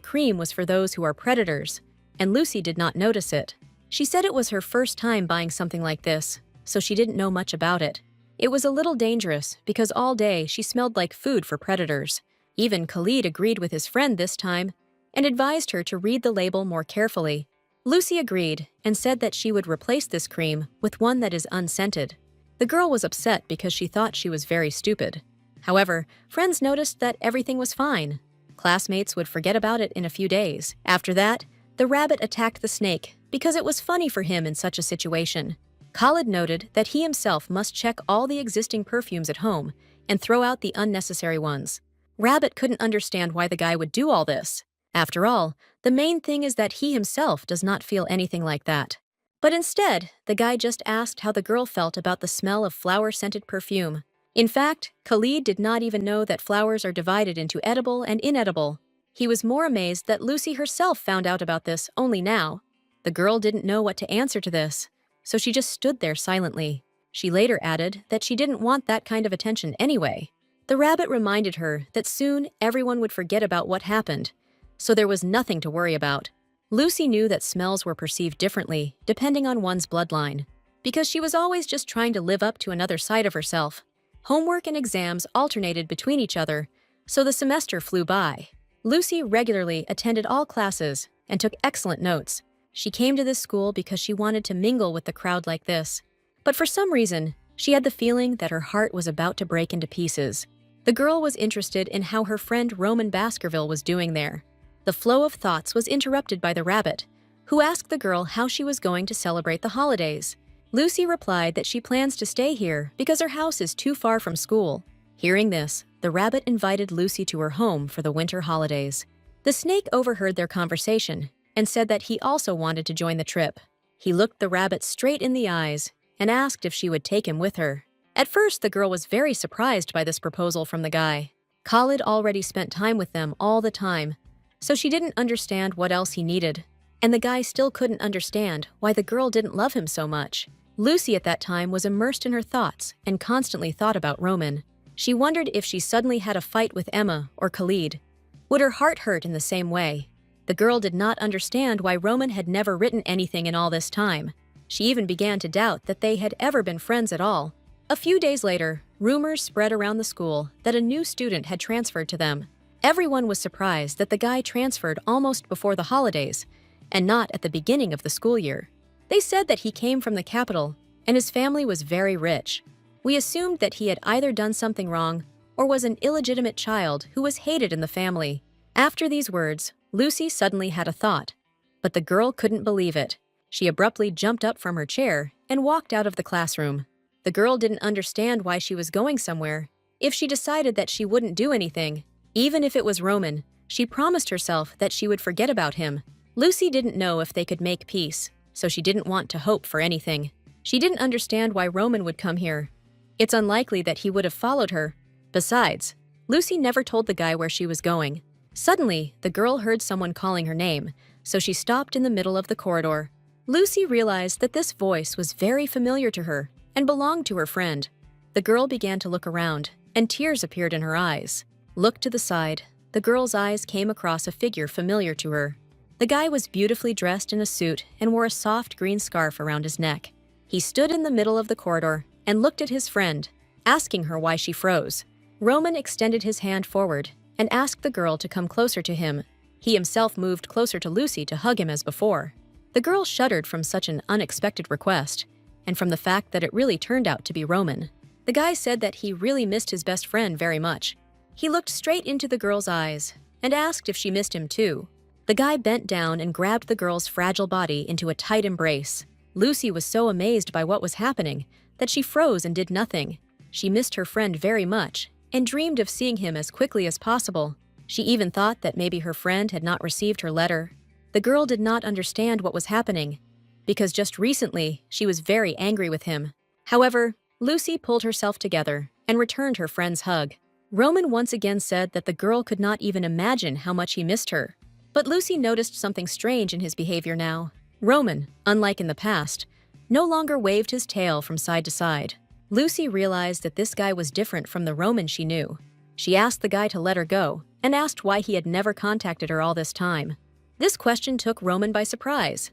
cream was for those who are predators, and Lucy did not notice it. She said it was her first time buying something like this, so she didn't know much about it. It was a little dangerous because all day she smelled like food for predators. Even Khalid agreed with his friend this time and advised her to read the label more carefully. Lucy agreed and said that she would replace this cream with one that is unscented. The girl was upset because she thought she was very stupid. However, friends noticed that everything was fine. Classmates would forget about it in a few days. After that, the rabbit attacked the snake because it was funny for him in such a situation. Khalid noted that he himself must check all the existing perfumes at home and throw out the unnecessary ones. Rabbit couldn't understand why the guy would do all this. After all, the main thing is that he himself does not feel anything like that. But instead, the guy just asked how the girl felt about the smell of flower-scented perfume. In fact, Khalid did not even know that flowers are divided into edible and inedible. He was more amazed that Lucy herself found out about this only now. The girl didn't know what to answer to this, so she just stood there silently. She later added that she didn't want that kind of attention anyway. The rabbit reminded her that soon everyone would forget about what happened, so there was nothing to worry about. Lucy knew that smells were perceived differently depending on one's bloodline, because she was always just trying to live up to another side of herself. Homework and exams alternated between each other, so the semester flew by. Lucy regularly attended all classes and took excellent notes. She came to this school because she wanted to mingle with the crowd like this. But for some reason, she had the feeling that her heart was about to break into pieces. The girl was interested in how her friend Roman Baskerville was doing there. The flow of thoughts was interrupted by the rabbit, who asked the girl how she was going to celebrate the holidays. Lucy replied that she plans to stay here because her house is too far from school. Hearing this, the rabbit invited Lucy to her home for the winter holidays. The snake overheard their conversation and said that he also wanted to join the trip. He looked the rabbit straight in the eyes and asked if she would take him with her. At first, the girl was very surprised by this proposal from the guy. Khalid already spent time with them all the time, so she didn't understand what else he needed. And the guy still couldn't understand why the girl didn't love him so much. Lucy at that time was immersed in her thoughts and constantly thought about Roman. She wondered if she suddenly had a fight with Emma or Khalid. Would her heart hurt in the same way? The girl did not understand why Roman had never written anything in all this time. She even began to doubt that they had ever been friends at all. A few days later, rumors spread around the school that a new student had transferred to them. Everyone was surprised that the guy transferred almost before the holidays and not at the beginning of the school year. They said that he came from the capital and his family was very rich. We assumed that he had either done something wrong or was an illegitimate child who was hated in the family. After these words, Lucy suddenly had a thought, but the girl couldn't believe it. She abruptly jumped up from her chair and walked out of the classroom. The girl didn't understand why she was going somewhere. If she decided that she wouldn't do anything, even if it was Roman, she promised herself that she would forget about him. Lucy didn't know if they could make peace, so she didn't want to hope for anything. She didn't understand why Roman would come here. It's unlikely that he would have followed her. Besides, Lucy never told the guy where she was going. Suddenly, the girl heard someone calling her name, so she stopped in the middle of the corridor. Lucy realized that this voice was very familiar to her and belonged to her friend. The girl began to look around, and tears appeared in her eyes. Looked to the side. The girl's eyes came across a figure familiar to her. The guy was beautifully dressed in a suit and wore a soft green scarf around his neck. He stood in the middle of the corridor and looked at his friend, asking her why she froze. Roman extended his hand forward and asked the girl to come closer to him. He himself moved closer to Lucy to hug him as before. The girl shuddered from such an unexpected request, and from the fact that it really turned out to be Roman. The guy said that he really missed his best friend very much. He looked straight into the girl's eyes and asked if she missed him too. The guy bent down and grabbed the girl's fragile body into a tight embrace. Lucy was so amazed by what was happening that she froze and did nothing. She missed her friend very much and dreamed of seeing him as quickly as possible. She even thought that maybe her friend had not received her letter. The girl did not understand what was happening, because just recently she was very angry with him. However, Lucy pulled herself together and returned her friend's hug. Roman once again said that the girl could not even imagine how much he missed her. But Lucy noticed something strange in his behavior now. Roman, unlike in the past, no longer waved his tail from side to side. Lucy realized that this guy was different from the Roman she knew. She asked the guy to let her go and asked why he had never contacted her all this time. This question took Roman by surprise.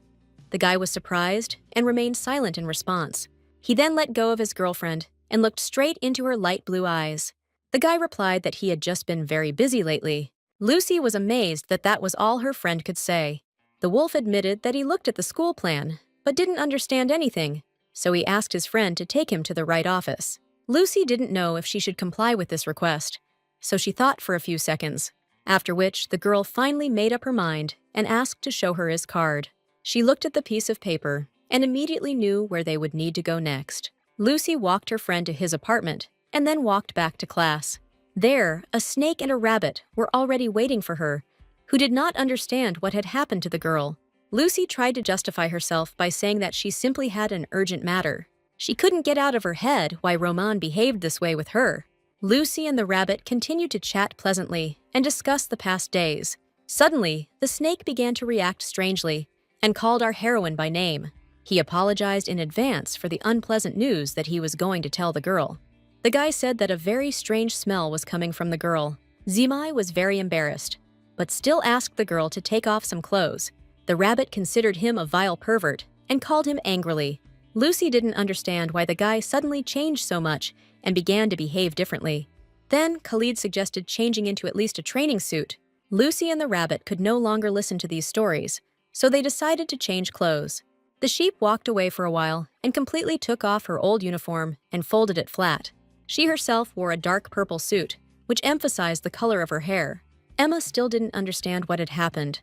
The guy was surprised and remained silent in response. He then let go of his girlfriend and looked straight into her light blue eyes. The guy replied that he had just been very busy lately. Lucy was amazed that that was all her friend could say. The wolf admitted that he looked at the school plan, but didn't understand anything, so he asked his friend to take him to the right office. Lucy didn't know if she should comply with this request, so she thought for a few seconds, after which the girl finally made up her mind and asked to show her his card. She looked at the piece of paper and immediately knew where they would need to go next. Lucy walked her friend to his apartment and then walked back to class. There, a snake and a rabbit were already waiting for her, who did not understand what had happened to the girl. Lucy tried to justify herself by saying that she simply had an urgent matter. She couldn't get out of her head why Roman behaved this way with her. Lucy and the rabbit continued to chat pleasantly and discuss the past days. Suddenly, the snake began to react strangely and called our heroine by name. He apologized in advance for the unpleasant news that he was going to tell the girl. The guy said that a very strange smell was coming from the girl. Zimai was very embarrassed, but still asked the girl to take off some clothes. The rabbit considered him a vile pervert and called him angrily. Lucy didn't understand why the guy suddenly changed so much and began to behave differently. Then Khalid suggested changing into at least a training suit. Lucy and the rabbit could no longer listen to these stories, so they decided to change clothes. The sheep walked away for a while and completely took off her old uniform and folded it flat. She herself wore a dark purple suit, which emphasized the color of her hair. Emma still didn't understand what had happened,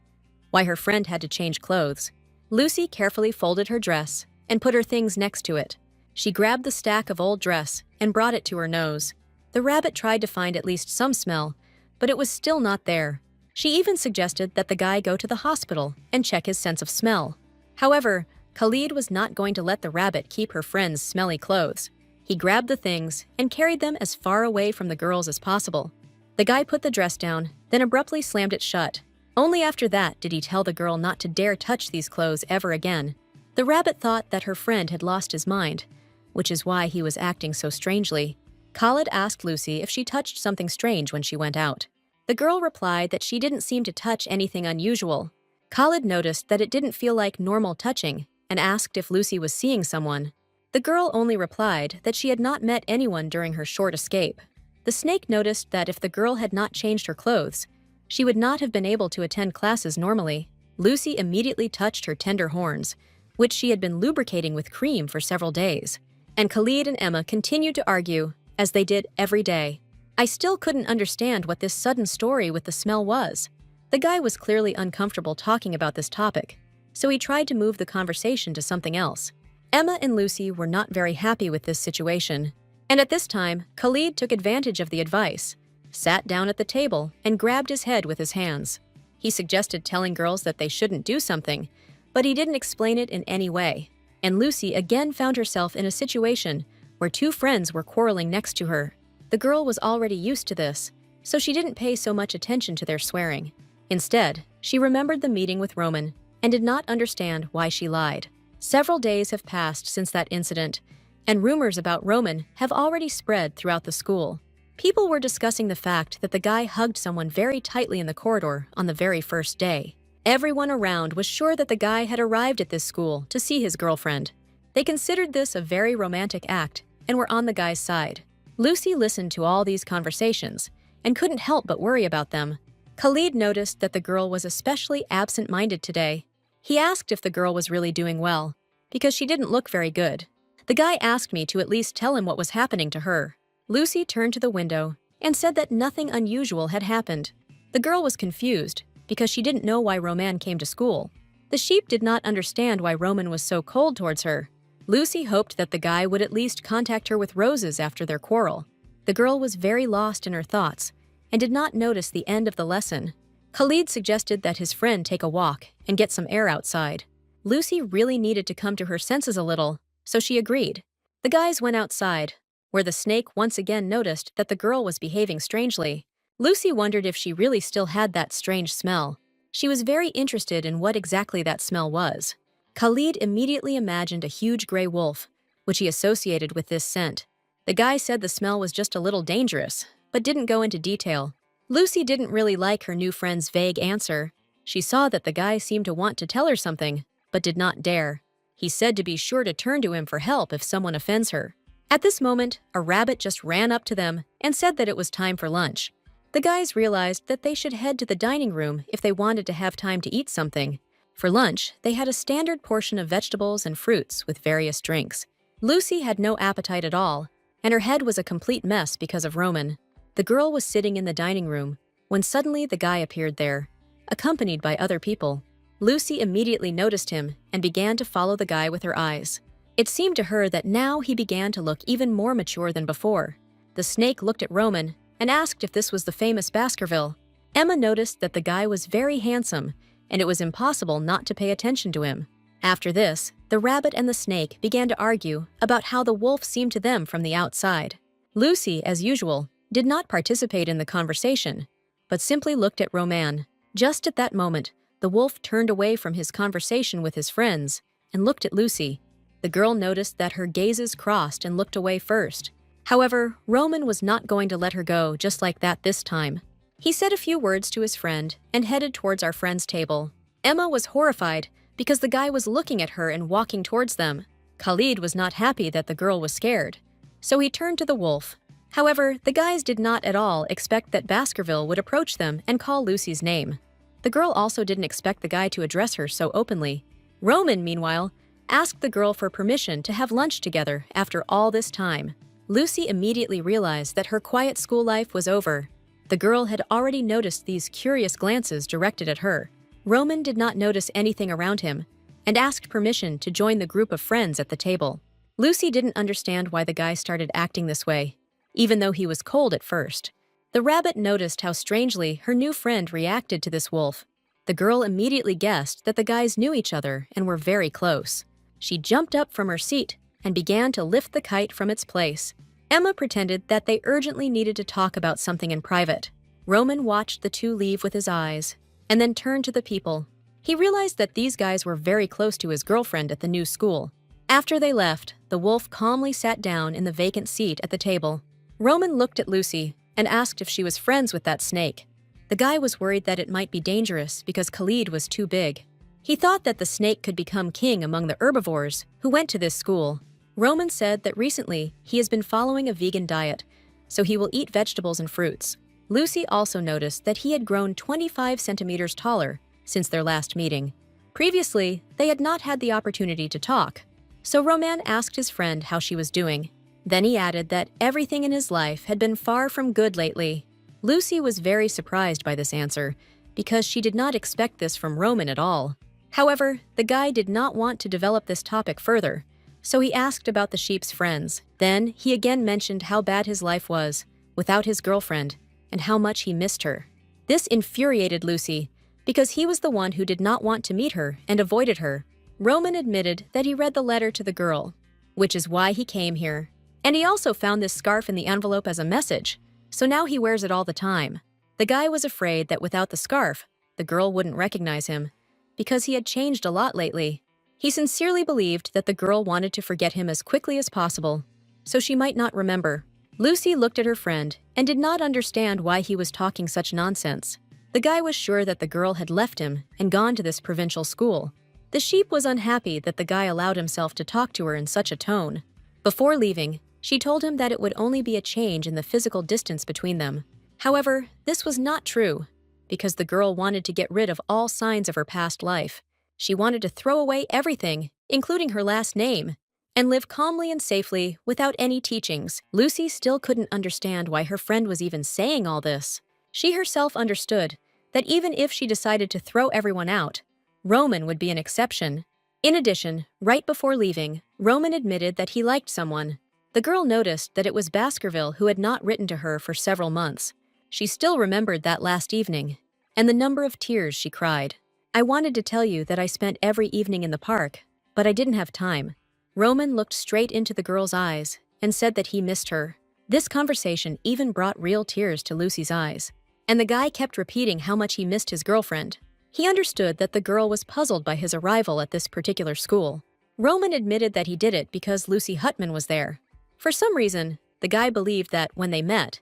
why her friend had to change clothes. Lucy carefully folded her dress and put her things next to it. She grabbed the stack of old dress and brought it to her nose. The rabbit tried to find at least some smell, but it was still not there. She even suggested that the guy go to the hospital and check his sense of smell. However, Khalid was not going to let the rabbit keep her friend's smelly clothes. He grabbed the things and carried them as far away from the girls as possible. The guy put the dress down, then abruptly slammed it shut. Only after that did he tell the girl not to dare touch these clothes ever again. The rabbit thought that her friend had lost his mind, which is why he was acting so strangely. Khalid asked Lucy if she touched something strange when she went out. The girl replied that she didn't seem to touch anything unusual. Khalid noticed that it didn't feel like normal touching and asked if Lucy was seeing someone. The girl only replied that she had not met anyone during her short escape. The snake noticed that if the girl had not changed her clothes, she would not have been able to attend classes normally. Lucy immediately touched her tender horns, which she had been lubricating with cream for several days. And Khalid and Emma continued to argue, as they did every day. I still couldn't understand what this sudden story with the smell was. The guy was clearly uncomfortable talking about this topic, so he tried to move the conversation to something else. Emma and Lucy were not very happy with this situation, and at this time, Khalid took advantage of the advice, sat down at the table, and grabbed his head with his hands. He suggested telling girls that they shouldn't do something, but he didn't explain it in any way, and Lucy again found herself in a situation where two friends were quarreling next to her. The girl was already used to this, so she didn't pay so much attention to their swearing. Instead, she remembered the meeting with Roman and did not understand why she lied. Several days have passed since that incident, and rumors about Roman have already spread throughout the school. People were discussing the fact that the guy hugged someone very tightly in the corridor on the very first day. Everyone around was sure that the guy had arrived at this school to see his girlfriend. They considered this a very romantic act and were on the guy's side. Lucy listened to all these conversations and couldn't help but worry about them. Khalid noticed that the girl was especially absent-minded today. He asked if the girl was really doing well, because she didn't look very good. The guy asked me to at least tell him what was happening to her. Lucy turned to the window and said that nothing unusual had happened. The girl was confused because she didn't know why Roman came to school. The sheep did not understand why Roman was so cold towards her. Lucy hoped that the guy would at least contact her with roses after their quarrel. The girl was very lost in her thoughts and did not notice the end of the lesson. Khalid suggested that his friend take a walk and get some air outside. Lucy really needed to come to her senses a little, so she agreed. The guys went outside, where the snake once again noticed that the girl was behaving strangely. Lucy wondered if she really still had that strange smell. She was very interested in what exactly that smell was. Khalid immediately imagined a huge gray wolf, which he associated with this scent. The guy said the smell was just a little dangerous, but didn't go into detail. Lucy didn't really like her new friend's vague answer. She saw that the guy seemed to want to tell her something, but did not dare. He said to be sure to turn to him for help if someone offends her. At this moment, a rabbit just ran up to them and said that it was time for lunch. The guys realized that they should head to the dining room if they wanted to have time to eat something. For lunch, they had a standard portion of vegetables and fruits with various drinks. Lucy had no appetite at all, and her head was a complete mess because of Roman. The girl was sitting in the dining room when suddenly the guy appeared there, accompanied by other people. Lucy immediately noticed him and began to follow the guy with her eyes. It seemed to her that now he began to look even more mature than before. The snake looked at Roman and asked if this was the famous Baskerville. Emma noticed that the guy was very handsome, and it was impossible not to pay attention to him. After this, the rabbit and the snake began to argue about how the wolf seemed to them from the outside. Lucy, as usual, did not participate in the conversation, but simply looked at Roman. Just at that moment, the wolf turned away from his conversation with his friends and looked at Lucy. The girl noticed that her gazes crossed and looked away first. However, Roman was not going to let her go just like that this time. He said a few words to his friend and headed towards our friend's table. Emma was horrified because the guy was looking at her and walking towards them. Khalid was not happy that the girl was scared, so he turned to the wolf. However, the guys did not at all expect that Baskerville would approach them and call Lucy's name. The girl also didn't expect the guy to address her so openly. Roman, meanwhile, asked the girl for permission to have lunch together after all this time. Lucy immediately realized that her quiet school life was over. The girl had already noticed these curious glances directed at her. Roman did not notice anything around him and asked permission to join the group of friends at the table. Lucy didn't understand why the guy started acting this way, even though he was cold at first. The rabbit noticed how strangely her new friend reacted to this wolf. The girl immediately guessed that the guys knew each other and were very close. She jumped up from her seat and began to lift the kite from its place. Emma pretended that they urgently needed to talk about something in private. Roman watched the two leave with his eyes and then turned to the people. He realized that these guys were very close to his girlfriend at the new school. After they left, the wolf calmly sat down in the vacant seat at the table. Roman looked at Lucy and asked if she was friends with that snake. The guy was worried that it might be dangerous because Khalid was too big. He thought that the snake could become king among the herbivores who went to this school. Roman said that recently he has been following a vegan diet, so he will eat vegetables and fruits. Lucy also noticed that he had grown 25 centimeters taller since their last meeting. Previously, they had not had the opportunity to talk, so Roman asked his friend how she was doing. Then he added that everything in his life had been far from good lately. Lucy was very surprised by this answer because she did not expect this from Roman at all. However, the guy did not want to develop this topic further, so he asked about the sheep's friends. Then he again mentioned how bad his life was without his girlfriend and how much he missed her. This infuriated Lucy because he was the one who did not want to meet her and avoided her. Roman admitted that he read the letter to the girl, which is why he came here. And he also found this scarf in the envelope as a message, so now he wears it all the time. The guy was afraid that without the scarf, the girl wouldn't recognize him, because he had changed a lot lately. He sincerely believed that the girl wanted to forget him as quickly as possible, so she might not remember. Lucy looked at her friend and did not understand why he was talking such nonsense. The guy was sure that the girl had left him and gone to this provincial school. The sheep was unhappy that the guy allowed himself to talk to her in such a tone. Before leaving, she told him that it would only be a change in the physical distance between them. However, this was not true, because the girl wanted to get rid of all signs of her past life. She wanted to throw away everything, including her last name, and live calmly and safely without any teachings. Lucy still couldn't understand why her friend was even saying all this. She herself understood that even if she decided to throw everyone out, Roman would be an exception. In addition, right before leaving, Roman admitted that he liked someone. The girl noticed that it was Baskerville who had not written to her for several months. She still remembered that last evening, and the number of tears she cried. "I wanted to tell you that I spent every evening in the park, but I didn't have time. Roman looked straight into the girl's eyes and said that he missed her. This conversation even brought real tears to Lucy's eyes. And the guy kept repeating how much he missed his girlfriend. He understood that the girl was puzzled by his arrival at this particular school. Roman admitted that he did it because Lucy Hutman was there. For some reason, the guy believed that when they met,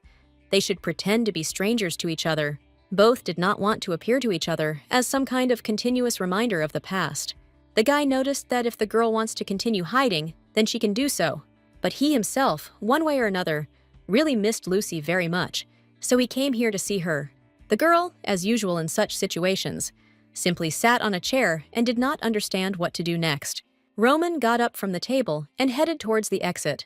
they should pretend to be strangers to each other. Both did not want to appear to each other as some kind of continuous reminder of the past. The guy noticed that if the girl wants to continue hiding, then she can do so. But he himself, one way or another, really missed Lucy very much, so he came here to see her. The girl, as usual in such situations, simply sat on a chair and did not understand what to do next. Roman got up from the table and headed towards the exit,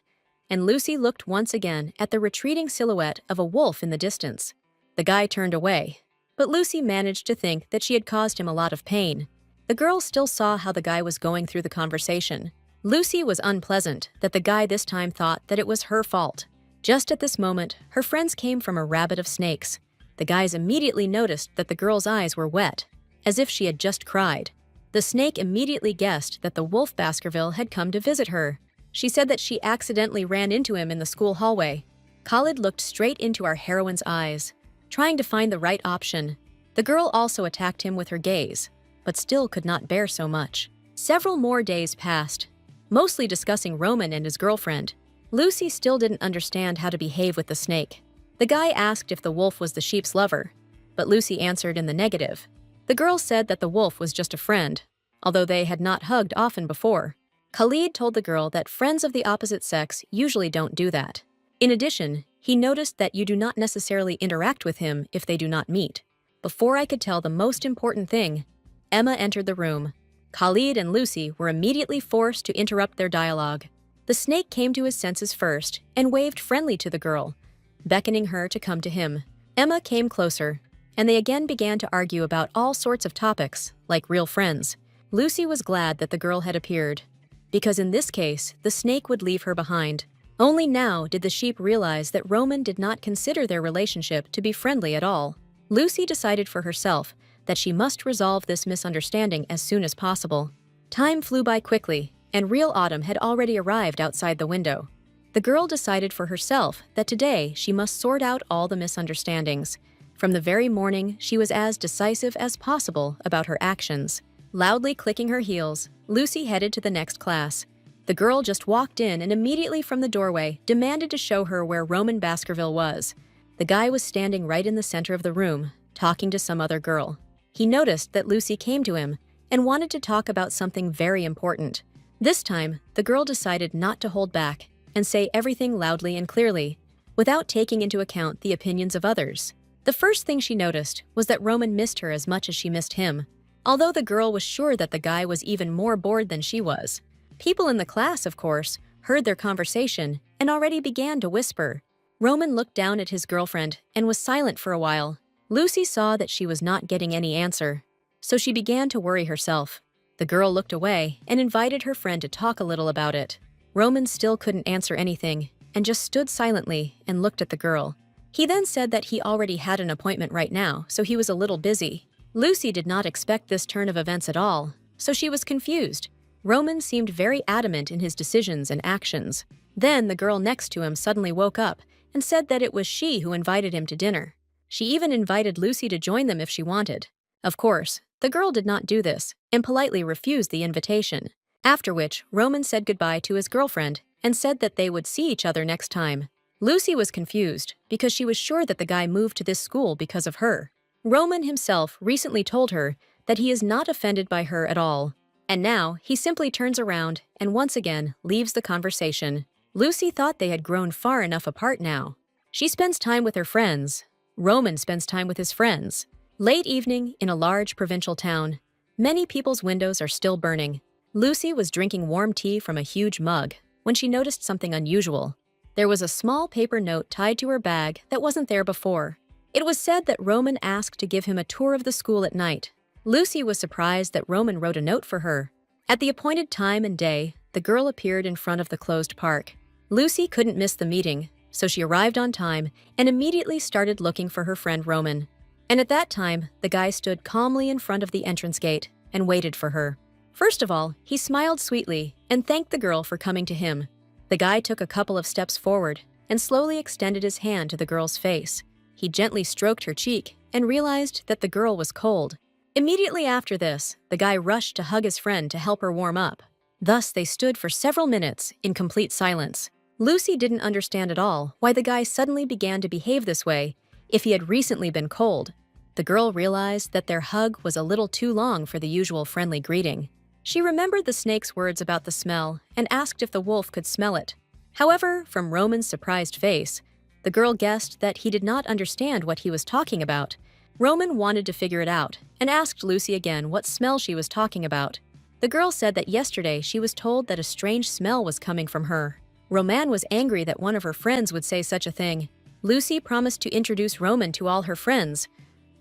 and Lucy looked once again at the retreating silhouette of a wolf in the distance. The guy turned away, but Lucy managed to think that she had caused him a lot of pain. The girl still saw how the guy was going through the conversation. Lucy was unpleasant that the guy this time thought that it was her fault. Just at this moment, her friends came from a rabbit of snakes. The guys immediately noticed that the girl's eyes were wet, as if she had just cried. The snake immediately guessed that the wolf Baskerville had come to visit her. She said that she accidentally ran into him in the school hallway. Khalid looked straight into our heroine's eyes, trying to find the right option. The girl also attacked him with her gaze, but still could not bear so much. Several more days passed, mostly discussing Roman and his girlfriend. Lucy still didn't understand how to behave with the snake. The guy asked if the wolf was the sheep's lover, but Lucy answered in the negative. The girl said that the wolf was just a friend, although they had not hugged often before. Khalid told the girl that friends of the opposite sex usually don't do that. In addition, he noticed that you do not necessarily interact with him if they do not meet. Before I could tell the most important thing, Emma entered the room. Khalid and Lucy were immediately forced to interrupt their dialogue. The snake came to his senses first and waved friendly to the girl, beckoning her to come to him. Emma came closer, and they again began to argue about all sorts of topics, like real friends. Lucy was glad that the girl had appeared, because in this case, the snake would leave her behind. Only now did the sheep realize that Roman did not consider their relationship to be friendly at all. Lucy decided for herself that she must resolve this misunderstanding as soon as possible. Time flew by quickly, and real autumn had already arrived outside the window. The girl decided for herself that today she must sort out all the misunderstandings. From the very morning, she was as decisive as possible about her actions. Loudly clicking her heels, Lucy headed to the next class. The girl just walked in and immediately from the doorway demanded to show her where Roman Baskerville was. The guy was standing right in the center of the room, talking to some other girl. He noticed that Lucy came to him and wanted to talk about something very important. This time, the girl decided not to hold back and say everything loudly and clearly, without taking into account the opinions of others. The first thing she noticed was that Roman missed her as much as she missed him, although the girl was sure that the guy was even more bored than she was. People in the class, of course, heard their conversation and already began to whisper. Roman looked down at his girlfriend and was silent for a while. Lucy saw that she was not getting any answer, so she began to worry herself. The girl looked away and invited her friend to talk a little about it. Roman still couldn't answer anything and just stood silently and looked at the girl. He then said that he already had an appointment right now, so he was a little busy. Lucy did not expect this turn of events at all, so she was confused. Roman seemed very adamant in his decisions and actions. Then the girl next to him suddenly woke up and said that it was she who invited him to dinner. She even invited Lucy to join them if she wanted. Of course, the girl did not do this and politely refused the invitation. After which, Roman said goodbye to his girlfriend and said that they would see each other next time. Lucy was confused because she was sure that the guy moved to this school because of her. Roman himself recently told her that he is not offended by her at all. And now, he simply turns around and once again leaves the conversation. Lucy thought they had grown far enough apart now. She spends time with her friends. Roman spends time with his friends. Late evening in a large provincial town. Many people's windows are still burning. Lucy was drinking warm tea from a huge mug when she noticed something unusual. There was a small paper note tied to her bag that wasn't there before. It was said that Roman asked to give him a tour of the school at night. Lucy was surprised that Roman wrote a note for her. At the appointed time and day, the girl appeared in front of the closed park. Lucy couldn't miss the meeting, so she arrived on time and immediately started looking for her friend Roman. And at that time, the guy stood calmly in front of the entrance gate and waited for her. First of all, he smiled sweetly and thanked the girl for coming to him. The guy took a couple of steps forward and slowly extended his hand to the girl's face. He gently stroked her cheek and realized that the girl was cold. Immediately after this, the guy rushed to hug his friend to help her warm up. Thus, they stood for several minutes in complete silence. Lucy didn't understand at all why the guy suddenly began to behave this way if he had recently been cold. The girl realized that their hug was a little too long for the usual friendly greeting. She remembered the snake's words about the smell and asked if the wolf could smell it. However, from Roman's surprised face, the girl guessed that he did not understand what he was talking about. Roman wanted to figure it out and asked Lucy again what smell she was talking about. The girl said that yesterday she was told that a strange smell was coming from her. Roman was angry that one of her friends would say such a thing. Lucy promised to introduce Roman to all her friends,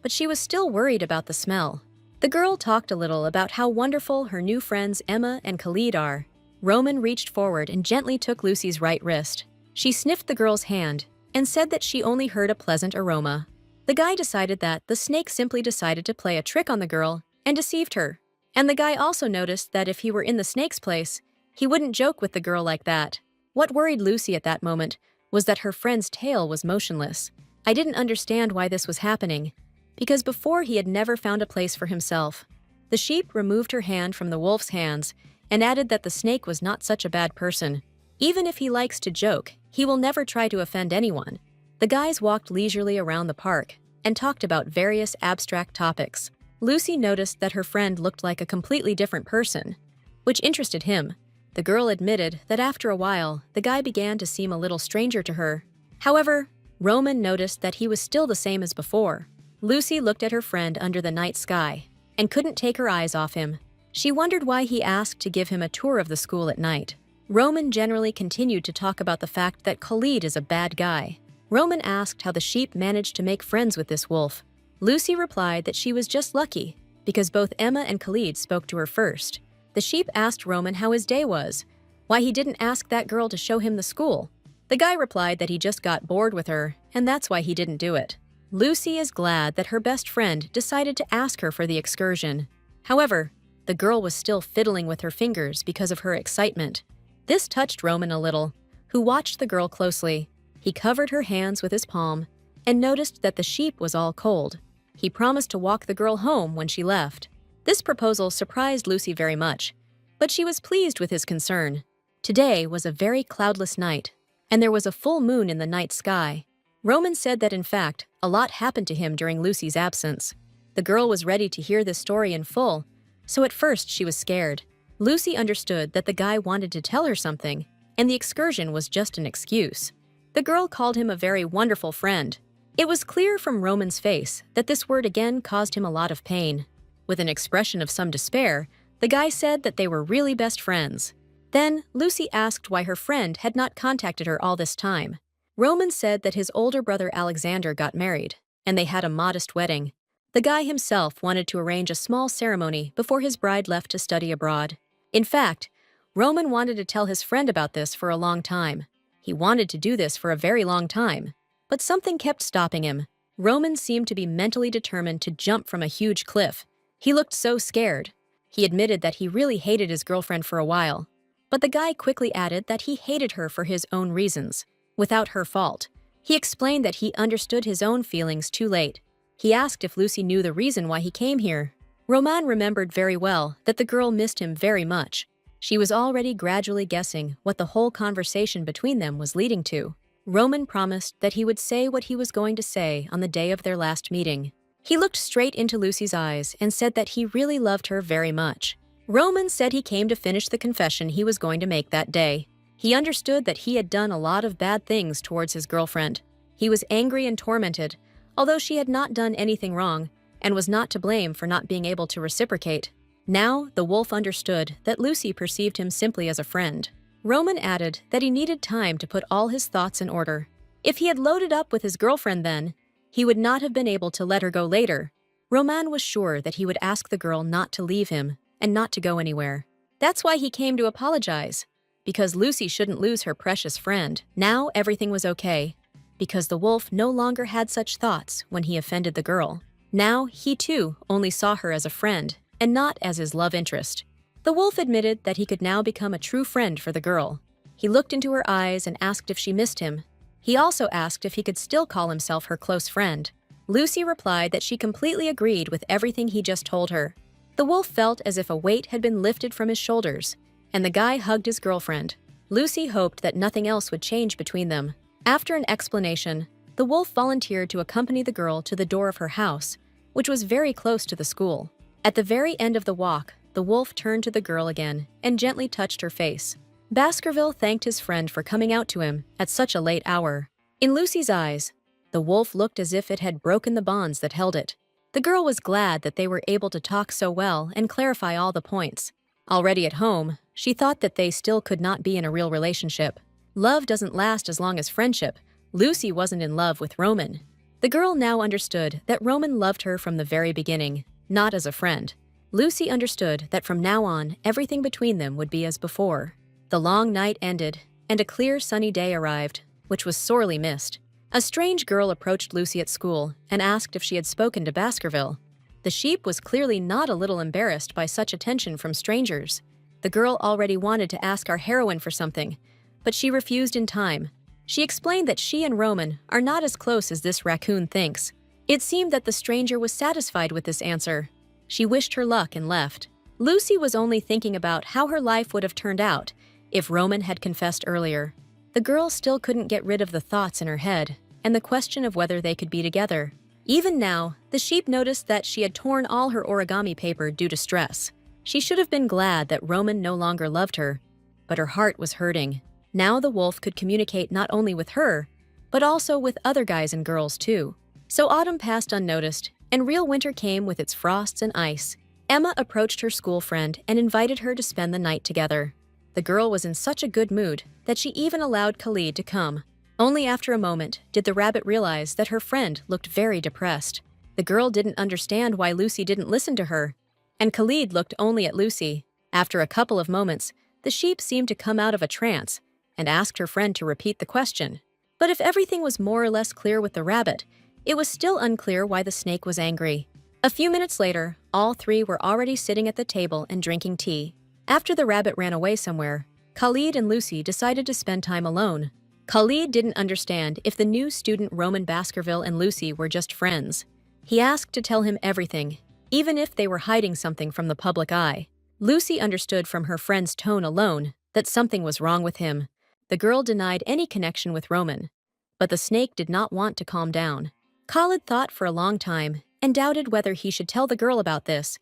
but she was still worried about the smell. The girl talked a little about how wonderful her new friends Emma and Khalid are. Roman reached forward and gently took Lucy's right wrist. She sniffed the girl's hand and said that she only heard a pleasant aroma. The guy decided that the snake simply decided to play a trick on the girl and deceived her. And the guy also noticed that if he were in the snake's place, he wouldn't joke with the girl like that. What worried Lucy at that moment was that her friend's tail was motionless. I didn't understand why this was happening, because before he had never found a place for himself. The sheep removed her hand from the wolf's hands and added that the snake was not such a bad person. Even if he likes to joke, he will never try to offend anyone. The guys walked leisurely around the park and talked about various abstract topics. Lucy noticed that her friend looked like a completely different person, which interested him. The girl admitted that after a while, the guy began to seem a little stranger to her. However, Roman noticed that he was still the same as before. Lucy looked at her friend under the night sky and couldn't take her eyes off him. She wondered why he asked to give him a tour of the school at night. Roman generally continued to talk about the fact that Khalid is a bad guy. Roman asked how the sheep managed to make friends with this wolf. Lucy replied that she was just lucky, because both Emma and Khalid spoke to her first. The sheep asked Roman how his day was, why he didn't ask that girl to show him the school. The guy replied that he just got bored with her, and that's why he didn't do it. Lucy is glad that her best friend decided to ask her for the excursion. However, the girl was still fiddling with her fingers because of her excitement. This touched Roman a little, who watched the girl closely. He covered her hands with his palm and noticed that the sheep was all cold. He promised to walk the girl home when she left. This proposal surprised Lucy very much, but she was pleased with his concern. Today was a very cloudless night, and there was a full moon in the night sky. Roman said that in fact, a lot happened to him during Lucy's absence. The girl was ready to hear this story in full, so at first she was scared. Lucy understood that the guy wanted to tell her something, and the excursion was just an excuse. The girl called him a very wonderful friend. It was clear from Roman's face that this word again caused him a lot of pain. With an expression of some despair, the guy said that they were really best friends. Then, Lucy asked why her friend had not contacted her all this time. Roman said that his older brother Alexander got married, and they had a modest wedding. The guy himself wanted to arrange a small ceremony before his bride left to study abroad. In fact, Roman wanted to tell his friend about this for a long time. He wanted to do this for a very long time, but something kept stopping him. Roman seemed to be mentally determined to jump from a huge cliff. He looked so scared. He admitted that he really hated his girlfriend for a while, but the guy quickly added that he hated her for his own reasons, without her fault. He explained that he understood his own feelings too late. He asked if Lucy knew the reason why he came here. Roman remembered very well that the girl missed him very much. She was already gradually guessing what the whole conversation between them was leading to. Roman promised that he would say what he was going to say on the day of their last meeting. He looked straight into Lucy's eyes and said that he really loved her very much. Roman said he came to finish the confession he was going to make that day. He understood that he had done a lot of bad things towards his girlfriend. He was angry and tormented, although she had not done anything wrong and was not to blame for not being able to reciprocate. Now, the wolf understood that Lucy perceived him simply as a friend. Roman added that he needed time to put all his thoughts in order. If he had loaded up with his girlfriend then, he would not have been able to let her go later. Roman was sure that he would ask the girl not to leave him and not to go anywhere. That's why he came to apologize, because Lucy shouldn't lose her precious friend. Now everything was okay, because the wolf no longer had such thoughts when he offended the girl. Now he too only saw her as a friend and not as his love interest. The wolf admitted that he could now become a true friend for the girl. He looked into her eyes and asked if she missed him. He also asked if he could still call himself her close friend. Lucy replied that she completely agreed with everything he just told her. The wolf felt as if a weight had been lifted from his shoulders, and the guy hugged his girlfriend. Lucy hoped that nothing else would change between them. After an explanation, the wolf volunteered to accompany the girl to the door of her house, which was very close to the school. At the very end of the walk, the wolf turned to the girl again and gently touched her face. Baskerville thanked his friend for coming out to him at such a late hour. In Lucy's eyes, the wolf looked as if it had broken the bonds that held it. The girl was glad that they were able to talk so well and clarify all the points. Already at home, she thought that they still could not be in a real relationship. Love doesn't last as long as friendship. Lucy wasn't in love with Roman. The girl now understood that Roman loved her from the very beginning, not as a friend. Lucy understood that from now on, everything between them would be as before. The long night ended, and a clear sunny day arrived, which was sorely missed. A strange girl approached Lucy at school and asked if she had spoken to Baskerville. The sheep was clearly not a little embarrassed by such attention from strangers. The girl already wanted to ask our heroine for something, but she refused in time. She explained that she and Roman are not as close as this raccoon thinks. It seemed that the stranger was satisfied with this answer. She wished her luck and left. Lucy was only thinking about how her life would have turned out if Roman had confessed earlier. The girl still couldn't get rid of the thoughts in her head and the question of whether they could be together. Even now, the sheep noticed that she had torn all her origami paper due to stress. She should have been glad that Roman no longer loved her, but her heart was hurting. Now the wolf could communicate not only with her, but also with other guys and girls too. So autumn passed unnoticed, and real winter came with its frosts and ice. Emma approached her school friend and invited her to spend the night together. The girl was in such a good mood that she even allowed Khalid to come. Only after a moment did the rabbit realize that her friend looked very depressed. The girl didn't understand why Lucy didn't listen to her, and Khalid looked only at Lucy. After a couple of moments, the sheep seemed to come out of a trance and asked her friend to repeat the question. But if everything was more or less clear with the rabbit, it was still unclear why the snake was angry. A few minutes later, all three were already sitting at the table and drinking tea. After the rabbit ran away somewhere, Khalid and Lucy decided to spend time alone. Khalid didn't understand if the new student Roman Baskerville and Lucy were just friends. He asked to tell him everything, even if they were hiding something from the public eye. Lucy understood from her friend's tone alone that something was wrong with him. The girl denied any connection with Roman, but the snake did not want to calm down. Khalid thought for a long time and doubted whether he should tell the girl about this,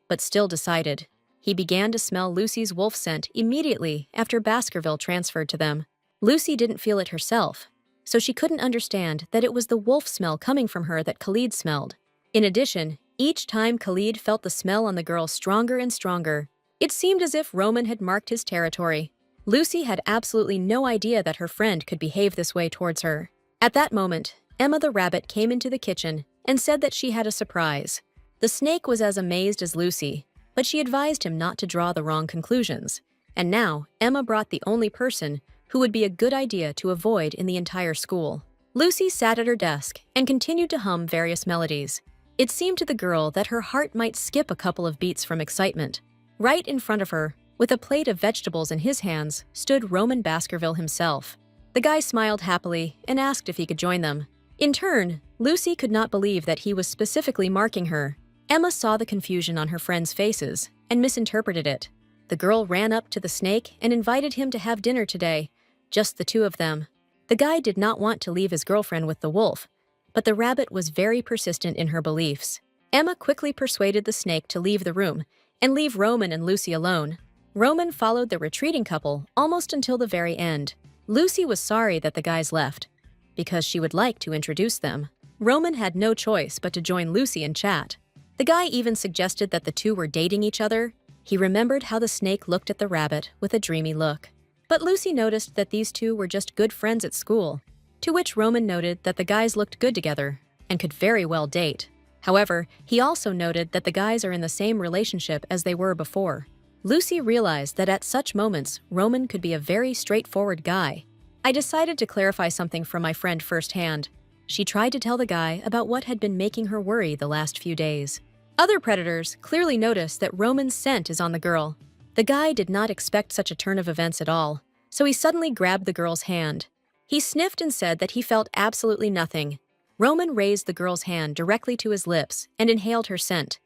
but still decided. He began to smell Lucy's wolf scent immediately after Baskerville transferred to them. Lucy didn't feel it herself, so she couldn't understand that it was the wolf smell coming from her that Khalid smelled. In addition, each time Khalid felt the smell on the girl stronger and stronger. It seemed as if Roman had marked his territory. Lucy had absolutely no idea that her friend could behave this way towards her. At that moment, Emma the rabbit came into the kitchen and said that she had a surprise. The snake was as amazed as Lucy, but she advised him not to draw the wrong conclusions. And now, Emma brought the only person who would be a good idea to avoid in the entire school. Lucy sat at her desk and continued to hum various melodies. It seemed to the girl that her heart might skip a couple of beats from excitement. Right in front of her, with a plate of vegetables in his hands, stood Roman Baskerville himself. The guy smiled happily and asked if he could join them. In turn, Lucy could not believe that he was specifically marking her. Emma saw the confusion on her friends' faces and misinterpreted it. The girl ran up to the snake and invited him to have dinner today, just the two of them. The guy did not want to leave his girlfriend with the wolf, but the rabbit was very persistent in her beliefs. Emma quickly persuaded the snake to leave the room and leave Roman and Lucy alone. Roman followed the retreating couple almost until the very end. Lucy was sorry that the guys left, because she would like to introduce them. Roman had no choice but to join Lucy and chat. The guy even suggested that the two were dating each other. He remembered how the snake looked at the rabbit with a dreamy look. But Lucy noticed that these two were just good friends at school, to which Roman noted that the guys looked good together and could very well date. However, he also noted that the guys are in the same relationship as they were before. Lucy realized that at such moments, Roman could be a very straightforward guy. I decided to clarify something from my friend firsthand. She tried to tell the guy about what had been making her worry the last few days. Other predators clearly noticed that Roman's scent is on the girl. The guy did not expect such a turn of events at all, so he suddenly grabbed the girl's hand. He sniffed and said that he felt absolutely nothing. Roman raised the girl's hand directly to his lips and inhaled her scent.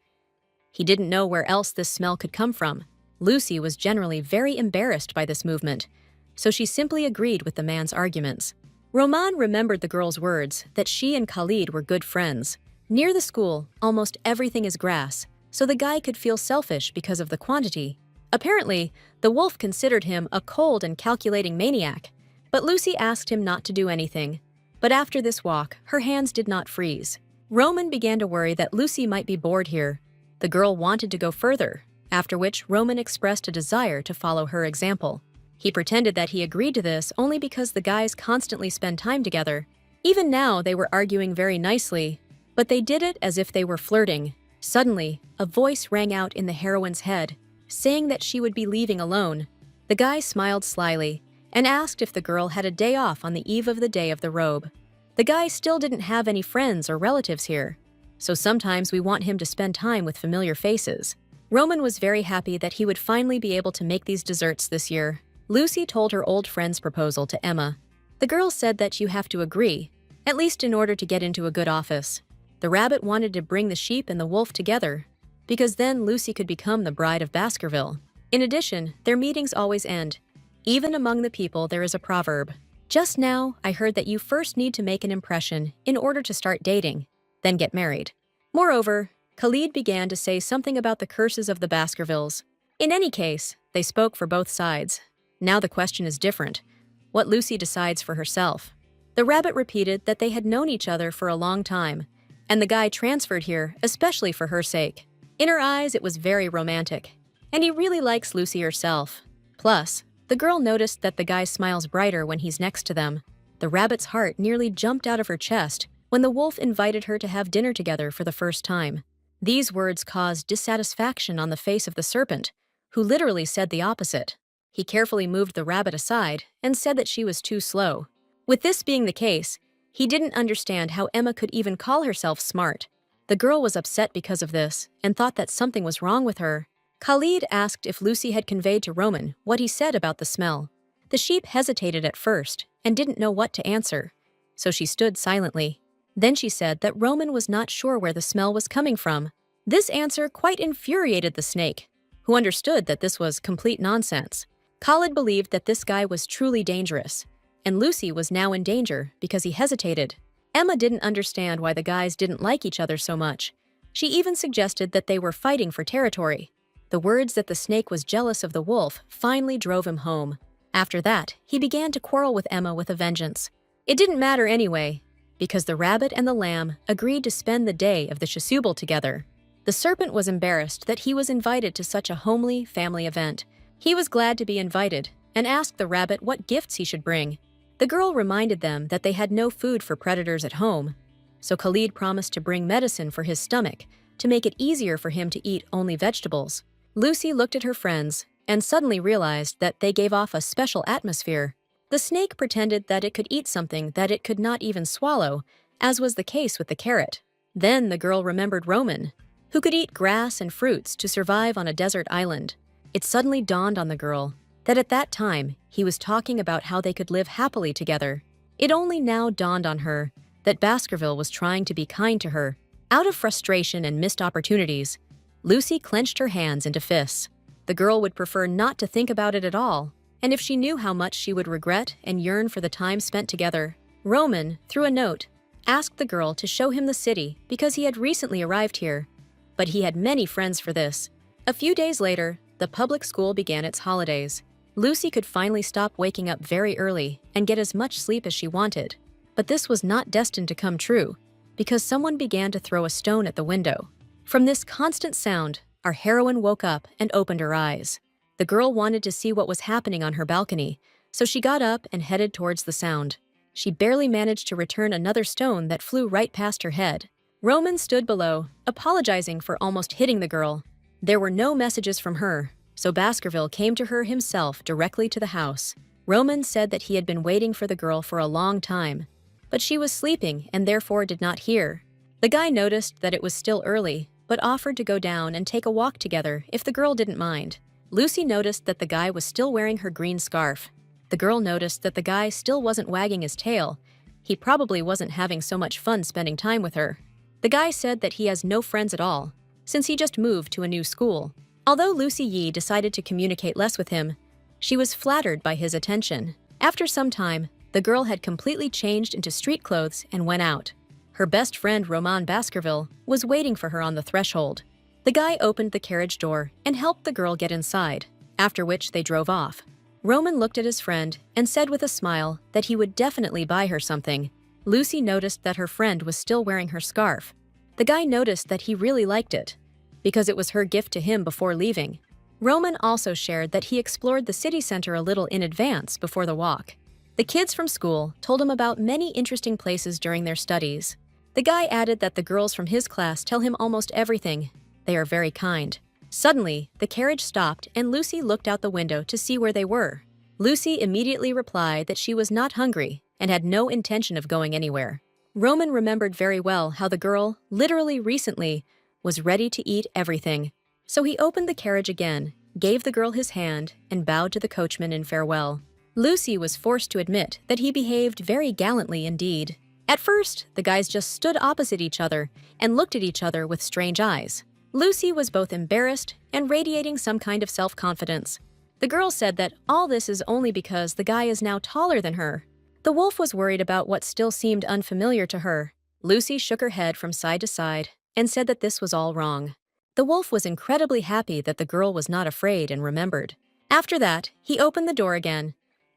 He didn't know where else this smell could come from. Lucy was generally very embarrassed by this movement, so she simply agreed with the man's arguments. Roman remembered the girl's words that she and Khalid were good friends. Near the school, almost everything is grass, so the guy could feel selfish because of the quantity. Apparently, the wolf considered him a cold and calculating maniac, but Lucy asked him not to do anything. But after this walk, her hands did not freeze. Roman began to worry that Lucy might be bored here. The girl wanted to go further, after which Roman expressed a desire to follow her example. He pretended that he agreed to this only because the guys constantly spend time together. Even now, they were arguing very nicely, but they did it as if they were flirting. Suddenly, a voice rang out in the heroine's head, saying that she would be leaving alone. The guy smiled slyly and asked if the girl had a day off on the eve of the day of the robe. The guy still didn't have any friends or relatives here, so sometimes we want him to spend time with familiar faces. Roman was very happy that he would finally be able to make these desserts this year. Lucy told her old friend's proposal to Emma. The girl said that you have to agree, at least in order to get into a good office. The rabbit wanted to bring the sheep and the wolf together, because then Lucy could become the bride of Baskerville. In addition, their meetings always end. Even among the people there is a proverb. Just now, I heard that you first need to make an impression in order to start dating, then get married. Moreover, Khalid began to say something about the curses of the Baskervilles. In any case, they spoke for both sides. Now the question is different: what Lucy decides for herself. The rabbit repeated that they had known each other for a long time, and the guy transferred here especially for her sake. In her eyes, it was very romantic, and he really likes Lucy herself. Plus, the girl noticed that the guy smiles brighter when he's next to them. The rabbit's heart nearly jumped out of her chest when the wolf invited her to have dinner together for the first time. These words caused dissatisfaction on the face of the serpent, who literally said the opposite. He carefully moved the rabbit aside and said that she was too slow. With this being the case, he didn't understand how Emma could even call herself smart. The girl was upset because of this and thought that something was wrong with her. Khalid asked if Lucy had conveyed to Roman what he said about the smell. The sheep hesitated at first and didn't know what to answer, so she stood silently. Then she said that Roman was not sure where the smell was coming from. This answer quite infuriated the snake, who understood that this was complete nonsense. Khalid believed that this guy was truly dangerous, and Lucy was now in danger because he hesitated. Emma didn't understand why the guys didn't like each other so much. She even suggested that they were fighting for territory. The words that the snake was jealous of the wolf finally drove him home. After that, he began to quarrel with Emma with a vengeance. It didn't matter anyway, because the rabbit and the lamb agreed to spend the day of the chasuble together. The serpent was embarrassed that he was invited to such a homely family event. He was glad to be invited and asked the rabbit what gifts he should bring. The girl reminded them that they had no food for predators at home, so Khalid promised to bring medicine for his stomach to make it easier for him to eat only vegetables. Lucy looked at her friends and suddenly realized that they gave off a special atmosphere. The snake pretended that it could eat something that it could not even swallow, as was the case with the carrot. Then the girl remembered Roman, who could eat grass and fruits to survive on a desert island. It suddenly dawned on the girl that at that time he was talking about how they could live happily together. It only now dawned on her that Baskerville was trying to be kind to her. Out of frustration and missed opportunities, Lucy clenched her hands into fists. The girl would prefer not to think about it at all, and if she knew how much she would regret and yearn for the time spent together. Roman, through a note, asked the girl to show him the city because he had recently arrived here, but he had many friends for this. A few days later, the public school began its holidays. Lucy could finally stop waking up very early and get as much sleep as she wanted. But this was not destined to come true, because someone began to throw a stone at the window. From this constant sound, our heroine woke up and opened her eyes. The girl wanted to see what was happening on her balcony, so she got up and headed towards the sound. She barely managed to return another stone that flew right past her head. Roman stood below, apologizing for almost hitting the girl. There were no messages from her, so Baskerville came to her himself directly to the house. Roman said that he had been waiting for the girl for a long time, but she was sleeping and therefore did not hear. The guy noticed that it was still early, but offered to go down and take a walk together if the girl didn't mind. Lucy noticed that the guy was still wearing her green scarf. The girl noticed that the guy still wasn't wagging his tail. He probably wasn't having so much fun spending time with her. The guy said that he has no friends at all, since he just moved to a new school. Although Lucy Yi decided to communicate less with him, she was flattered by his attention. After some time, the girl had completely changed into street clothes and went out. Her best friend Roman Baskerville was waiting for her on the threshold. The guy opened the carriage door and helped the girl get inside, after which they drove off. Roman looked at his friend and said with a smile that he would definitely buy her something. Lucy noticed that her friend was still wearing her scarf. The guy noticed that he really liked it, because it was her gift to him before leaving. Roman also shared that he explored the city center a little in advance before the walk. The kids from school told him about many interesting places during their studies. The guy added that the girls from his class tell him almost everything. They are very kind. Suddenly, the carriage stopped and Lucy looked out the window to see where they were. Lucy immediately replied that she was not hungry and had no intention of going anywhere. Roman remembered very well how the girl, literally recently, was ready to eat everything. So he opened the carriage again, gave the girl his hand, and bowed to the coachman in farewell. Lucy was forced to admit that he behaved very gallantly indeed. At first, the guys just stood opposite each other and looked at each other with strange eyes. Lucy was both embarrassed and radiating some kind of self-confidence. The girl said that all this is only because the guy is now taller than her. The wolf was worried about what still seemed unfamiliar to her. Lucy shook her head from side to side and said that this was all wrong. The wolf was incredibly happy that the girl was not afraid and remembered. After that, he opened the door again,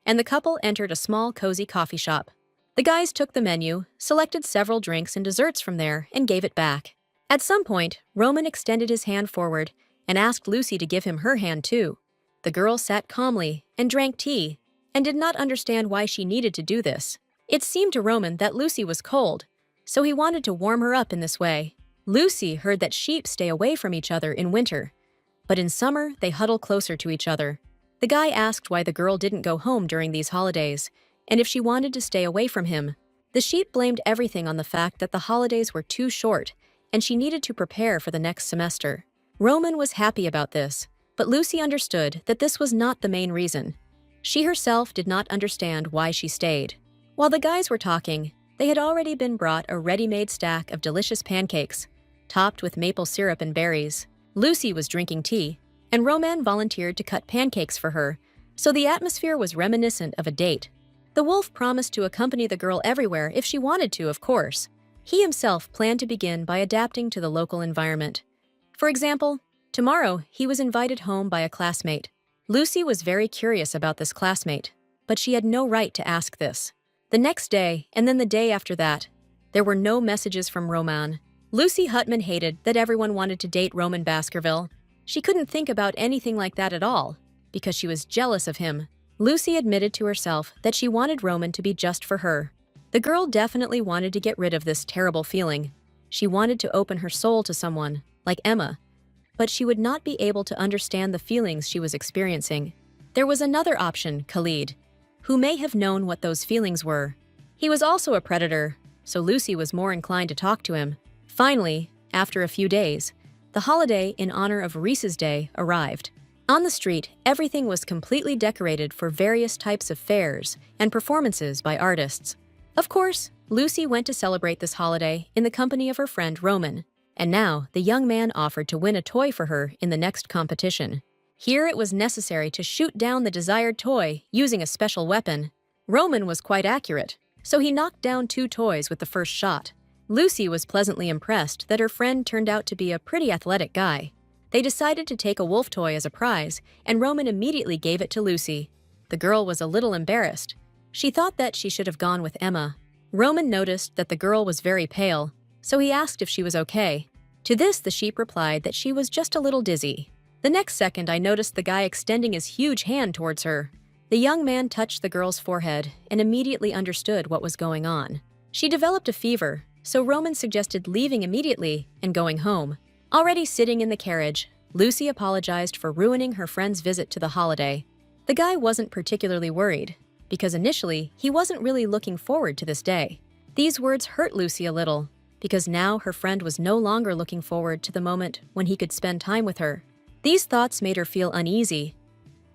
and the couple entered a small, cozy coffee shop. The guys took the menu, selected several drinks and desserts from there, and gave it back. At some point, Roman extended his hand forward and asked Lucy to give him her hand too. The girl sat calmly and drank tea and did not understand why she needed to do this. It seemed to Roman that Lucy was cold, so he wanted to warm her up in this way. Lucy heard that sheep stay away from each other in winter, but in summer they huddle closer to each other. The guy asked why the girl didn't go home during these holidays, and if she wanted to stay away from him. The sheep blamed everything on the fact that the holidays were too short, and she needed to prepare for the next semester. Roman was happy about this, but Lucy understood that this was not the main reason. She herself did not understand why she stayed. While the guys were talking, they had already been brought a ready-made stack of delicious pancakes, topped with maple syrup and berries. Lucy was drinking tea, and Roman volunteered to cut pancakes for her, so the atmosphere was reminiscent of a date. The wolf promised to accompany the girl everywhere if she wanted to, of course. He himself planned to begin by adapting to the local environment. For example, tomorrow he was invited home by a classmate. Lucy was very curious about this classmate, but she had no right to ask this. The next day, and then the day after that, there were no messages from Roman. Lucy Hutman hated that everyone wanted to date Roman Baskerville. She couldn't think about anything like that at all, because she was jealous of him. Lucy admitted to herself that she wanted Roman to be just for her. The girl definitely wanted to get rid of this terrible feeling. She wanted to open her soul to someone, like Emma, but she would not be able to understand the feelings she was experiencing. There was another option, Khalid, who may have known what those feelings were. He was also a predator, so Lucy was more inclined to talk to him. Finally, after a few days, the holiday in honor of Reese's Day arrived. On the street, everything was completely decorated for various types of fairs and performances by artists. Of course, Lucy went to celebrate this holiday in the company of her friend Roman, and now the young man offered to win a toy for her in the next competition. Here it was necessary to shoot down the desired toy using a special weapon. Roman was quite accurate, so he knocked down 2 toys with the first shot. Lucy was pleasantly impressed that her friend turned out to be a pretty athletic guy. They decided to take a wolf toy as a prize, and Roman immediately gave it to Lucy. The girl was a little embarrassed. She thought that she should have gone with Emma. Roman noticed that the girl was very pale, so he asked if she was okay. To this, the sheep replied that she was just a little dizzy. The next second, I noticed the guy extending his huge hand towards her. The young man touched the girl's forehead and immediately understood what was going on. She developed a fever, so Roman suggested leaving immediately and going home. Already sitting in the carriage, Lucy apologized for ruining her friend's visit to the holiday. The guy wasn't particularly worried, because initially he wasn't really looking forward to this day. These words hurt Lucy a little, because now her friend was no longer looking forward to the moment when he could spend time with her. These thoughts made her feel uneasy.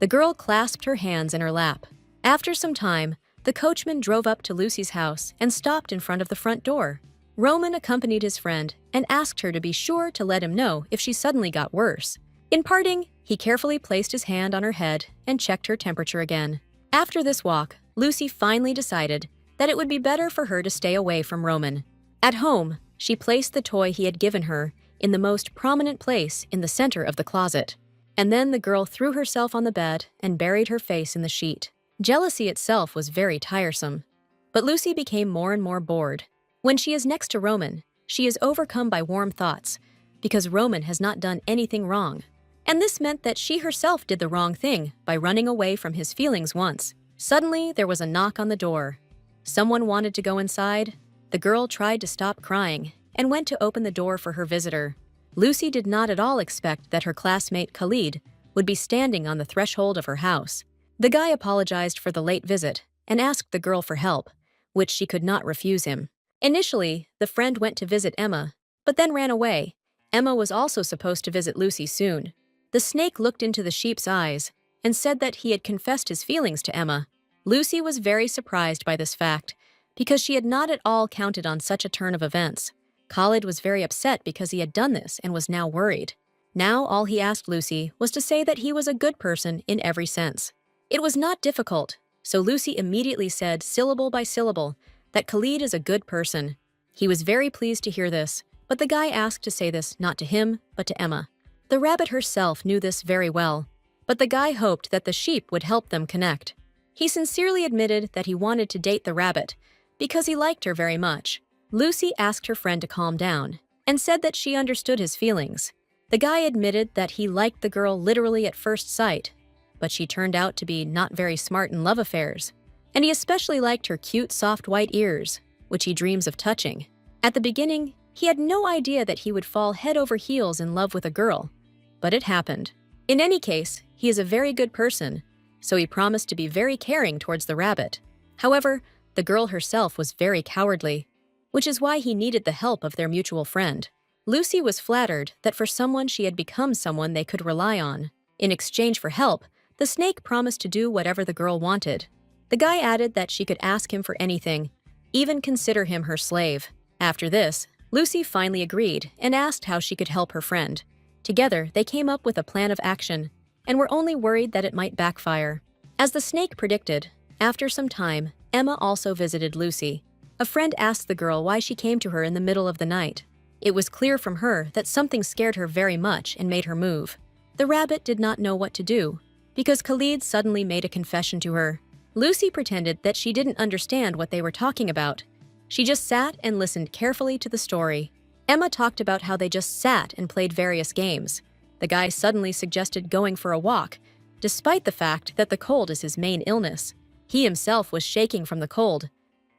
The girl clasped her hands in her lap. After some time, the coachman drove up to Lucy's house and stopped in front of the front door. Roman accompanied his friend and asked her to be sure to let him know if she suddenly got worse. In parting, he carefully placed his hand on her head and checked her temperature again. After this walk, Lucy finally decided that it would be better for her to stay away from Roman. At home, she placed the toy he had given her in the most prominent place in the center of the closet. And then the girl threw herself on the bed and buried her face in the sheet. Jealousy itself was very tiresome. But Lucy became more and more bored. When she is next to Roman, she is overcome by warm thoughts, because Roman has not done anything wrong. And this meant that she herself did the wrong thing by running away from his feelings once. Suddenly, there was a knock on the door. Someone wanted to go inside. The girl tried to stop crying and went to open the door for her visitor. Lucy did not at all expect that her classmate Khalid would be standing on the threshold of her house. The guy apologized for the late visit and asked the girl for help, which she could not refuse him. Initially, the friend went to visit Emma, but then ran away. Emma was also supposed to visit Lucy soon. The snake looked into the sheep's eyes and said that he had confessed his feelings to Emma. Lucy was very surprised by this fact because she had not at all counted on such a turn of events. Khalid was very upset because he had done this and was now worried. Now all he asked Lucy was to say that he was a good person in every sense. It was not difficult, so Lucy immediately said syllable by syllable that Khalid is a good person. He was very pleased to hear this, but the guy asked to say this not to him, but to Emma. The rabbit herself knew this very well, but the guy hoped that the sheep would help them connect. He sincerely admitted that he wanted to date the rabbit because he liked her very much. Lucy asked her friend to calm down and said that she understood his feelings. The guy admitted that he liked the girl literally at first sight, but she turned out to be not very smart in love affairs, and he especially liked her cute soft white ears, which he dreams of touching. At the beginning, he had no idea that he would fall head over heels in love with a girl, but it happened. In any case, he is a very good person, so he promised to be very caring towards the rabbit. However, the girl herself was very cowardly, which is why he needed the help of their mutual friend. Lucy was flattered that for someone she had become someone they could rely on. In exchange for help, the snake promised to do whatever the girl wanted. The guy added that she could ask him for anything, even consider him her slave. After this, Lucy finally agreed and asked how she could help her friend. Together, they came up with a plan of action, and were only worried that it might backfire. As the snake predicted, after some time, Emma also visited Lucy. A friend asked the girl why she came to her in the middle of the night. It was clear from her that something scared her very much and made her move. The rabbit did not know what to do, because Khalid suddenly made a confession to her. Lucy pretended that she didn't understand what they were talking about. She just sat and listened carefully to the story. Emma talked about how they just sat and played various games. The guy suddenly suggested going for a walk, despite the fact that the cold is his main illness. He himself was shaking from the cold,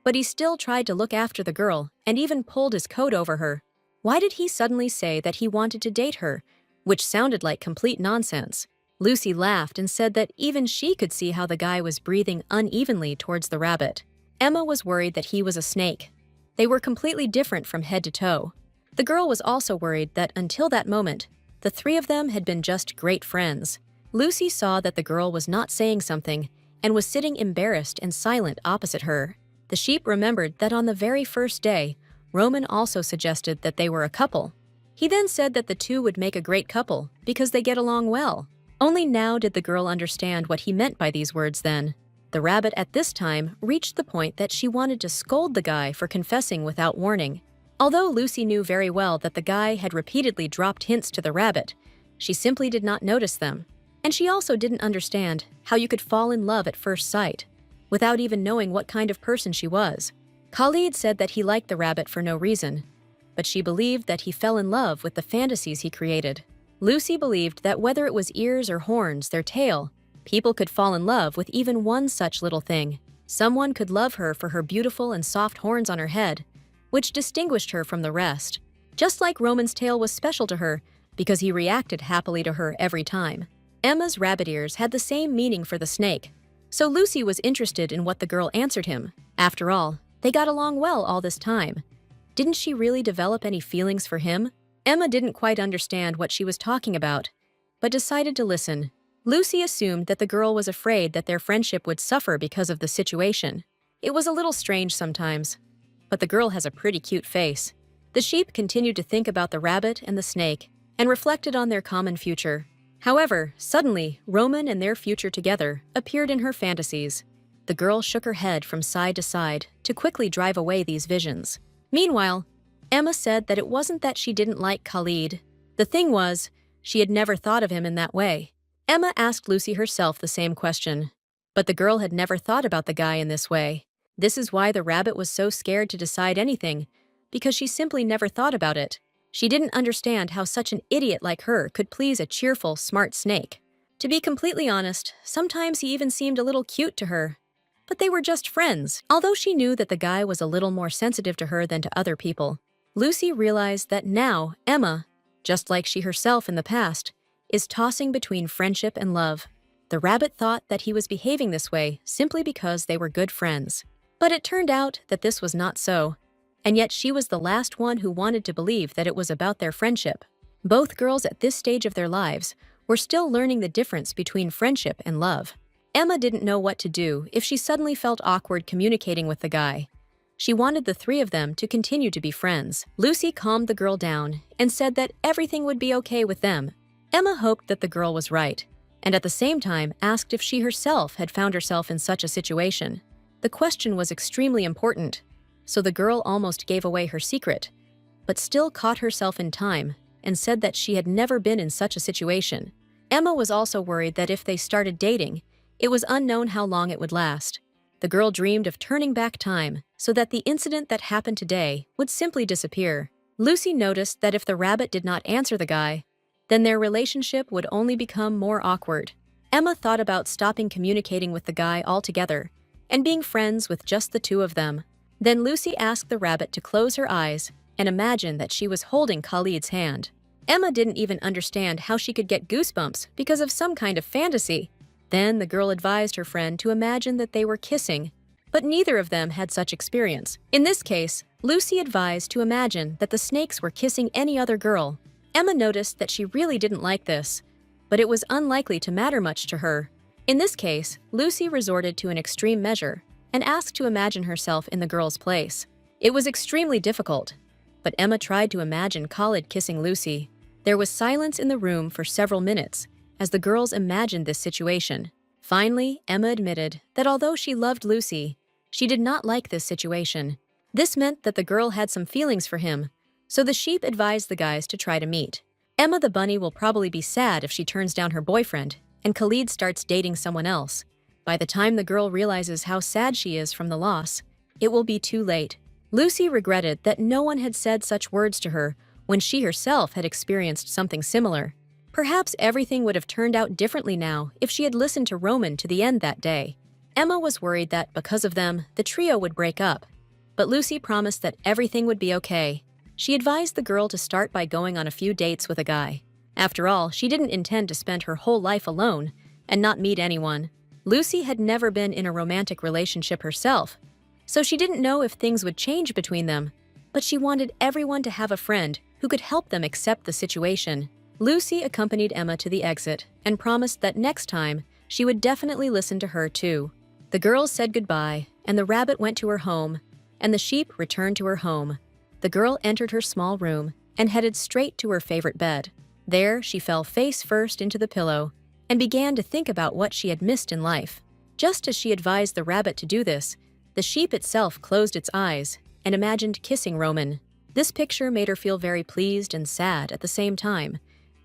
but he still tried to look after the girl and even pulled his coat over her. Why did he suddenly say that he wanted to date her, which sounded like complete nonsense? Lucy laughed and said that even she could see how the guy was breathing unevenly towards the rabbit. Emma was worried that he was a snake. They were completely different from head to toe. The girl was also worried that until that moment, the three of them had been just great friends. Lucy saw that the girl was not saying something and was sitting embarrassed and silent opposite her. The sheep remembered that on the very first day, Roman also suggested that they were a couple. He then said that the two would make a great couple because they get along well. Only now did the girl understand what he meant by these words then. The rabbit at this time reached the point that she wanted to scold the guy for confessing without warning. Although Lucy knew very well that the guy had repeatedly dropped hints to the rabbit, she simply did not notice them. And she also didn't understand how you could fall in love at first sight, without even knowing what kind of person she was. Khalid said that he liked the rabbit for no reason, but she believed that he fell in love with the fantasies he created. Lucy believed that whether it was ears or horns, their tail, people could fall in love with even one such little thing. Someone could love her for her beautiful and soft horns on her head, which distinguished her from the rest. Just like Roman's tail was special to her because he reacted happily to her every time. Emma's rabbit ears had the same meaning for the snake, so Lucy was interested in what the girl answered him. After all, they got along well all this time. Didn't she really develop any feelings for him? Emma didn't quite understand what she was talking about, but decided to listen. Lucy assumed that the girl was afraid that their friendship would suffer because of the situation. It was a little strange sometimes, but the girl has a pretty cute face. The sheep continued to think about the rabbit and the snake and reflected on their common future. However, suddenly, Roman and their future together appeared in her fantasies. The girl shook her head from side to side to quickly drive away these visions. Meanwhile, Emma said that it wasn't that she didn't like Khalid. The thing was, she had never thought of him in that way. Emma asked Lucy herself the same question, but the girl had never thought about the guy in this way. This is why the rabbit was so scared to decide anything, because she simply never thought about it. She didn't understand how such an idiot like her could please a cheerful, smart snake. To be completely honest, sometimes he even seemed a little cute to her. But they were just friends. Although she knew that the guy was a little more sensitive to her than to other people, Lucy realized that now Emma, just like she herself in the past, is tossing between friendship and love. The rabbit thought that he was behaving this way simply because they were good friends. But it turned out that this was not so. And yet she was the last one who wanted to believe that it was about their friendship. Both girls at this stage of their lives were still learning the difference between friendship and love. Emma didn't know what to do if she suddenly felt awkward communicating with the guy. She wanted the three of them to continue to be friends. Lucy calmed the girl down and said that everything would be okay with them. Emma hoped that the girl was right, and at the same time asked if she herself had found herself in such a situation. The question was extremely important, so the girl almost gave away her secret, but still caught herself in time and said that she had never been in such a situation. Emma was also worried that if they started dating, it was unknown how long it would last. The girl dreamed of turning back time so that the incident that happened today would simply disappear. Lucy noticed that if the rabbit did not answer the guy, then their relationship would only become more awkward. Emma thought about stopping communicating with the guy altogether and being friends with just the two of them. Then Lucy asked the rabbit to close her eyes and imagine that she was holding Khalid's hand. Emma didn't even understand how she could get goosebumps because of some kind of fantasy. Then the girl advised her friend to imagine that they were kissing, but neither of them had such experience. In this case, Lucy advised to imagine that the snakes were kissing any other girl. Emma noticed that she really didn't like this, but it was unlikely to matter much to her. In this case, Lucy resorted to an extreme measure and asked to imagine herself in the girl's place. It was extremely difficult, but Emma tried to imagine Khalid kissing Lucy. There was silence in the room for several minutes as the girls imagined this situation. Finally, Emma admitted that although she loved Lucy, she did not like this situation. This meant that the girl had some feelings for him, so the sheep advised the guys to try to meet. Emma the bunny will probably be sad if she turns down her boyfriend and Khalid starts dating someone else. By the time the girl realizes how sad she is from the loss, it will be too late. Lucy regretted that no one had said such words to her when she herself had experienced something similar. Perhaps everything would have turned out differently now if she had listened to Roman to the end that day. Emma was worried that because of them, the trio would break up. But Lucy promised that everything would be okay. She advised the girl to start by going on a few dates with a guy. After all, she didn't intend to spend her whole life alone and not meet anyone. Lucy had never been in a romantic relationship herself, so she didn't know if things would change between them, but she wanted everyone to have a friend who could help them accept the situation. Lucy accompanied Emma to the exit and promised that next time she would definitely listen to her too. The girls said goodbye, and the rabbit went to her home, and the sheep returned to her home. The girl entered her small room and headed straight to her favorite bed. There, she fell face first into the pillow and began to think about what she had missed in life. Just as she advised the rabbit to do this, the sheep itself closed its eyes and imagined kissing Roman. This picture made her feel very pleased and sad at the same time.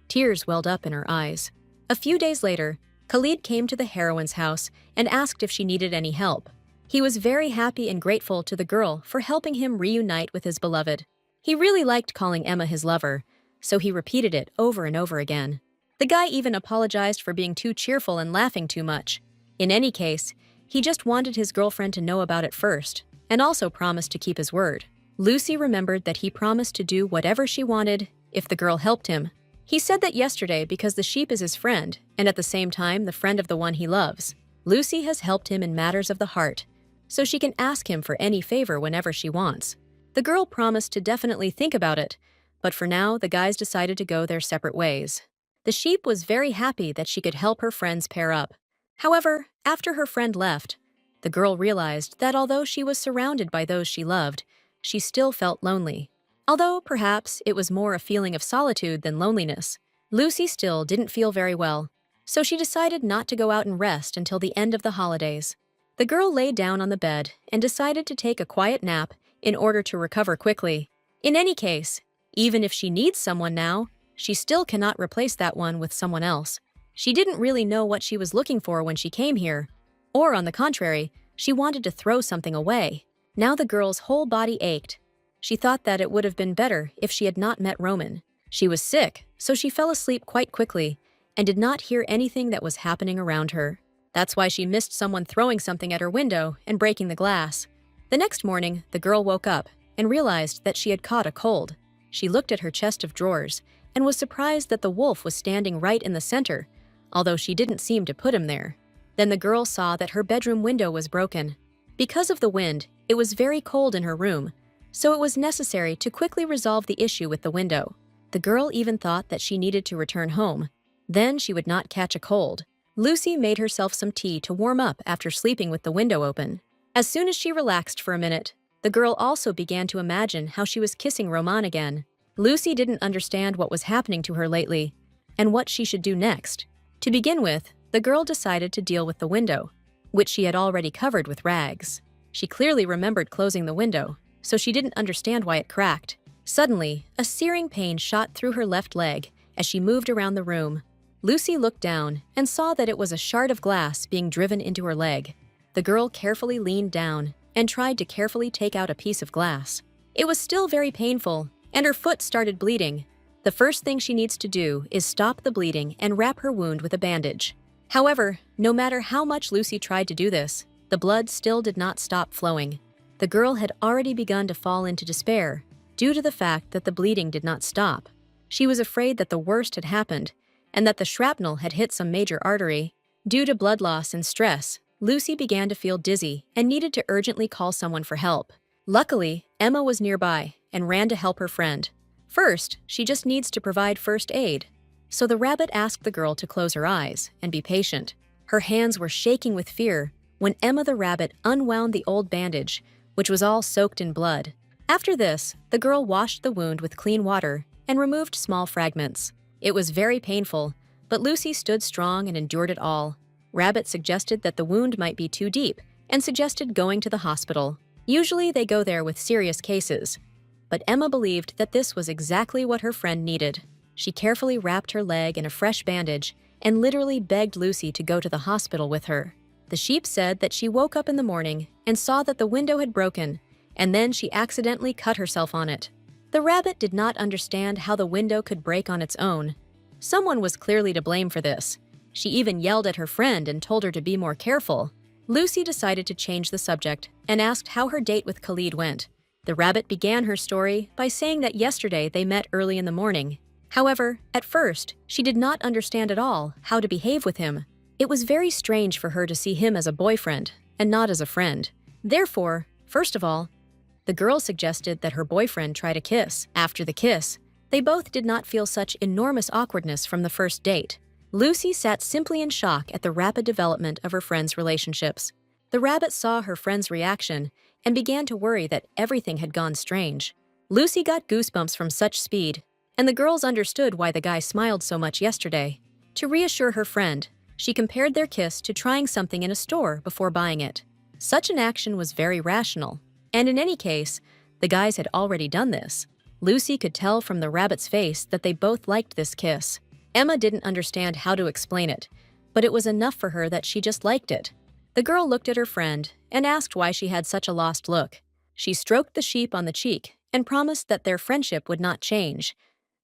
Tears welled up in her eyes. A few days later, Khalid came to the heroine's house and asked if she needed any help. He was very happy and grateful to the girl for helping him reunite with his beloved. He really liked calling Emma his lover, so he repeated it over and over again. The guy even apologized for being too cheerful and laughing too much. In any case, he just wanted his girlfriend to know about it first, and also promised to keep his word. Lucy remembered that he promised to do whatever she wanted if the girl helped him. He said that yesterday because the sheep is his friend, and at the same time the friend of the one he loves. Lucy has helped him in matters of the heart, so she can ask him for any favor whenever she wants. The girl promised to definitely think about it, but for now the guys decided to go their separate ways. The sheep was very happy that she could help her friends pair up. However, after her friend left, the girl realized that although she was surrounded by those she loved, she still felt lonely. Although perhaps it was more a feeling of solitude than loneliness, Lucy still didn't feel very well, so she decided not to go out and rest until the end of the holidays. The girl lay down on the bed and decided to take a quiet nap in order to recover quickly. In any case, even if she needs someone now, she still cannot replace that one with someone else. She didn't really know what she was looking for when she came here, or on the contrary, she wanted to throw something away. Now the girl's whole body ached. She thought that it would have been better if she had not met Roman. She was sick, so she fell asleep quite quickly and did not hear anything that was happening around her. That's why she missed someone throwing something at her window and breaking the glass. The next morning, the girl woke up and realized that she had caught a cold. She looked at her chest of drawers and was surprised that the wolf was standing right in the center, although she didn't seem to put him there. Then the girl saw that her bedroom window was broken. Because of the wind, it was very cold in her room, so it was necessary to quickly resolve the issue with the window. The girl even thought that she needed to return home. Then she would not catch a cold. Lucy made herself some tea to warm up after sleeping with the window open. As soon as she relaxed for a minute, the girl also began to imagine how she was kissing Roman again. Lucy didn't understand what was happening to her lately and what she should do next. To begin with, the girl decided to deal with the window, which she had already covered with rags. She clearly remembered closing the window, so she didn't understand why it cracked. Suddenly, a searing pain shot through her left leg as she moved around the room. Lucy looked down and saw that it was a shard of glass being driven into her leg. The girl carefully leaned down and tried to carefully take out a piece of glass. It was still very painful, and her foot started bleeding. The first thing she needs to do is stop the bleeding and wrap her wound with a bandage. However, no matter how much Lucy tried to do this, the blood still did not stop flowing. The girl had already begun to fall into despair due to the fact that the bleeding did not stop. She was afraid that the worst had happened and that the shrapnel had hit some major artery. Due to blood loss and stress, Lucy began to feel dizzy and needed to urgently call someone for help. Luckily, Emma was nearby and ran to help her friend. First, she just needs to provide first aid. So the rabbit asked the girl to close her eyes and be patient. Her hands were shaking with fear when Emma the rabbit unwound the old bandage, which was all soaked in blood. After this, the girl washed the wound with clean water and removed small fragments. It was very painful, but Lucy stood strong and endured it all. Rabbit suggested that the wound might be too deep and suggested going to the hospital. Usually they go there with serious cases, but Emma believed that this was exactly what her friend needed. She carefully wrapped her leg in a fresh bandage and literally begged Lucy to go to the hospital with her. The sheep said that she woke up in the morning and saw that the window had broken, and then she accidentally cut herself on it. The rabbit did not understand how the window could break on its own. Someone was clearly to blame for this. She even yelled at her friend and told her to be more careful. Lucy decided to change the subject and asked how her date with Khalid went. The rabbit began her story by saying that yesterday they met early in the morning. However, at first, she did not understand at all how to behave with him. It was very strange for her to see him as a boyfriend and not as a friend. Therefore, first of all, the girl suggested that her boyfriend try to kiss. After the kiss, they both did not feel such enormous awkwardness from the first date. Lucy sat simply in shock at the rapid development of her friends' relationships. The rabbit saw her friend's reaction and began to worry that everything had gone strange. Lucy got goosebumps from such speed, and the girls understood why the guy smiled so much yesterday. To reassure her friend, she compared their kiss to trying something in a store before buying it. Such an action was very rational, and in any case, the guys had already done this. Lucy could tell from the rabbit's face that they both liked this kiss. Emma didn't understand how to explain it, but it was enough for her that she just liked it. The girl looked at her friend and asked why she had such a lost look. She stroked the sheep on the cheek and promised that their friendship would not change.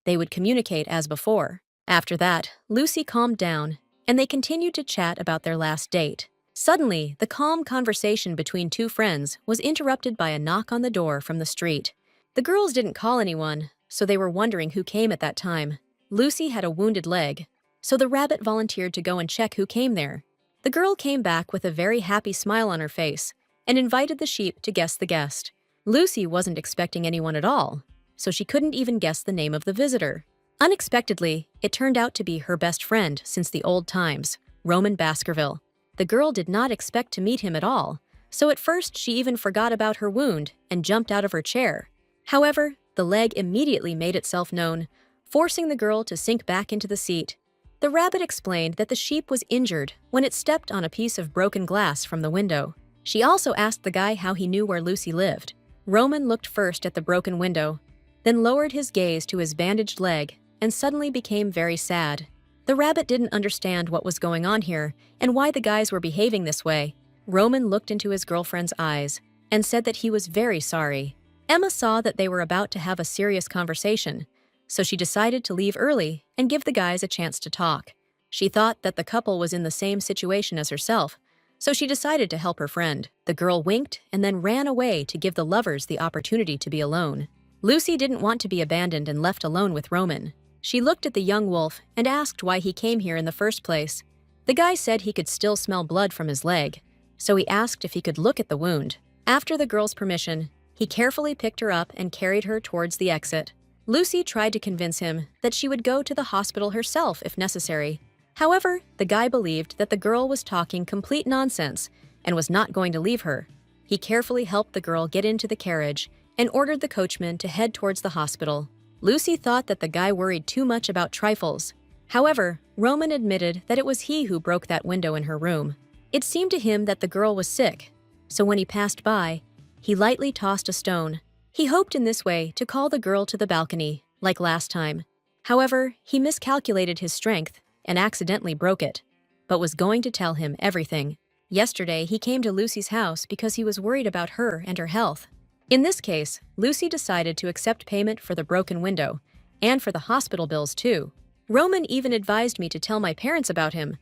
They would communicate as before. After that, Lucy calmed down, and they continued to chat about their last date. Suddenly, the calm conversation between two friends was interrupted by a knock on the door from the street. The girls didn't call anyone, so they were wondering who came at that time. Lucy had a wounded leg, so the rabbit volunteered to go and check who came there. The girl came back with a very happy smile on her face and invited the sheep to guess the guest. Lucy wasn't expecting anyone at all, so she couldn't even guess the name of the visitor. Unexpectedly, it turned out to be her best friend since the old times, Roman Baskerville. The girl did not expect to meet him at all, so at first she even forgot about her wound and jumped out of her chair. However, the leg immediately made itself known, forcing the girl to sink back into the seat. The rabbit explained that the sheep was injured when it stepped on a piece of broken glass from the window. She also asked the guy how he knew where Lucy lived. Roman looked first at the broken window, then lowered his gaze to his bandaged leg and suddenly became very sad. The rabbit didn't understand what was going on here and why the guys were behaving this way. Roman looked into his girlfriend's eyes and said that he was very sorry. Emma saw that they were about to have a serious conversation, so she decided to leave early and give the guys a chance to talk. She thought that the couple was in the same situation as herself, so she decided to help her friend. The girl winked and then ran away to give the lovers the opportunity to be alone. Lucy didn't want to be abandoned and left alone with Roman. She looked at the young wolf and asked why he came here in the first place. The guy said he could still smell blood from his leg, so he asked if he could look at the wound. After the girl's permission, he carefully picked her up and carried her towards the exit. Lucy tried to convince him that she would go to the hospital herself if necessary. However, the guy believed that the girl was talking complete nonsense and was not going to leave her. He carefully helped the girl get into the carriage and ordered the coachman to head towards the hospital. Lucy thought that the guy worried too much about trifles. However, Roman admitted that it was he who broke that window in her room. It seemed to him that the girl was sick, so when he passed by, he lightly tossed a stone. He hoped in this way to call the girl to the balcony, like last time. However, he miscalculated his strength and accidentally broke it, but was going to tell him everything. Yesterday, he came to Lucy's house because he was worried about her and her health. In this case, Lucy decided to accept payment for the broken window and for the hospital bills too. Roman even advised me to tell my parents about him,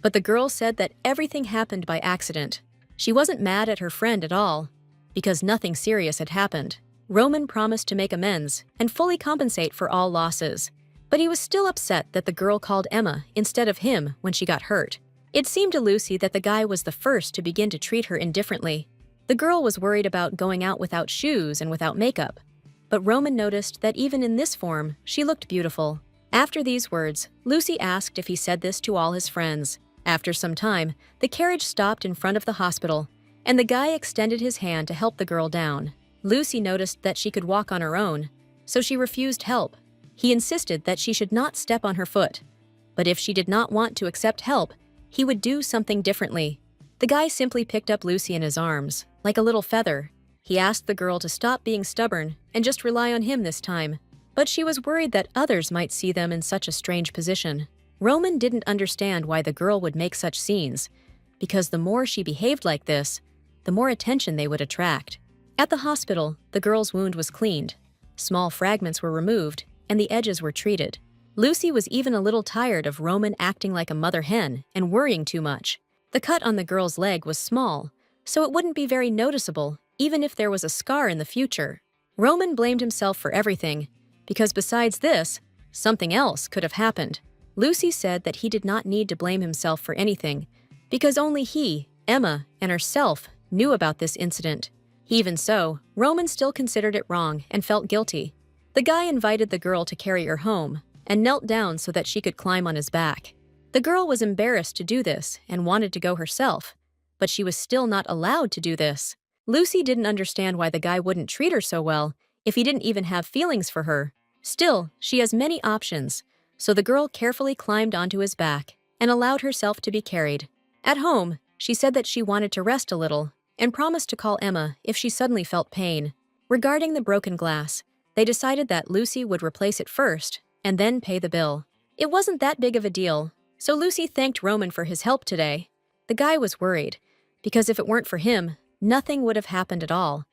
but the girl said that everything happened by accident. She wasn't mad at her friend at all, because nothing serious had happened. Roman promised to make amends and fully compensate for all losses, but he was still upset that the girl called Emma instead of him when she got hurt. It seemed to Lucy that the guy was the first to begin to treat her indifferently. The girl was worried about going out without shoes and without makeup, but Roman noticed that even in this form, she looked beautiful. After these words, Lucy asked if he said this to all his friends. After some time, the carriage stopped in front of the hospital, and the guy extended his hand to help the girl down. Lucy noticed that she could walk on her own, so she refused help. He insisted that she should not step on her foot, but if she did not want to accept help, he would do something differently. The guy simply picked up Lucy in his arms, like a little feather. He asked the girl to stop being stubborn and just rely on him this time, but she was worried that others might see them in such a strange position. Roman didn't understand why the girl would make such scenes, because the more she behaved like this, the more attention they would attract. At the hospital, the girl's wound was cleaned. Small fragments were removed, and the edges were treated. Lucy was even a little tired of Roman acting like a mother hen and worrying too much. The cut on the girl's leg was small, so it wouldn't be very noticeable, even if there was a scar in the future. Roman blamed himself for everything, because besides this, something else could have happened. Lucy said that he did not need to blame himself for anything, because only he, Emma, and herself knew about this incident. Even so, Roman still considered it wrong and felt guilty. The guy invited the girl to carry her home and knelt down so that she could climb on his back. The girl was embarrassed to do this and wanted to go herself, but she was still not allowed to do this. Lucy didn't understand why the guy wouldn't treat her so well if he didn't even have feelings for her. Still, she has many options, so the girl carefully climbed onto his back and allowed herself to be carried. At home, she said that she wanted to rest a little and promised to call Emma if she suddenly felt pain. Regarding the broken glass, they decided that Lucy would replace it first and then pay the bill. It wasn't that big of a deal, so Lucy thanked Roman for his help today. The guy was worried, because if it weren't for him, nothing would have happened at all.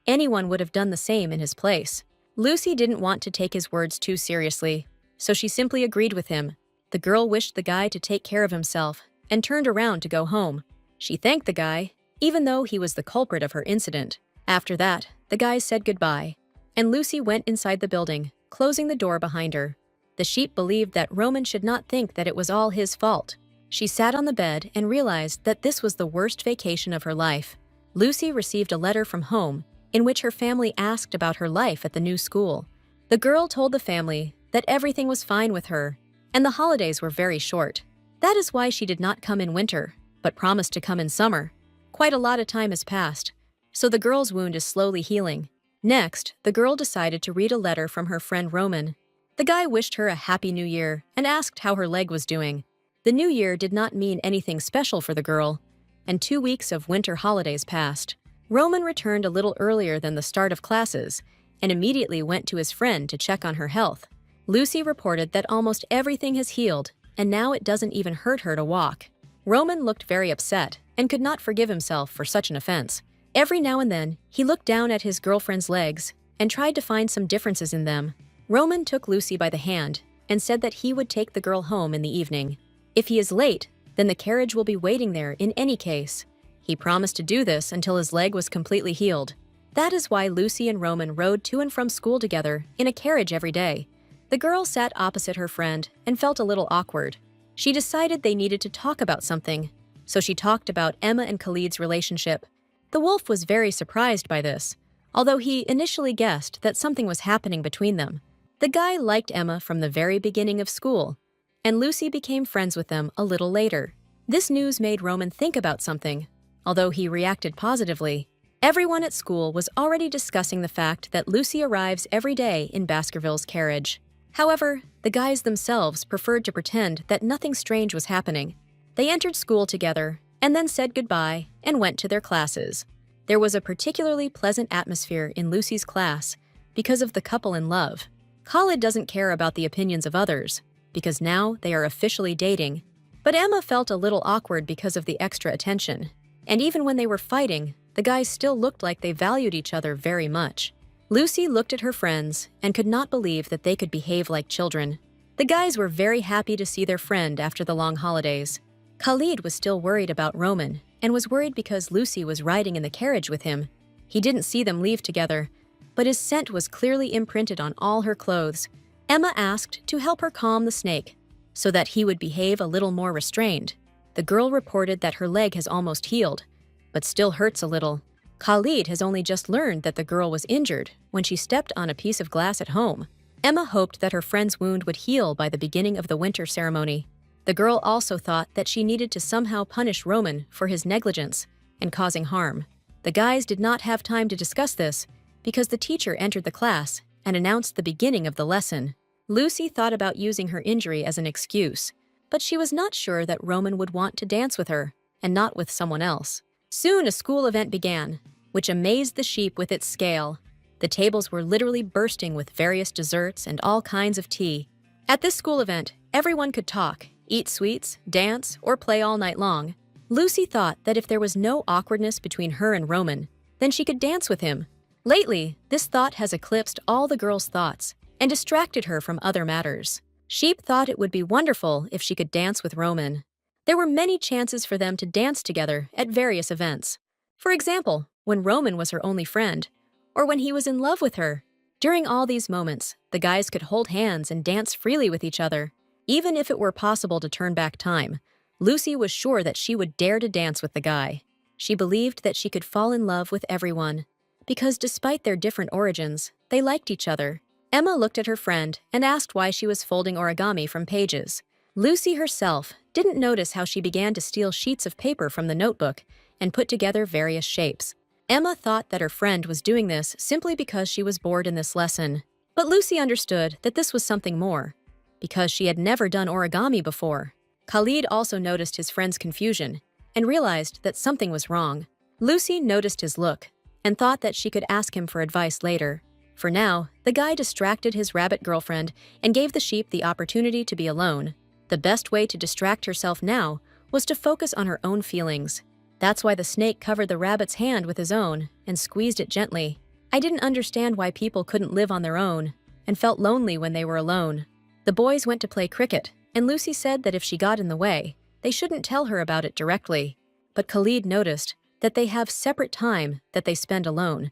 Anyone would have done the same in his place. Lucy didn't want to take his words too seriously, so she simply agreed with him. The girl wished the guy to take care of himself and turned around to go home. She thanked the guy, even though he was the culprit of her incident. After that, the guys said goodbye, and Lucy went inside the building, closing the door behind her. The sheep believed that Roman should not think that it was all his fault. She sat on the bed and realized that this was the worst vacation of her life. Lucy received a letter from home in which her family asked about her life at the new school. The girl told the family that everything was fine with her, and the holidays were very short. That is why she did not come in winter, but promised to come in summer. Quite a lot of time has passed, so the girl's wound is slowly healing. Next, the girl decided to read a letter from her friend Roman. The guy wished her a happy new year and asked how her leg was doing. The new year did not mean anything special for the girl, and 2 weeks of winter holidays passed. Roman returned a little earlier than the start of classes and immediately went to his friend to check on her health. Lucy reported that almost everything has healed, and now it doesn't even hurt her to walk. Roman looked very upset and could not forgive himself for such an offense. Every now and then, he looked down at his girlfriend's legs and tried to find some differences in them. Roman took Lucy by the hand and said that he would take the girl home in the evening. If he is late, then the carriage will be waiting there in any case. He promised to do this until his leg was completely healed. That is why Lucy and Roman rode to and from school together in a carriage every day. The girl sat opposite her friend and felt a little awkward. She decided they needed to talk about something, so she talked about Emma and Khalid's relationship. The wolf was very surprised by this, although he initially guessed that something was happening between them. The guy liked Emma from the very beginning of school, and Lucy became friends with them a little later. This news made Roman think about something, although he reacted positively. Everyone at school was already discussing the fact that Lucy arrives every day in Baskerville's carriage. However, the guys themselves preferred to pretend that nothing strange was happening. They entered school together and then said goodbye and went to their classes. There was a particularly pleasant atmosphere in Lucy's class because of the couple in love. Khalid doesn't care about the opinions of others because now they are officially dating. But Emma felt a little awkward because of the extra attention. And even when they were fighting, the guys still looked like they valued each other very much. Lucy looked at her friends and could not believe that they could behave like children. The guys were very happy to see their friend after the long holidays. Khalid was still worried about Roman and was worried because Lucy was riding in the carriage with him. He didn't see them leave together, but his scent was clearly imprinted on all her clothes. Emma asked to help her calm the snake so that he would behave a little more restrained. The girl reported that her leg has almost healed, but still hurts a little. Khalid has only just learned that the girl was injured when she stepped on a piece of glass at home. Emma hoped that her friend's wound would heal by the beginning of the winter ceremony. The girl also thought that she needed to somehow punish Roman for his negligence and causing harm. The guys did not have time to discuss this because the teacher entered the class and announced the beginning of the lesson. Lucy thought about using her injury as an excuse, but she was not sure that Roman would want to dance with her and not with someone else. Soon a school event began, which amazed the sheep with its scale. The tables were literally bursting with various desserts and all kinds of tea. At this school event, everyone could talk, eat sweets, dance, or play all night long. Lucy thought that if there was no awkwardness between her and Roman, then she could dance with him. Lately, this thought has eclipsed all the girl's thoughts and distracted her from other matters. Sheep thought it would be wonderful if she could dance with Roman. There were many chances for them to dance together at various events. For example, when Roman was her only friend, or when he was in love with her. During all these moments, the guys could hold hands and dance freely with each other. Even if it were possible to turn back time, Lucy was sure that she would dare to dance with the guy. She believed that she could fall in love with everyone, because despite their different origins, they liked each other. Emma looked at her friend and asked why she was folding origami from pages. Lucy herself didn't notice how she began to steal sheets of paper from the notebook and put together various shapes. Emma thought that her friend was doing this simply because she was bored in this lesson. But Lucy understood that this was something more, because she had never done origami before. Khalid also noticed his friend's confusion and realized that something was wrong. Lucy noticed his look and thought that she could ask him for advice later. For now, the guy distracted his rabbit girlfriend and gave the sheep the opportunity to be alone. The best way to distract herself now was to focus on her own feelings. That's why the snake covered the rabbit's hand with his own and squeezed it gently. I didn't understand why people couldn't live on their own and felt lonely when they were alone. The boys went to play cricket, and Lucy said that if she got in the way, they shouldn't tell her about it directly. But Khalid noticed that they have separate time that they spend alone,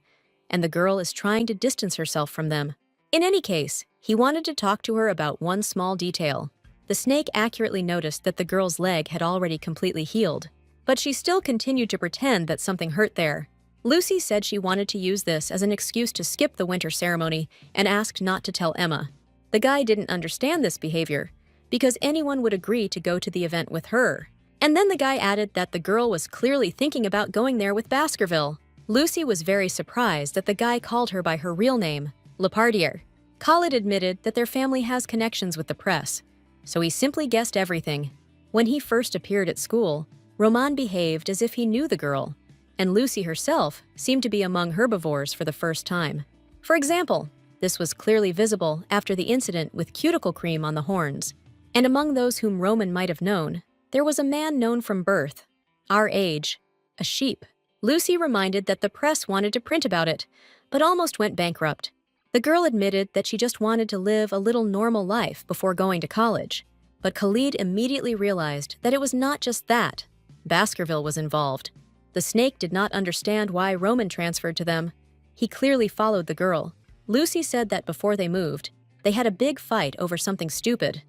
and the girl is trying to distance herself from them. In any case, he wanted to talk to her about one small detail. The snake accurately noticed that the girl's leg had already completely healed, but she still continued to pretend that something hurt there. Lucy said she wanted to use this as an excuse to skip the winter ceremony and asked not to tell Emma. The guy didn't understand this behavior, because anyone would agree to go to the event with her. And then the guy added that the girl was clearly thinking about going there with Baskerville. Lucy was very surprised that the guy called her by her real name, Lepardier. Khalid admitted that their family has connections with the press, so he simply guessed everything. When he first appeared at school, Roman behaved as if he knew the girl, and Lucy herself seemed to be among herbivores for the first time. For example, this was clearly visible after the incident with cuticle cream on the horns. And among those whom Roman might have known, there was a man known from birth, our age, a sheep. Lucy reminded that the press wanted to print about it, but almost went bankrupt. The girl admitted that she just wanted to live a little normal life before going to college. But Khalid immediately realized that it was not just that. Baskerville was involved. The snake did not understand why Roman transferred to them. He clearly followed the girl. Lucy said that before they moved, they had a big fight over something stupid,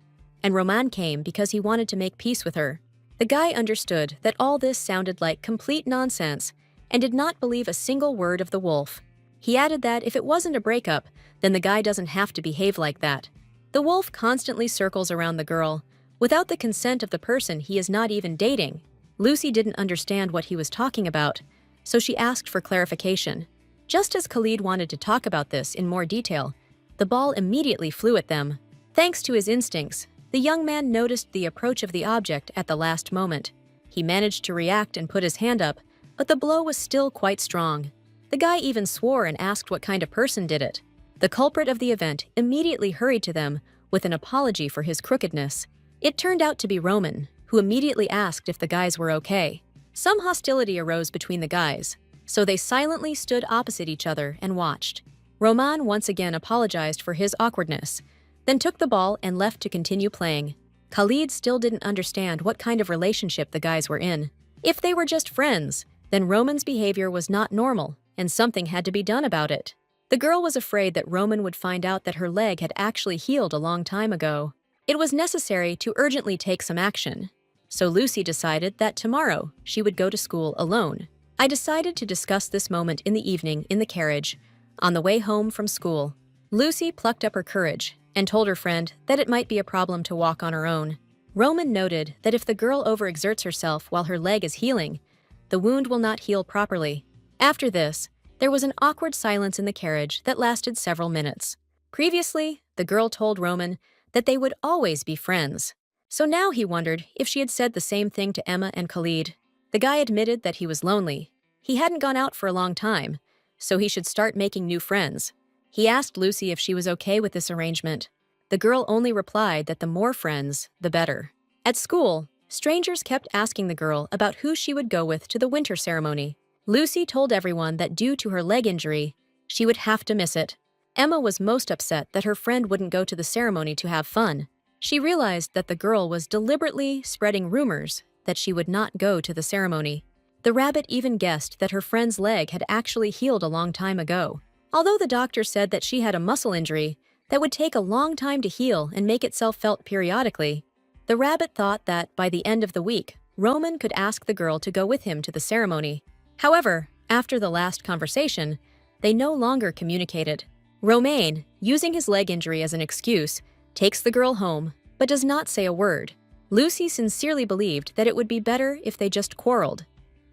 and Roman came because he wanted to make peace with her. The guy understood that all this sounded like complete nonsense and did not believe a single word of the wolf. He added that if it wasn't a breakup, then the guy doesn't have to behave like that. The wolf constantly circles around the girl, without the consent of the person he is not even dating. Lucy didn't understand what he was talking about, so she asked for clarification. Just as Khalid wanted to talk about this in more detail, the ball immediately flew at them. Thanks to his instincts, the young man noticed the approach of the object at the last moment. He managed to react and put his hand up, but the blow was still quite strong. The guy even swore and asked what kind of person did it. The culprit of the event immediately hurried to them with an apology for his crookedness. It turned out to be Roman, who immediately asked if the guys were okay. Some hostility arose between the guys, so they silently stood opposite each other and watched. Roman once again apologized for his awkwardness, then took the ball and left to continue playing. Khalid still didn't understand what kind of relationship the guys were in. If they were just friends, then Roman's behavior was not normal, and something had to be done about it. The girl was afraid that Roman would find out that her leg had actually healed a long time ago. It was necessary to urgently take some action, so Lucy decided that tomorrow she would go to school alone. I decided to discuss this moment in the evening in the carriage, on the way home from school. Lucy plucked up her courage and told her friend that it might be a problem to walk on her own. Roman noted that if the girl overexerts herself while her leg is healing, the wound will not heal properly. After this, there was an awkward silence in the carriage that lasted several minutes. Previously, the girl told Roman that they would always be friends. So now he wondered if she had said the same thing to Emma and Khalid. The guy admitted that he was lonely. He hadn't gone out for a long time, so he should start making new friends. He asked Lucy if she was okay with this arrangement. The girl only replied that the more friends, the better. At school, strangers kept asking the girl about who she would go with to the winter ceremony. Lucy told everyone that due to her leg injury, she would have to miss it. Emma was most upset that her friend wouldn't go to the ceremony to have fun. She realized that the girl was deliberately spreading rumors that she would not go to the ceremony. The rabbit even guessed that her friend's leg had actually healed a long time ago. Although the doctor said that she had a muscle injury that would take a long time to heal and make itself felt periodically, the rabbit thought that by the end of the week, Roman could ask the girl to go with him to the ceremony. However, after the last conversation, they no longer communicated. Romain, using his leg injury as an excuse, takes the girl home, but does not say a word. Lucy sincerely believed that it would be better if they just quarreled.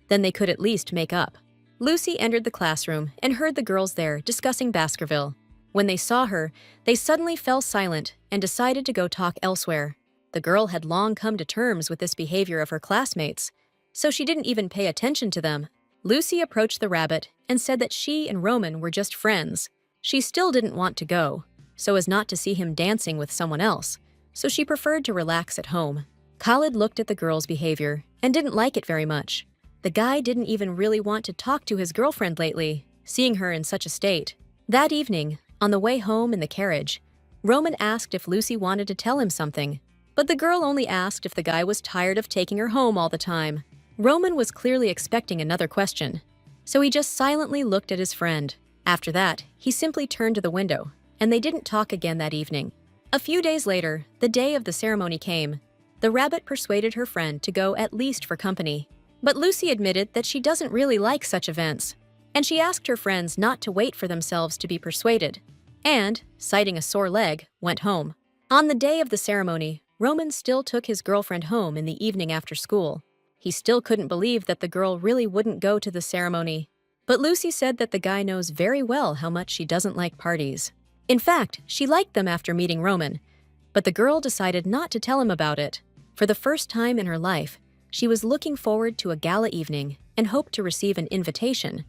Then they could at least make up. Lucy entered the classroom and heard the girls there discussing Baskerville. When they saw her, they suddenly fell silent and decided to go talk elsewhere. The girl had long come to terms with this behavior of her classmates, so she didn't even pay attention to them. Lucy approached the rabbit and said that she and Roman were just friends. She still didn't want to go, so as not to see him dancing with someone else, so she preferred to relax at home. Khalid looked at the girl's behavior and didn't like it very much. The guy didn't even really want to talk to his girlfriend lately, seeing her in such a state. That evening, on the way home in the carriage, Roman asked if Lucy wanted to tell him something, but the girl only asked if the guy was tired of taking her home all the time. Roman was clearly expecting another question, so he just silently looked at his friend. After that, he simply turned to the window, and they didn't talk again that evening. A few days later, the day of the ceremony came. The rabbit persuaded her friend to go at least for company. But Lucy admitted that she doesn't really like such events, and she asked her friends not to wait for themselves to be persuaded. and, citing a sore leg, went home. On the day of the ceremony, Roman still took his girlfriend home in the evening after school. He still couldn't believe that the girl really wouldn't go to the ceremony. But Lucy said that the guy knows very well how much she doesn't like parties. In fact, she liked them after meeting Roman, but the girl decided not to tell him about it. For the first time in her life, she was looking forward to a gala evening and hoped to receive an invitation.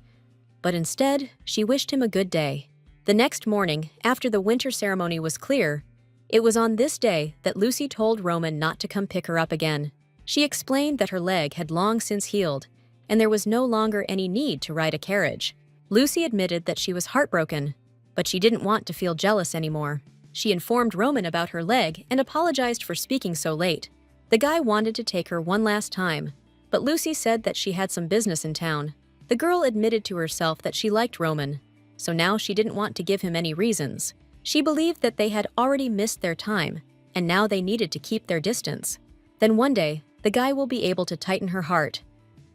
But instead, she wished him a good day. The next morning, after the winter ceremony was clear, it was on this day that Lucy told Roman not to come pick her up again. She explained that her leg had long since healed, and there was no longer any need to ride a carriage. Lucy admitted that she was heartbroken, but she didn't want to feel jealous anymore. She informed Roman about her leg and apologized for speaking so late. The guy wanted to take her one last time, but Lucy said that she had some business in town. The girl admitted to herself that she liked Roman, so now she didn't want to give him any reasons. She believed that they had already missed their time, and now they needed to keep their distance. Then one day, the guy will be able to tighten her heart.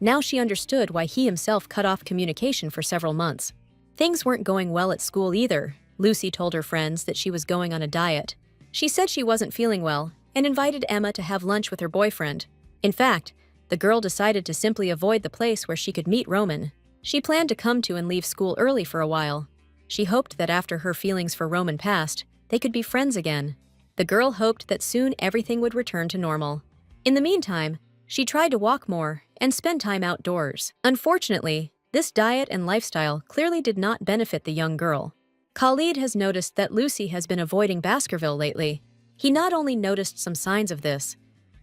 Now she understood why he himself cut off communication for several months. Things weren't going well at school either. Lucy told her friends that she was going on a diet. She said she wasn't feeling well and invited Emma to have lunch with her boyfriend. In fact, the girl decided to simply avoid the place where she could meet Roman. She planned to come to and leave school early for a while. She hoped that after her feelings for Roman passed, they could be friends again. The girl hoped that soon everything would return to normal. In the meantime, she tried to walk more and spend time outdoors. Unfortunately, this diet and lifestyle clearly did not benefit the young girl. Khalid has noticed that Lucy has been avoiding Baskerville lately. He not only noticed some signs of this,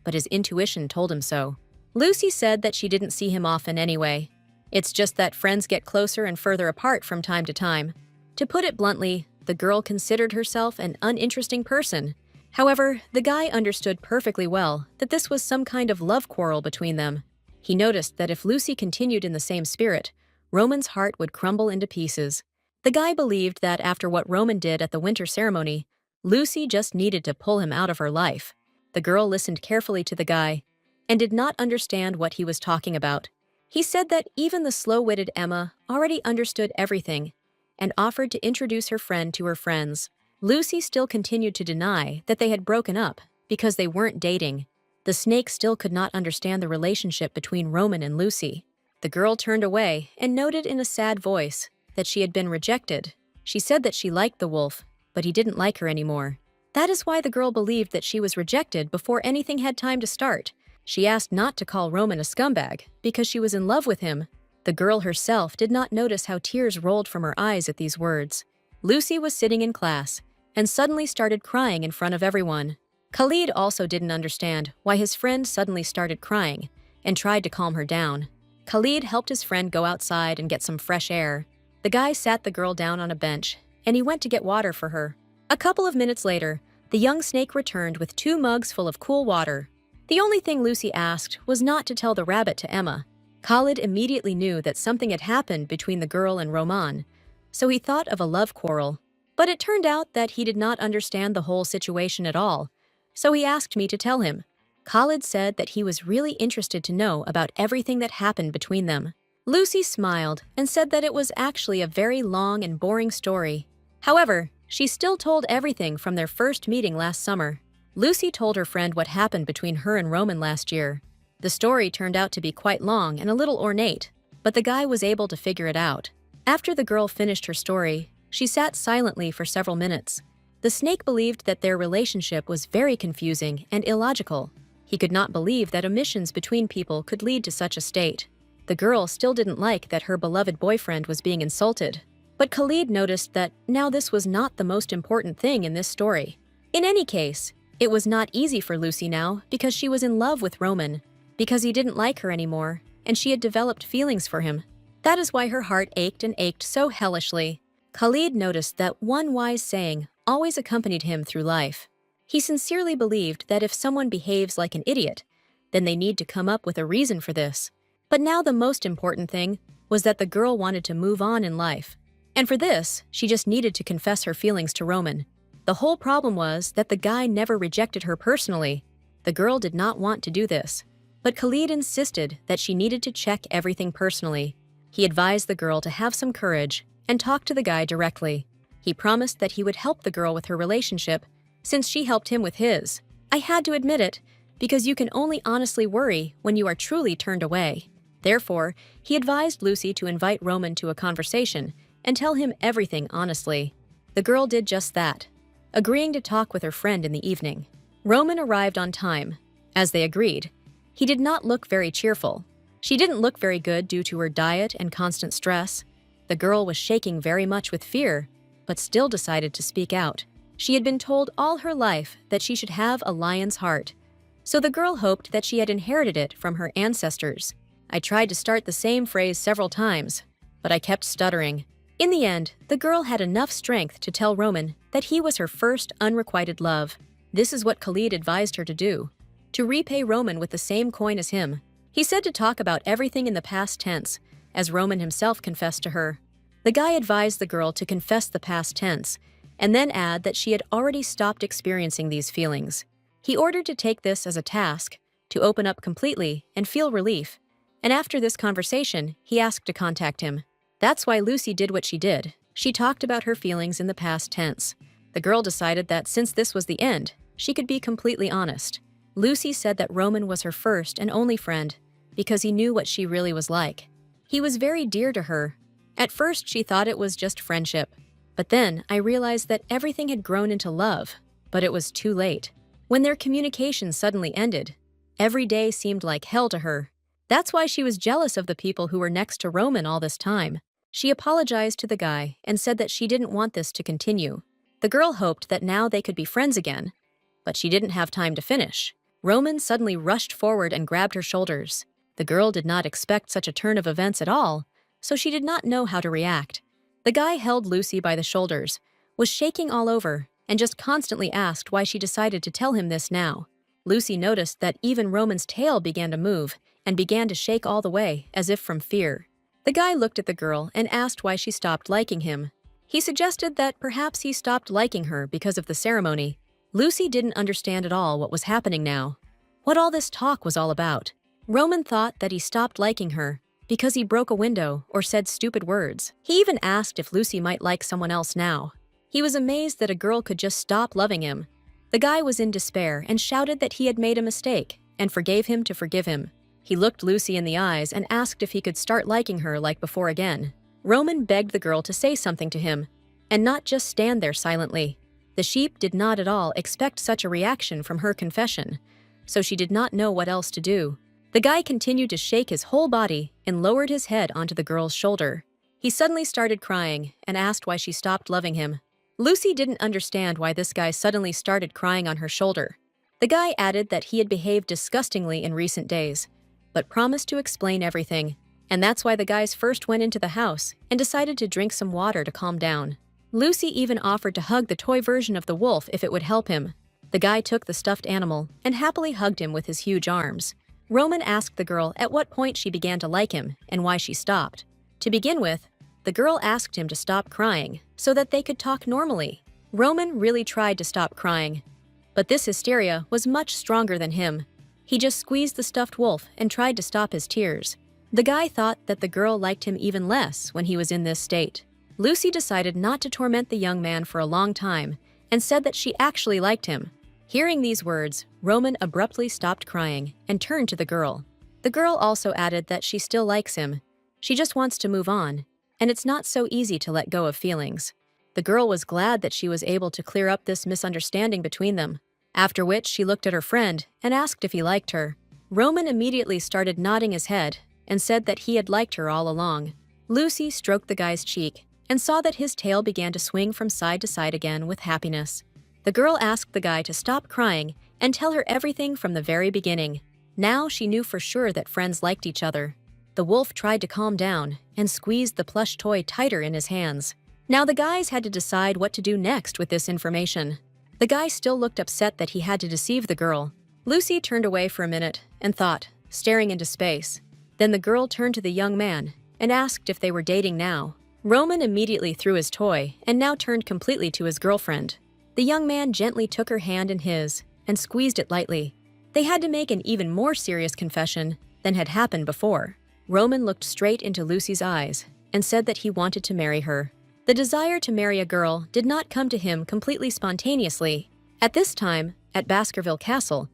but his intuition told him so. Lucy said that she didn't see him often anyway. It's just that friends get closer and further apart from time to time. To put it bluntly, the girl considered herself an uninteresting person. However, the guy understood perfectly well that this was some kind of love quarrel between them. He noticed that if Lucy continued in the same spirit, Roman's heart would crumble into pieces. The guy believed that after what Roman did at the winter ceremony, Lucy just needed to pull him out of her life. The girl listened carefully to the guy and did not understand what he was talking about. He said that even the slow-witted Emma already understood everything and offered to introduce her friend to her friends. Lucy still continued to deny that they had broken up because they weren't dating. The snake still could not understand the relationship between Roman and Lucy. The girl turned away and noted in a sad voice that she had been rejected. She said that she liked the wolf, but he didn't like her anymore. That is why the girl believed that she was rejected before anything had time to start. She asked not to call Roman a scumbag because she was in love with him. The girl herself did not notice how tears rolled from her eyes at these words. Lucy was sitting in class and suddenly started crying in front of everyone. Khalid also didn't understand why his friend suddenly started crying and tried to calm her down. Khalid helped his friend go outside and get some fresh air. The guy sat the girl down on a bench, and he went to get water for her. A couple of minutes later, the young snake returned with 2 mugs full of cool water. The only thing Lucy asked was not to tell the rabbit to Emma. Khalid immediately knew that something had happened between the girl and Roman, so he thought of a love quarrel. But it turned out that he did not understand the whole situation at all, so he asked me to tell him. Khalid said that he was really interested to know about everything that happened between them. Lucy smiled and said that it was actually a very long and boring story. However, she still told everything from their first meeting last summer. Lucy told her friend what happened between her and Roman last year. The story turned out to be quite long and a little ornate, but the guy was able to figure it out. After the girl finished her story, she sat silently for several minutes. The snake believed that their relationship was very confusing and illogical. He could not believe that omissions between people could lead to such a state. The girl still didn't like that her beloved boyfriend was being insulted. But Khalid noticed that now this was not the most important thing in this story. In any case, it was not easy for Lucy now because she was in love with Roman, because he didn't like her anymore, and she had developed feelings for him. That is why her heart ached and ached so hellishly. Khalid noticed that one wise saying always accompanied him through life. He sincerely believed that if someone behaves like an idiot, then they need to come up with a reason for this. But now the most important thing was that the girl wanted to move on in life. And for this, she just needed to confess her feelings to Roman. The whole problem was that the guy never rejected her personally. The girl did not want to do this. But Khalid insisted that she needed to check everything personally. He advised the girl to have some courage and talk to the guy directly. He promised that he would help the girl with her relationship, since she helped him with his. I had to admit it, because you can only honestly worry when you are truly turned away. Therefore, he advised Lucy to invite Roman to a conversation and tell him everything honestly. The girl did just that, agreeing to talk with her friend in the evening. Roman arrived on time, as they agreed. He did not look very cheerful. She didn't look very good due to her diet and constant stress. The girl was shaking very much with fear, but still decided to speak out. She had been told all her life that she should have a lion's heart, so the girl hoped that she had inherited it from her ancestors. I tried to start the same phrase several times, but I kept stuttering. In the end, the girl had enough strength to tell Roman that he was her first unrequited love. This is what Khalid advised her to do, to repay Roman with the same coin as him. He said to talk about everything in the past tense, as Roman himself confessed to her. The guy advised the girl to confess the past tense, and then add that she had already stopped experiencing these feelings. He ordered to take this as a task, to open up completely and feel relief, and after this conversation, he asked to contact him. That's why Lucy did what she did. She talked about her feelings in the past tense. The girl decided that since this was the end, she could be completely honest. Lucy said that Roman was her first and only friend, because he knew what she really was like. He was very dear to her. At first, she thought it was just friendship. But then, I realized that everything had grown into love, but it was too late. When their communication suddenly ended, every day seemed like hell to her. That's why she was jealous of the people who were next to Roman all this time. She apologized to the guy and said that she didn't want this to continue. The girl hoped that now they could be friends again, but she didn't have time to finish. Roman suddenly rushed forward and grabbed her shoulders. The girl did not expect such a turn of events at all, so she did not know how to react. The guy held Lucy by the shoulders, was shaking all over, and just constantly asked why she decided to tell him this now. Lucy noticed that even Roman's tail began to move and began to shake all the way, as if from fear. The guy looked at the girl and asked why she stopped liking him. He suggested that perhaps he stopped liking her because of the ceremony. Lucy didn't understand at all what was happening now, what all this talk was all about. Roman thought that he stopped liking her because he broke a window or said stupid words. He even asked if Lucy might like someone else now. He was amazed that a girl could just stop loving him. The guy was in despair and shouted that he had made a mistake and forgave him to forgive him. He looked Lucy in the eyes and asked if he could start liking her like before again. Roman begged the girl to say something to him and not just stand there silently. The sheep did not at all expect such a reaction from her confession, so she did not know what else to do. The guy continued to shake his whole body and lowered his head onto the girl's shoulder. He suddenly started crying and asked why she stopped loving him. Lucy didn't understand why this guy suddenly started crying on her shoulder. The guy added that he had behaved disgustingly in recent days, but promised to explain everything. And that's why the guys first went into the house and decided to drink some water to calm down. Lucy even offered to hug the toy version of the wolf if it would help him. The guy took the stuffed animal and happily hugged him with his huge arms. Roman asked the girl at what point she began to like him and why she stopped. To begin with, the girl asked him to stop crying so that they could talk normally. Roman really tried to stop crying, but this hysteria was much stronger than him. He just squeezed the stuffed wolf and tried to stop his tears. The guy thought that the girl liked him even less when he was in this state. Lucy decided not to torment the young man for a long time and said that she actually liked him. Hearing these words, Roman abruptly stopped crying and turned to the girl. The girl also added that she still likes him. She just wants to move on, and it's not so easy to let go of feelings. The girl was glad that she was able to clear up this misunderstanding between them, after which she looked at her friend and asked if he liked her. Roman immediately started nodding his head and said that he had liked her all along. Lucy stroked the guy's cheek and saw that his tail began to swing from side to side again with happiness. The girl asked the guy to stop crying and tell her everything from the very beginning. Now she knew for sure that friends liked each other. The wolf tried to calm down and squeezed the plush toy tighter in his hands. Now the guys had to decide what to do next with this information. The guy still looked upset that he had to deceive the girl. Lucy turned away for a minute and thought, staring into space. Then the girl turned to the young man and asked if they were dating now. Roman immediately threw his toy and now turned completely to his girlfriend. The young man gently took her hand in his and squeezed it lightly. They had to make an even more serious confession than had happened before. Roman looked straight into Lucy's eyes and said that he wanted to marry her. The desire to marry a girl did not come to him completely spontaneously. At this time, at Baskerville Castle,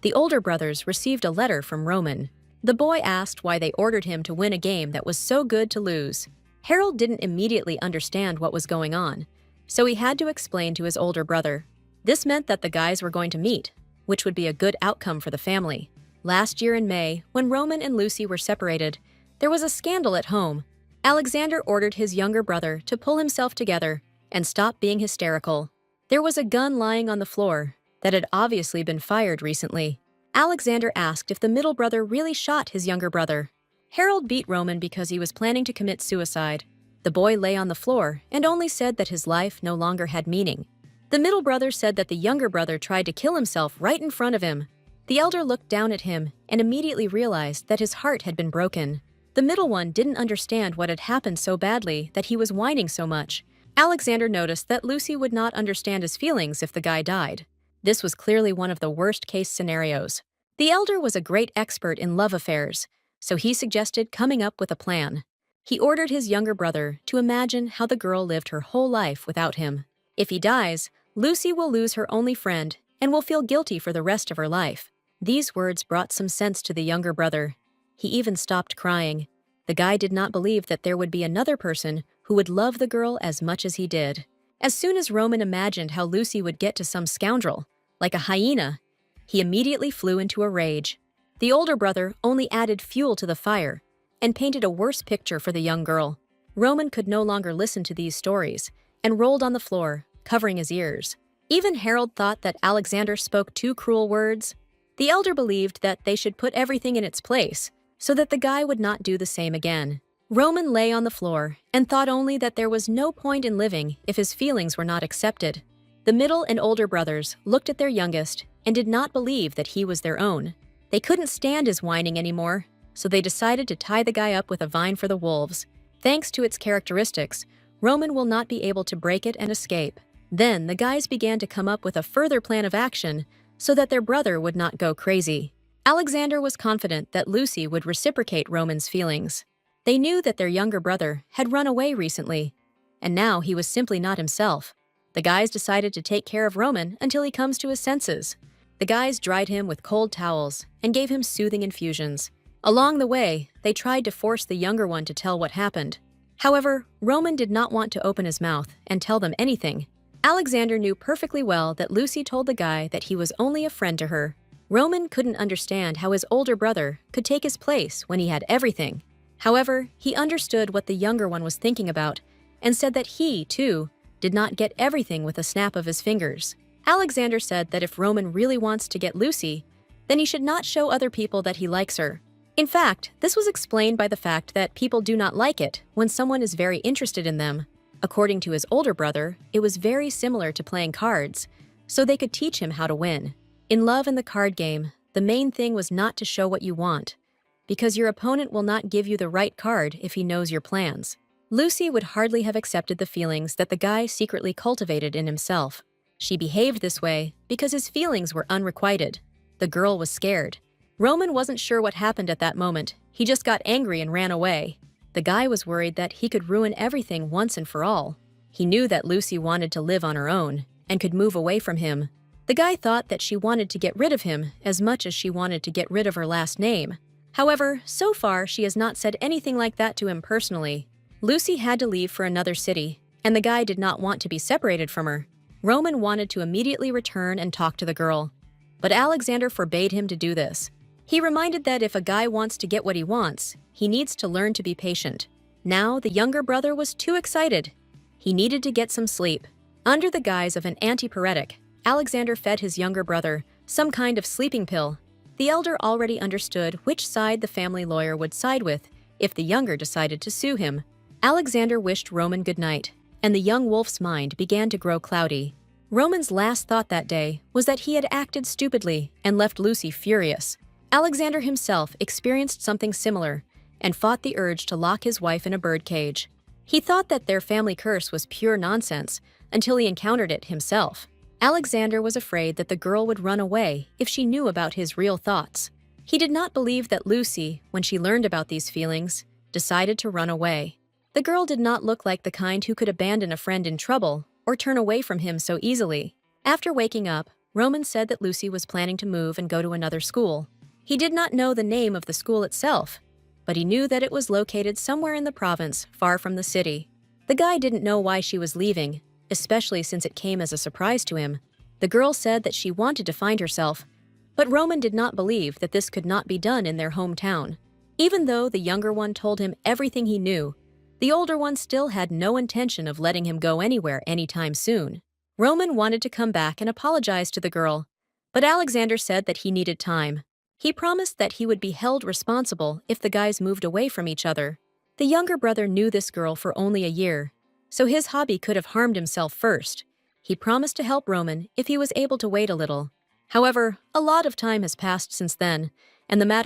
the older brothers received a letter from Roman. The boy asked why they ordered him to win a game that was so good to lose. Harold didn't immediately understand what was going on, so he had to explain to his older brother. This meant that the guys were going to meet, which would be a good outcome for the family. Last year in May, when Roman and Lucy were separated, there was a scandal at home. Alexander ordered his younger brother to pull himself together and stop being hysterical. There was a gun lying on the floor that had obviously been fired recently. Alexander asked if the middle brother really shot his younger brother. Harold beat Roman because he was planning to commit suicide. The boy lay on the floor and only said that his life no longer had meaning. The middle brother said that the younger brother tried to kill himself right in front of him. The elder looked down at him and immediately realized that his heart had been broken. The middle one didn't understand what had happened so badly that he was whining so much. Alexander noticed that Lucy would not understand his feelings if the guy died. This was clearly one of the worst-case scenarios. The elder was a great expert in love affairs, so he suggested coming up with a plan. He ordered his younger brother to imagine how the girl lived her whole life without him. If he dies, Lucy will lose her only friend and will feel guilty for the rest of her life. These words brought some sense to the younger brother. He even stopped crying. The guy did not believe that there would be another person who would love the girl as much as he did. As soon as Roman imagined how Lucy would get to some scoundrel, like a hyena, he immediately flew into a rage. The older brother only added fuel to the fire and painted a worse picture for the young girl. Roman could no longer listen to these stories and rolled on the floor, covering his ears. Even Harold thought that Alexander spoke too cruel words. The elder believed that they should put everything in its place so that the guy would not do the same again. Roman lay on the floor and thought only that there was no point in living if his feelings were not accepted. The middle and older brothers looked at their youngest and did not believe that he was their own. They couldn't stand his whining anymore, so they decided to tie the guy up with a vine for the wolves. Thanks to its characteristics, Roman will not be able to break it and escape. Then the guys began to come up with a further plan of action so that their brother would not go crazy. Alexander was confident that Lucy would reciprocate Roman's feelings. They knew that their younger brother had run away recently, and now he was simply not himself. The guys decided to take care of Roman until he comes to his senses. The guys dried him with cold towels and gave him soothing infusions. Along the way, they tried to force the younger one to tell what happened. However, Roman did not want to open his mouth and tell them anything. Alexander knew perfectly well that Lucy told the guy that he was only a friend to her. Roman couldn't understand how his older brother could take his place when he had everything. However, he understood what the younger one was thinking about and said that he, too, did not get everything with a snap of his fingers. Alexander said that if Roman really wants to get Lucy, then he should not show other people that he likes her. In fact, this was explained by the fact that people do not like it when someone is very interested in them. According to his older brother, it was very similar to playing cards, so they could teach him how to win. In love and the card game, the main thing was not to show what you want, because your opponent will not give you the right card if he knows your plans. Lucy would hardly have accepted the feelings that the guy secretly cultivated in himself. She behaved this way because his feelings were unrequited. The girl was scared. Roman wasn't sure what happened at that moment. He just got angry and ran away. The guy was worried that he could ruin everything once and for all. He knew that Lucy wanted to live on her own and could move away from him. The guy thought that she wanted to get rid of him as much as she wanted to get rid of her last name. However, so far she has not said anything like that to him personally. Lucy had to leave for another city, and the guy did not want to be separated from her. Roman wanted to immediately return and talk to the girl, but Alexander forbade him to do this. He reminded that if a guy wants to get what he wants, he needs to learn to be patient. Now, the younger brother was too excited. He needed to get some sleep. Under the guise of an antipyretic, Alexander fed his younger brother some kind of sleeping pill. The elder already understood which side the family lawyer would side with if the younger decided to sue him. Alexander wished Roman good night, and the young wolf's mind began to grow cloudy. Roman's last thought that day was that he had acted stupidly and left Lucy furious. Alexander himself experienced something similar and fought the urge to lock his wife in a birdcage. He thought that their family curse was pure nonsense until he encountered it himself. Alexander was afraid that the girl would run away if she knew about his real thoughts. He did not believe that Lucy, when she learned about these feelings, decided to run away. The girl did not look like the kind who could abandon a friend in trouble or turn away from him so easily. After waking up, Roman said that Lucy was planning to move and go to another school. He did not know the name of the school itself, but he knew that it was located somewhere in the province, far from the city. The guy didn't know why she was leaving, especially since it came as a surprise to him. The girl said that she wanted to find herself, but Roman did not believe that this could not be done in their hometown. Even though the younger one told him everything he knew, the older one still had no intention of letting him go anywhere anytime soon. Roman wanted to come back and apologize to the girl, but Alexander said that he needed time. He promised that he would be held responsible if the guys moved away from each other. The younger brother knew this girl for only a year, so his hobby could have harmed himself first. He promised to help Roman if he was able to wait a little. However, a lot of time has passed since then, and the matter